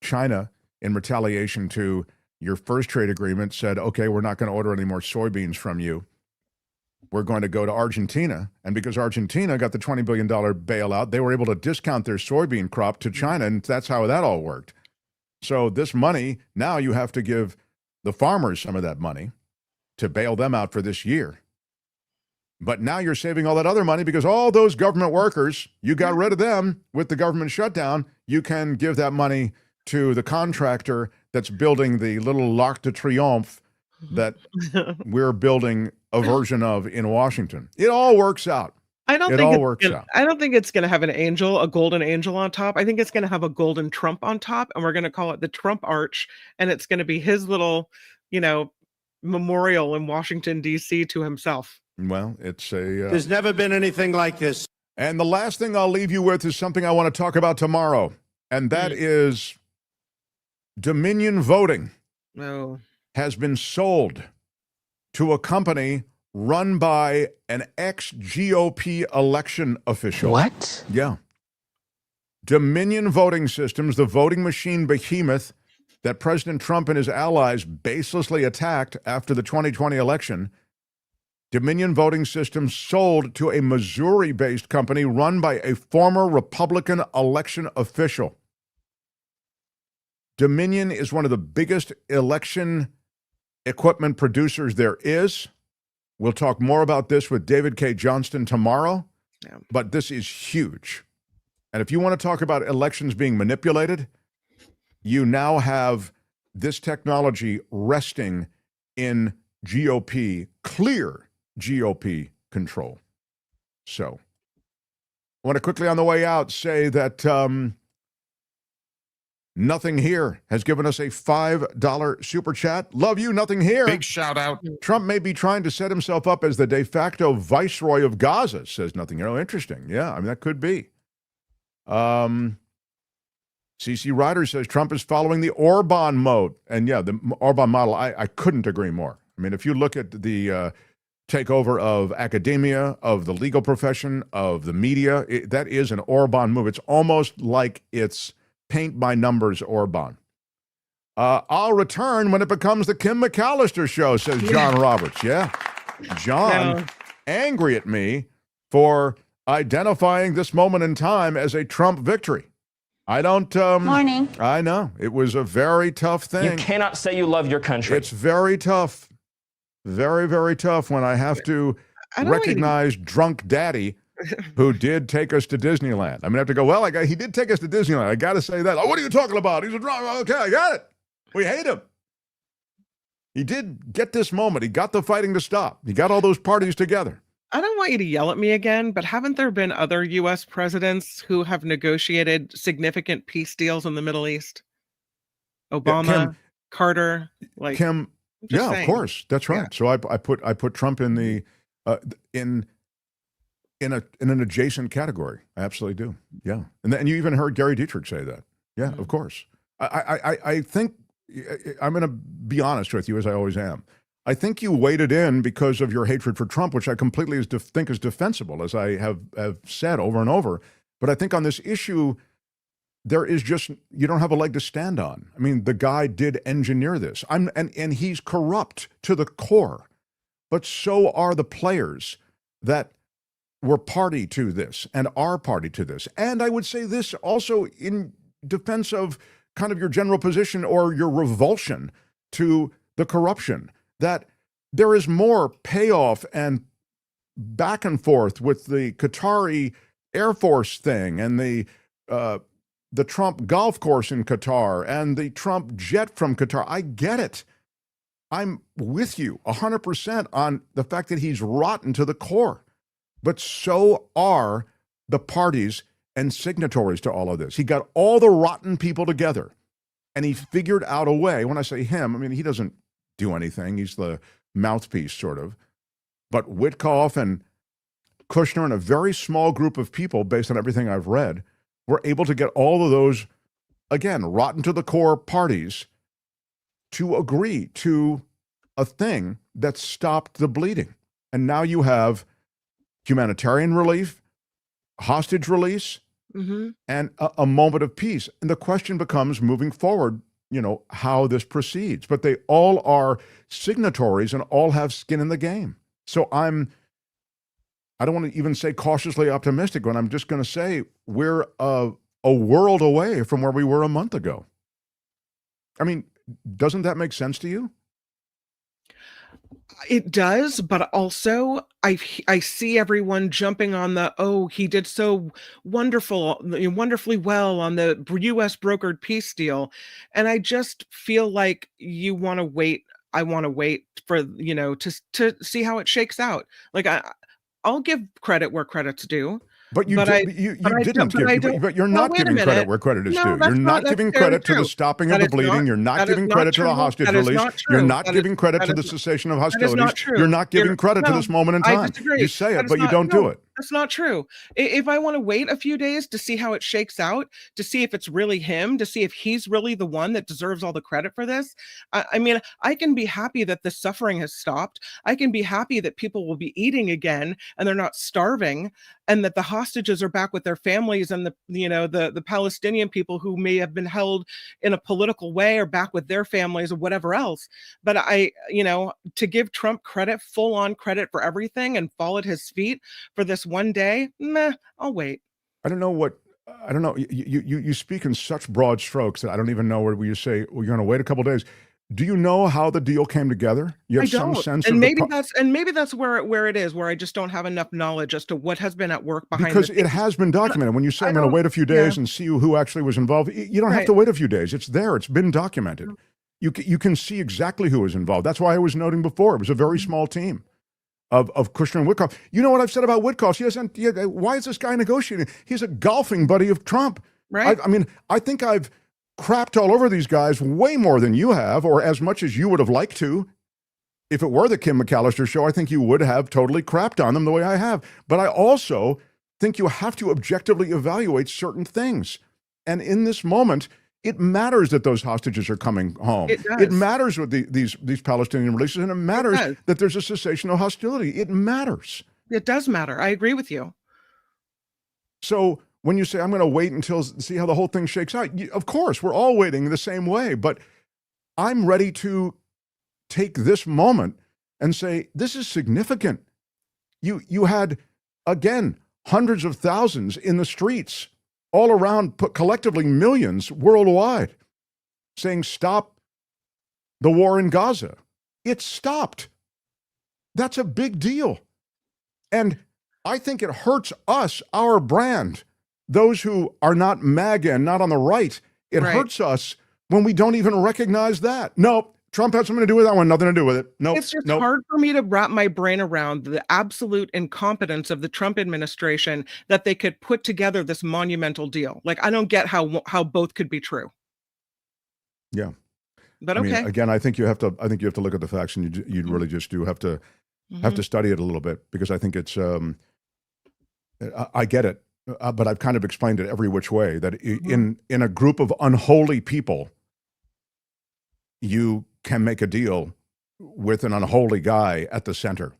China, in retaliation to your first trade agreement, said, okay, we're not going to order any more soybeans from you. We're going to go to Argentina. And because Argentina got the $20 billion bailout, they were able to discount their soybean crop to China, and that's how that all worked. So this money, now you have to give the farmers some of that money to bail them out for this year. But now you're saving all that other money because all those government workers, you got rid of them with the government shutdown. You can give that money to the contractor that's building the little L'Arc de Triomphe that we're building a version of in Washington. It all works out. I don't It think all it's works gonna, out. I don't think it's going to have an angel, a golden angel on top. I think it's going to have a golden Trump on top, and we're going to call it the Trump Arch, and it's going to be his little, memorial in Washington, D.C. to himself. Well, it's a... There's never been anything like this. And the last thing I'll leave you with is something I want to talk about tomorrow, and that is Dominion Voting has been sold to a company run by an ex-GOP election official. What? Yeah. Dominion Voting Systems, the voting machine behemoth that President Trump and his allies baselessly attacked after the 2020 election, Dominion Voting Systems sold to a Missouri-based company run by a former Republican election official. Dominion is one of the biggest election equipment producers there is. We'll talk more about this with David K. Johnston tomorrow, but this is huge. And if you want to talk about elections being manipulated, you now have this technology resting in GOP, clear GOP control. So I want to quickly on the way out say that Nothing Here has given us a $5 super chat. Love you, Nothing Here. Big shout out. Trump may be trying to set himself up as the de facto viceroy of Gaza, says Nothing Here. Oh, interesting. Yeah, I mean, that could be. CC Ryder says Trump is following the Orban mode. And yeah, the Orban model, I couldn't agree more. I mean, if you look at the takeover of academia, of the legal profession, of the media, that is an Orban move. It's almost like it's paint by numbers Orban. I'll return when it becomes the Kim McAllister show, says John Roberts. Yeah. John, angry at me for identifying this moment in time as a Trump victory. I don't... Morning. I know. It was a very tough thing. You cannot say you love your country. It's very tough. Very, very tough when I have to recognize drunk daddy who did take us to Disneyland. I mean, I have to go, well, he did take us to Disneyland. I got to say that. Oh, what are you talking about? He's a drunk. Okay, I got it. We hate him. He did get this moment. He got the fighting to stop. He got all those parties together. I don't want you to yell at me again, but haven't there been other U.S. presidents who have negotiated significant peace deals in the Middle East? Obama, Kim, Carter, Kim. Yeah, saying. of course. That's right. So I put Trump in the in an adjacent category. I absolutely do. Yeah. And you even heard Gary Dietrich say that. Yeah, of course. I think I'm going to be honest with you, as I always am. I think you waded in because of your hatred for Trump, which I completely think is defensible, as I have said over and over. But I think on this issue, there is just, you don't have a leg to stand on. I mean, the guy did engineer this. And he's corrupt to the core. But so are the players that were party to this and are party to this. And I would say this also in defense of kind of your general position or your revulsion to the corruption, that there is more payoff and back and forth with the Qatari Air Force thing and the Trump golf course in Qatar and the Trump jet from Qatar. I get it. I'm with you 100% on the fact that he's rotten to the core. But so are the parties and signatories to all of this. He got all the rotten people together, and he figured out a way. When I say him, I mean, he doesn't do anything. He's the mouthpiece, sort of. But Witkoff and Kushner and a very small group of people, based on everything I've read, were able to get all of those, again, rotten to the core parties to agree to a thing that stopped the bleeding. And now you have humanitarian relief, hostage release, and a moment of peace. And the question becomes, moving forward, how this proceeds. But they all are signatories and all have skin in the game. So I don't want to even say cautiously optimistic when I'm just going to say we're a world away from where we were a month ago. I mean, doesn't that make sense to you? It does, but also I see everyone jumping on he did so wonderfully well on the U.S. brokered peace deal, and I just feel like you want to wait. I want to wait for to see how it shakes out. Like I'll give credit where credit's due. But you're not giving credit where credit is due. You're not giving credit to the stopping of the bleeding. You're not giving credit to the hostage release. You're not giving credit to the cessation of hostilities. You're not giving credit to this moment in time. You say it, but you don't do it. That's not true. If I want to wait a few days to see how it shakes out, to see if it's really him, to see if he's really the one that deserves all the credit for this, I mean, I can be happy that the suffering has stopped. I can be happy that people will be eating again and they're not starving, and that the hostages are back with their families, and the Palestinian people who may have been held in a political way are back with their families or whatever else. But to give Trump credit, full on credit for everything and fall at his feet for this one day, I'll wait. I don't know. You speak in such broad strokes that I don't even know where you say, well, you're going to wait a couple of days. Do you know how the deal came together? You have some sense and maybe that's where it is, where I just don't have enough knowledge as to what has been at work behind. Because it has been documented. When you say I'm going to wait a few days and see who actually was involved, you don't have to wait a few days. It's there. It's been documented. You can see exactly who was involved. That's why I was noting before. It was a very small team of Kushner and Witkoff. You know what I've said about Witkoff? Why is this guy negotiating? He's a golfing buddy of Trump. Right. I mean, I think I've crapped all over these guys way more than you have, or as much as you would have liked to. If it were the Kim McAllister show, I think you would have totally crapped on them the way I have. But I also think you have to objectively evaluate certain things. And in this moment, it matters that those hostages are coming home. It matters with these Palestinian releases, and it matters that there's a cessation of hostility. It matters. It does matter. I agree with you. So when you say, I'm going to wait until see how the whole thing shakes out, of course, we're all waiting the same way. But I'm ready to take this moment and say, this is significant. You had, again, hundreds of thousands in the streets all around, collectively millions worldwide, saying, stop the war in Gaza. It stopped. That's a big deal. And I think it hurts us, our brand, those who are not MAGA and not on the right. It hurts us when we don't even recognize that. No, Trump had something to do with that one, nothing to do with it. No, it's just hard for me to wrap my brain around the absolute incompetence of the Trump administration that they could put together this monumental deal. Like, I don't get how both could be true. Yeah. But I mean, again, I think you have to look at the facts, and you really just do have to study it a little bit, because I think it's I get it, but I've kind of explained it every which way, that in a group of unholy people, you can make a deal with an unholy guy at the center.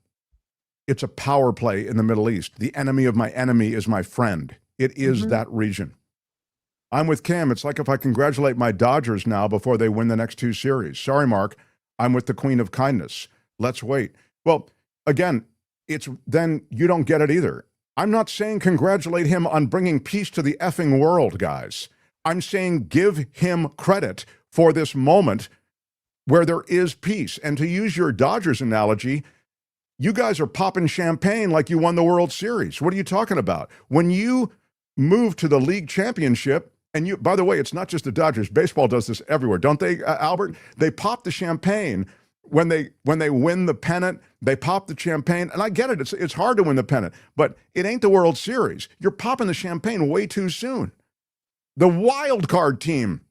It's a power play in the Middle East. The enemy of my enemy is my friend. It is that region. I'm with Cam. It's like if I congratulate my Dodgers now before they win the next 2 series. Sorry, Mark. I'm with the Queen of Kindness. Let's wait. Well, again, then you don't get it either. I'm not saying congratulate him on bringing peace to the effing world, guys. I'm saying give him credit for this moment where there is peace. And to use your Dodgers analogy, you guys are popping champagne like you won the World Series. What are you talking about? When you move to the league championship, and by the way, it's not just the Dodgers. Baseball does this everywhere, don't they, Albert? They pop the champagne when they win the pennant. They pop the champagne, and I get it. It's hard to win the pennant, but it ain't the World Series. You're popping the champagne way too soon. The wild card team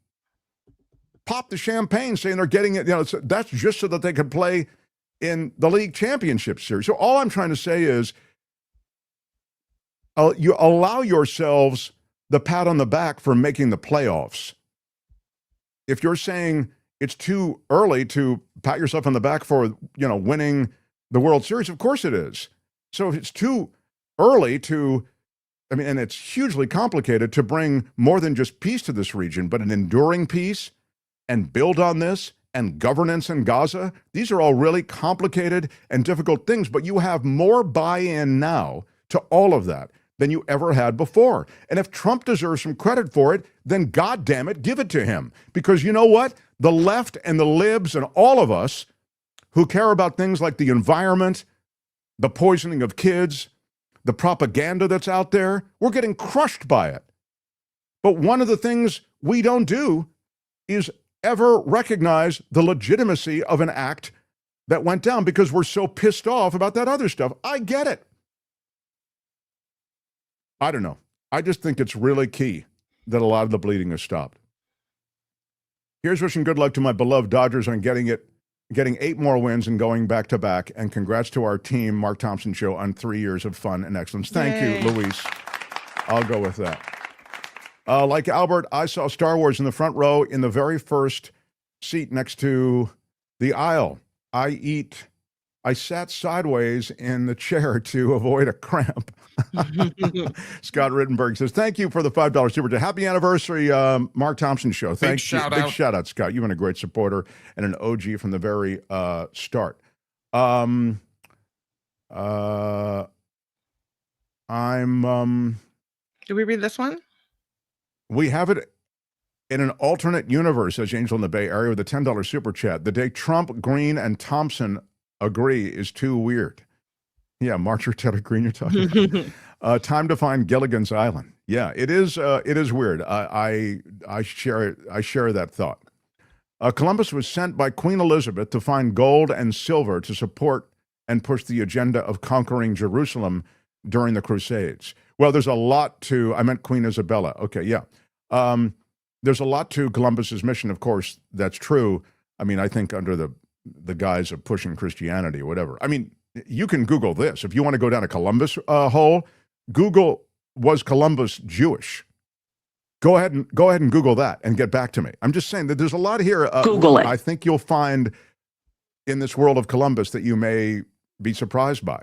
popped the champagne, saying they're getting it. That's just so that they could play in the league championship series. So all I'm trying to say is, you allow yourselves the pat on the back for making the playoffs. If you're saying it's too early to pat yourself on the back for, winning the World Series, of course it is. So if it's too early and it's hugely complicated to bring more than just peace to this region, but an enduring peace and build on this and governance in Gaza, these are all really complicated and difficult things, but you have more buy-in now to all of that than you ever had before. And if Trump deserves some credit for it, then God damn it, give it to him. Because you know what? The left and the libs and all of us who care about things like the environment, the poisoning of kids, the propaganda that's out there, we're getting crushed by it. But one of the things we don't do is ever recognize the legitimacy of an act that went down because we're so pissed off about that other stuff. I get it. I don't know. I just think it's really key that a lot of the bleeding has stopped. Here's wishing good luck to my beloved Dodgers on getting 8 more wins and going back-to-back. And congrats to our team, Mark Thompson Show, on 3 years of fun and excellence. Thank you, Luis. I'll go with that. Like Albert, I saw Star Wars in the front row in the very first seat next to the aisle. I sat sideways in the chair to avoid a cramp. Scott Rittenberg says, thank you for the $5 super chat. Happy anniversary, Mark Thompson Show. Thank you. Big shout out, Scott. You've been a great supporter and an OG from the very start. Do we read this one? We have it in an alternate universe, says Angel in the Bay Area with a $10 super chat. The day Trump, Green, and Thompson agree is too weird. Yeah, Marjorie Taylor Greene you're talking about. Time to find Gilligan's Island. Yeah, it is weird. I share that thought. Columbus was sent by Queen Elizabeth to find gold and silver to support and push the agenda of conquering Jerusalem during the Crusades. Well, there's a lot to, I meant Queen Isabella. Okay, yeah. There's a lot to Columbus's mission, of course, that's true. I mean, I think under the guise of pushing Christianity or whatever. I mean, you can Google this. If you want to go down a Columbus hole, Google, was Columbus Jewish? Go ahead and Google that and get back to me. I'm just saying that there's a lot here. Google it. I think you'll find in this world of Columbus that you may be surprised by.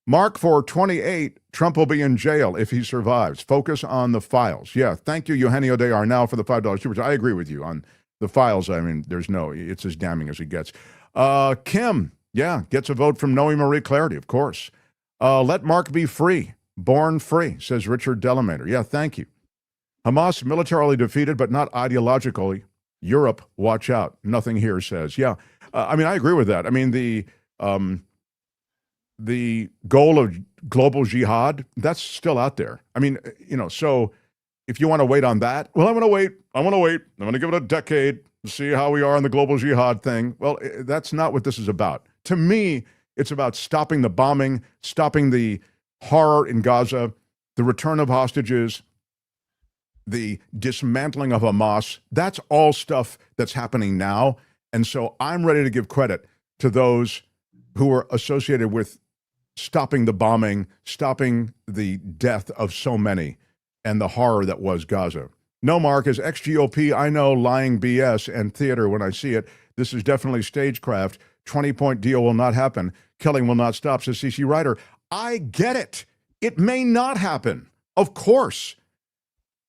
Mark, for 28, Trump will be in jail if he survives. Focus on the files. Yeah, thank you, Eugenio de Arnal, for the $5 super chat. I agree with you on the files. I mean, it's as damning as it gets. Kim, yeah, gets a vote from Noe Marie Clarity, of course. Let Mark be free. Born free, says Richard Delamater. Yeah, thank you. Hamas militarily defeated, but not ideologically. Europe, watch out. Nothing here says. Yeah, I mean, I agree with that. I mean, the goal of global jihad, that's still out there. I mean, so if you want to wait on that, well, I'm going to wait. I'm going to give it a decade to see how we are on the global jihad thing. Well, that's not what this is about. To me, it's about stopping the bombing, stopping the horror in Gaza, the return of hostages, the dismantling of Hamas. That's all stuff that's happening now. And so I'm ready to give credit to those who are associated with stopping the bombing, stopping the death of so many, and the horror that was Gaza. No, Mark, as ex-GOP, I know lying BS and theater when I see it. This is definitely stagecraft. 20-point deal will not happen. Killing will not stop, says CC Ryder. I get it. It may not happen. Of course.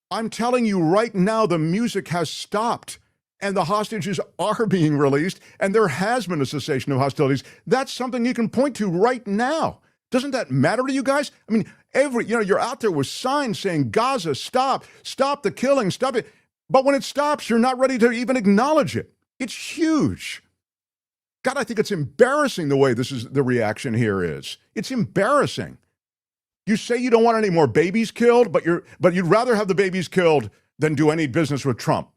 I'm telling you right now, the music has stopped and the hostages are being released and there has been a cessation of hostilities. That's something you can point to right now. Doesn't that matter to you guys? I mean, you're out there with signs saying Gaza, stop the killing, stop it. But when it stops, you're not ready to even acknowledge it. It's huge. God, I think it's embarrassing the way the reaction here is. It's embarrassing. You say you don't want any more babies killed, but you'd rather have the babies killed than do any business with Trump.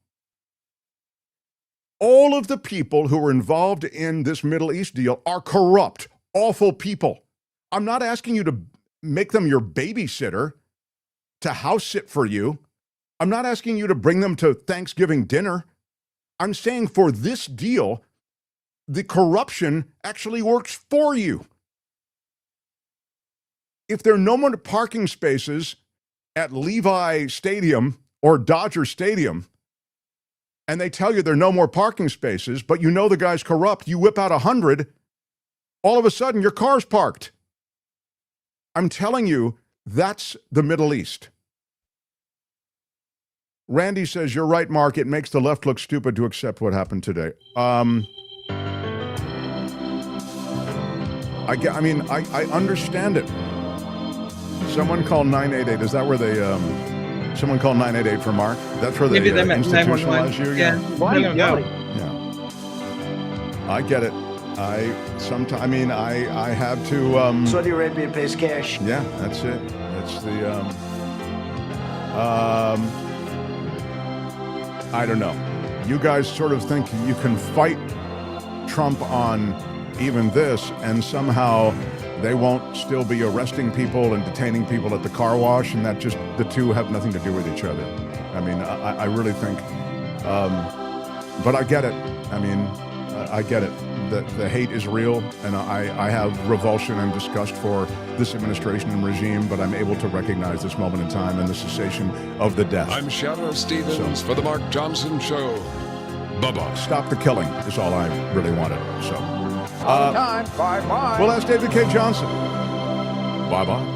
All of the people who are involved in this Middle East deal are corrupt, awful people. I'm not asking you to make them your babysitter, to house sit for you. I'm not asking you to bring them to Thanksgiving dinner. I'm saying for this deal, the corruption actually works for you. If there are no more parking spaces at Levi Stadium or Dodger Stadium, and they tell you there are no more parking spaces, but you know the guy's corrupt, you whip out 100, all of a sudden your car's parked. I'm telling you, that's the Middle East. Randy says, you're right, Mark. It makes the left look stupid to accept what happened today. I understand it. Someone call 988. Is that where they, someone call 988 for Mark? That's where they institutionalize you? Yeah. Why no. Yeah. I get it. I have to. Saudi Arabia pays cash. Yeah, that's it. That's the. I don't know. You guys sort of think you can fight Trump on even this, and somehow they won't still be arresting people and detaining people at the car wash, and that just the two have nothing to do with each other. I mean, I really think. But I get it. I mean, I get it. The hate is real, and I have revulsion and disgust for this administration and regime, but I'm able to recognize this moment in time and the cessation of the death. I'm Shadow Stevens for the Mark Thompson Show. Bye-bye. Stop the killing is all I really wanted. So, Time. Bye-bye. we'll ask David K. Johnson. Bye-bye.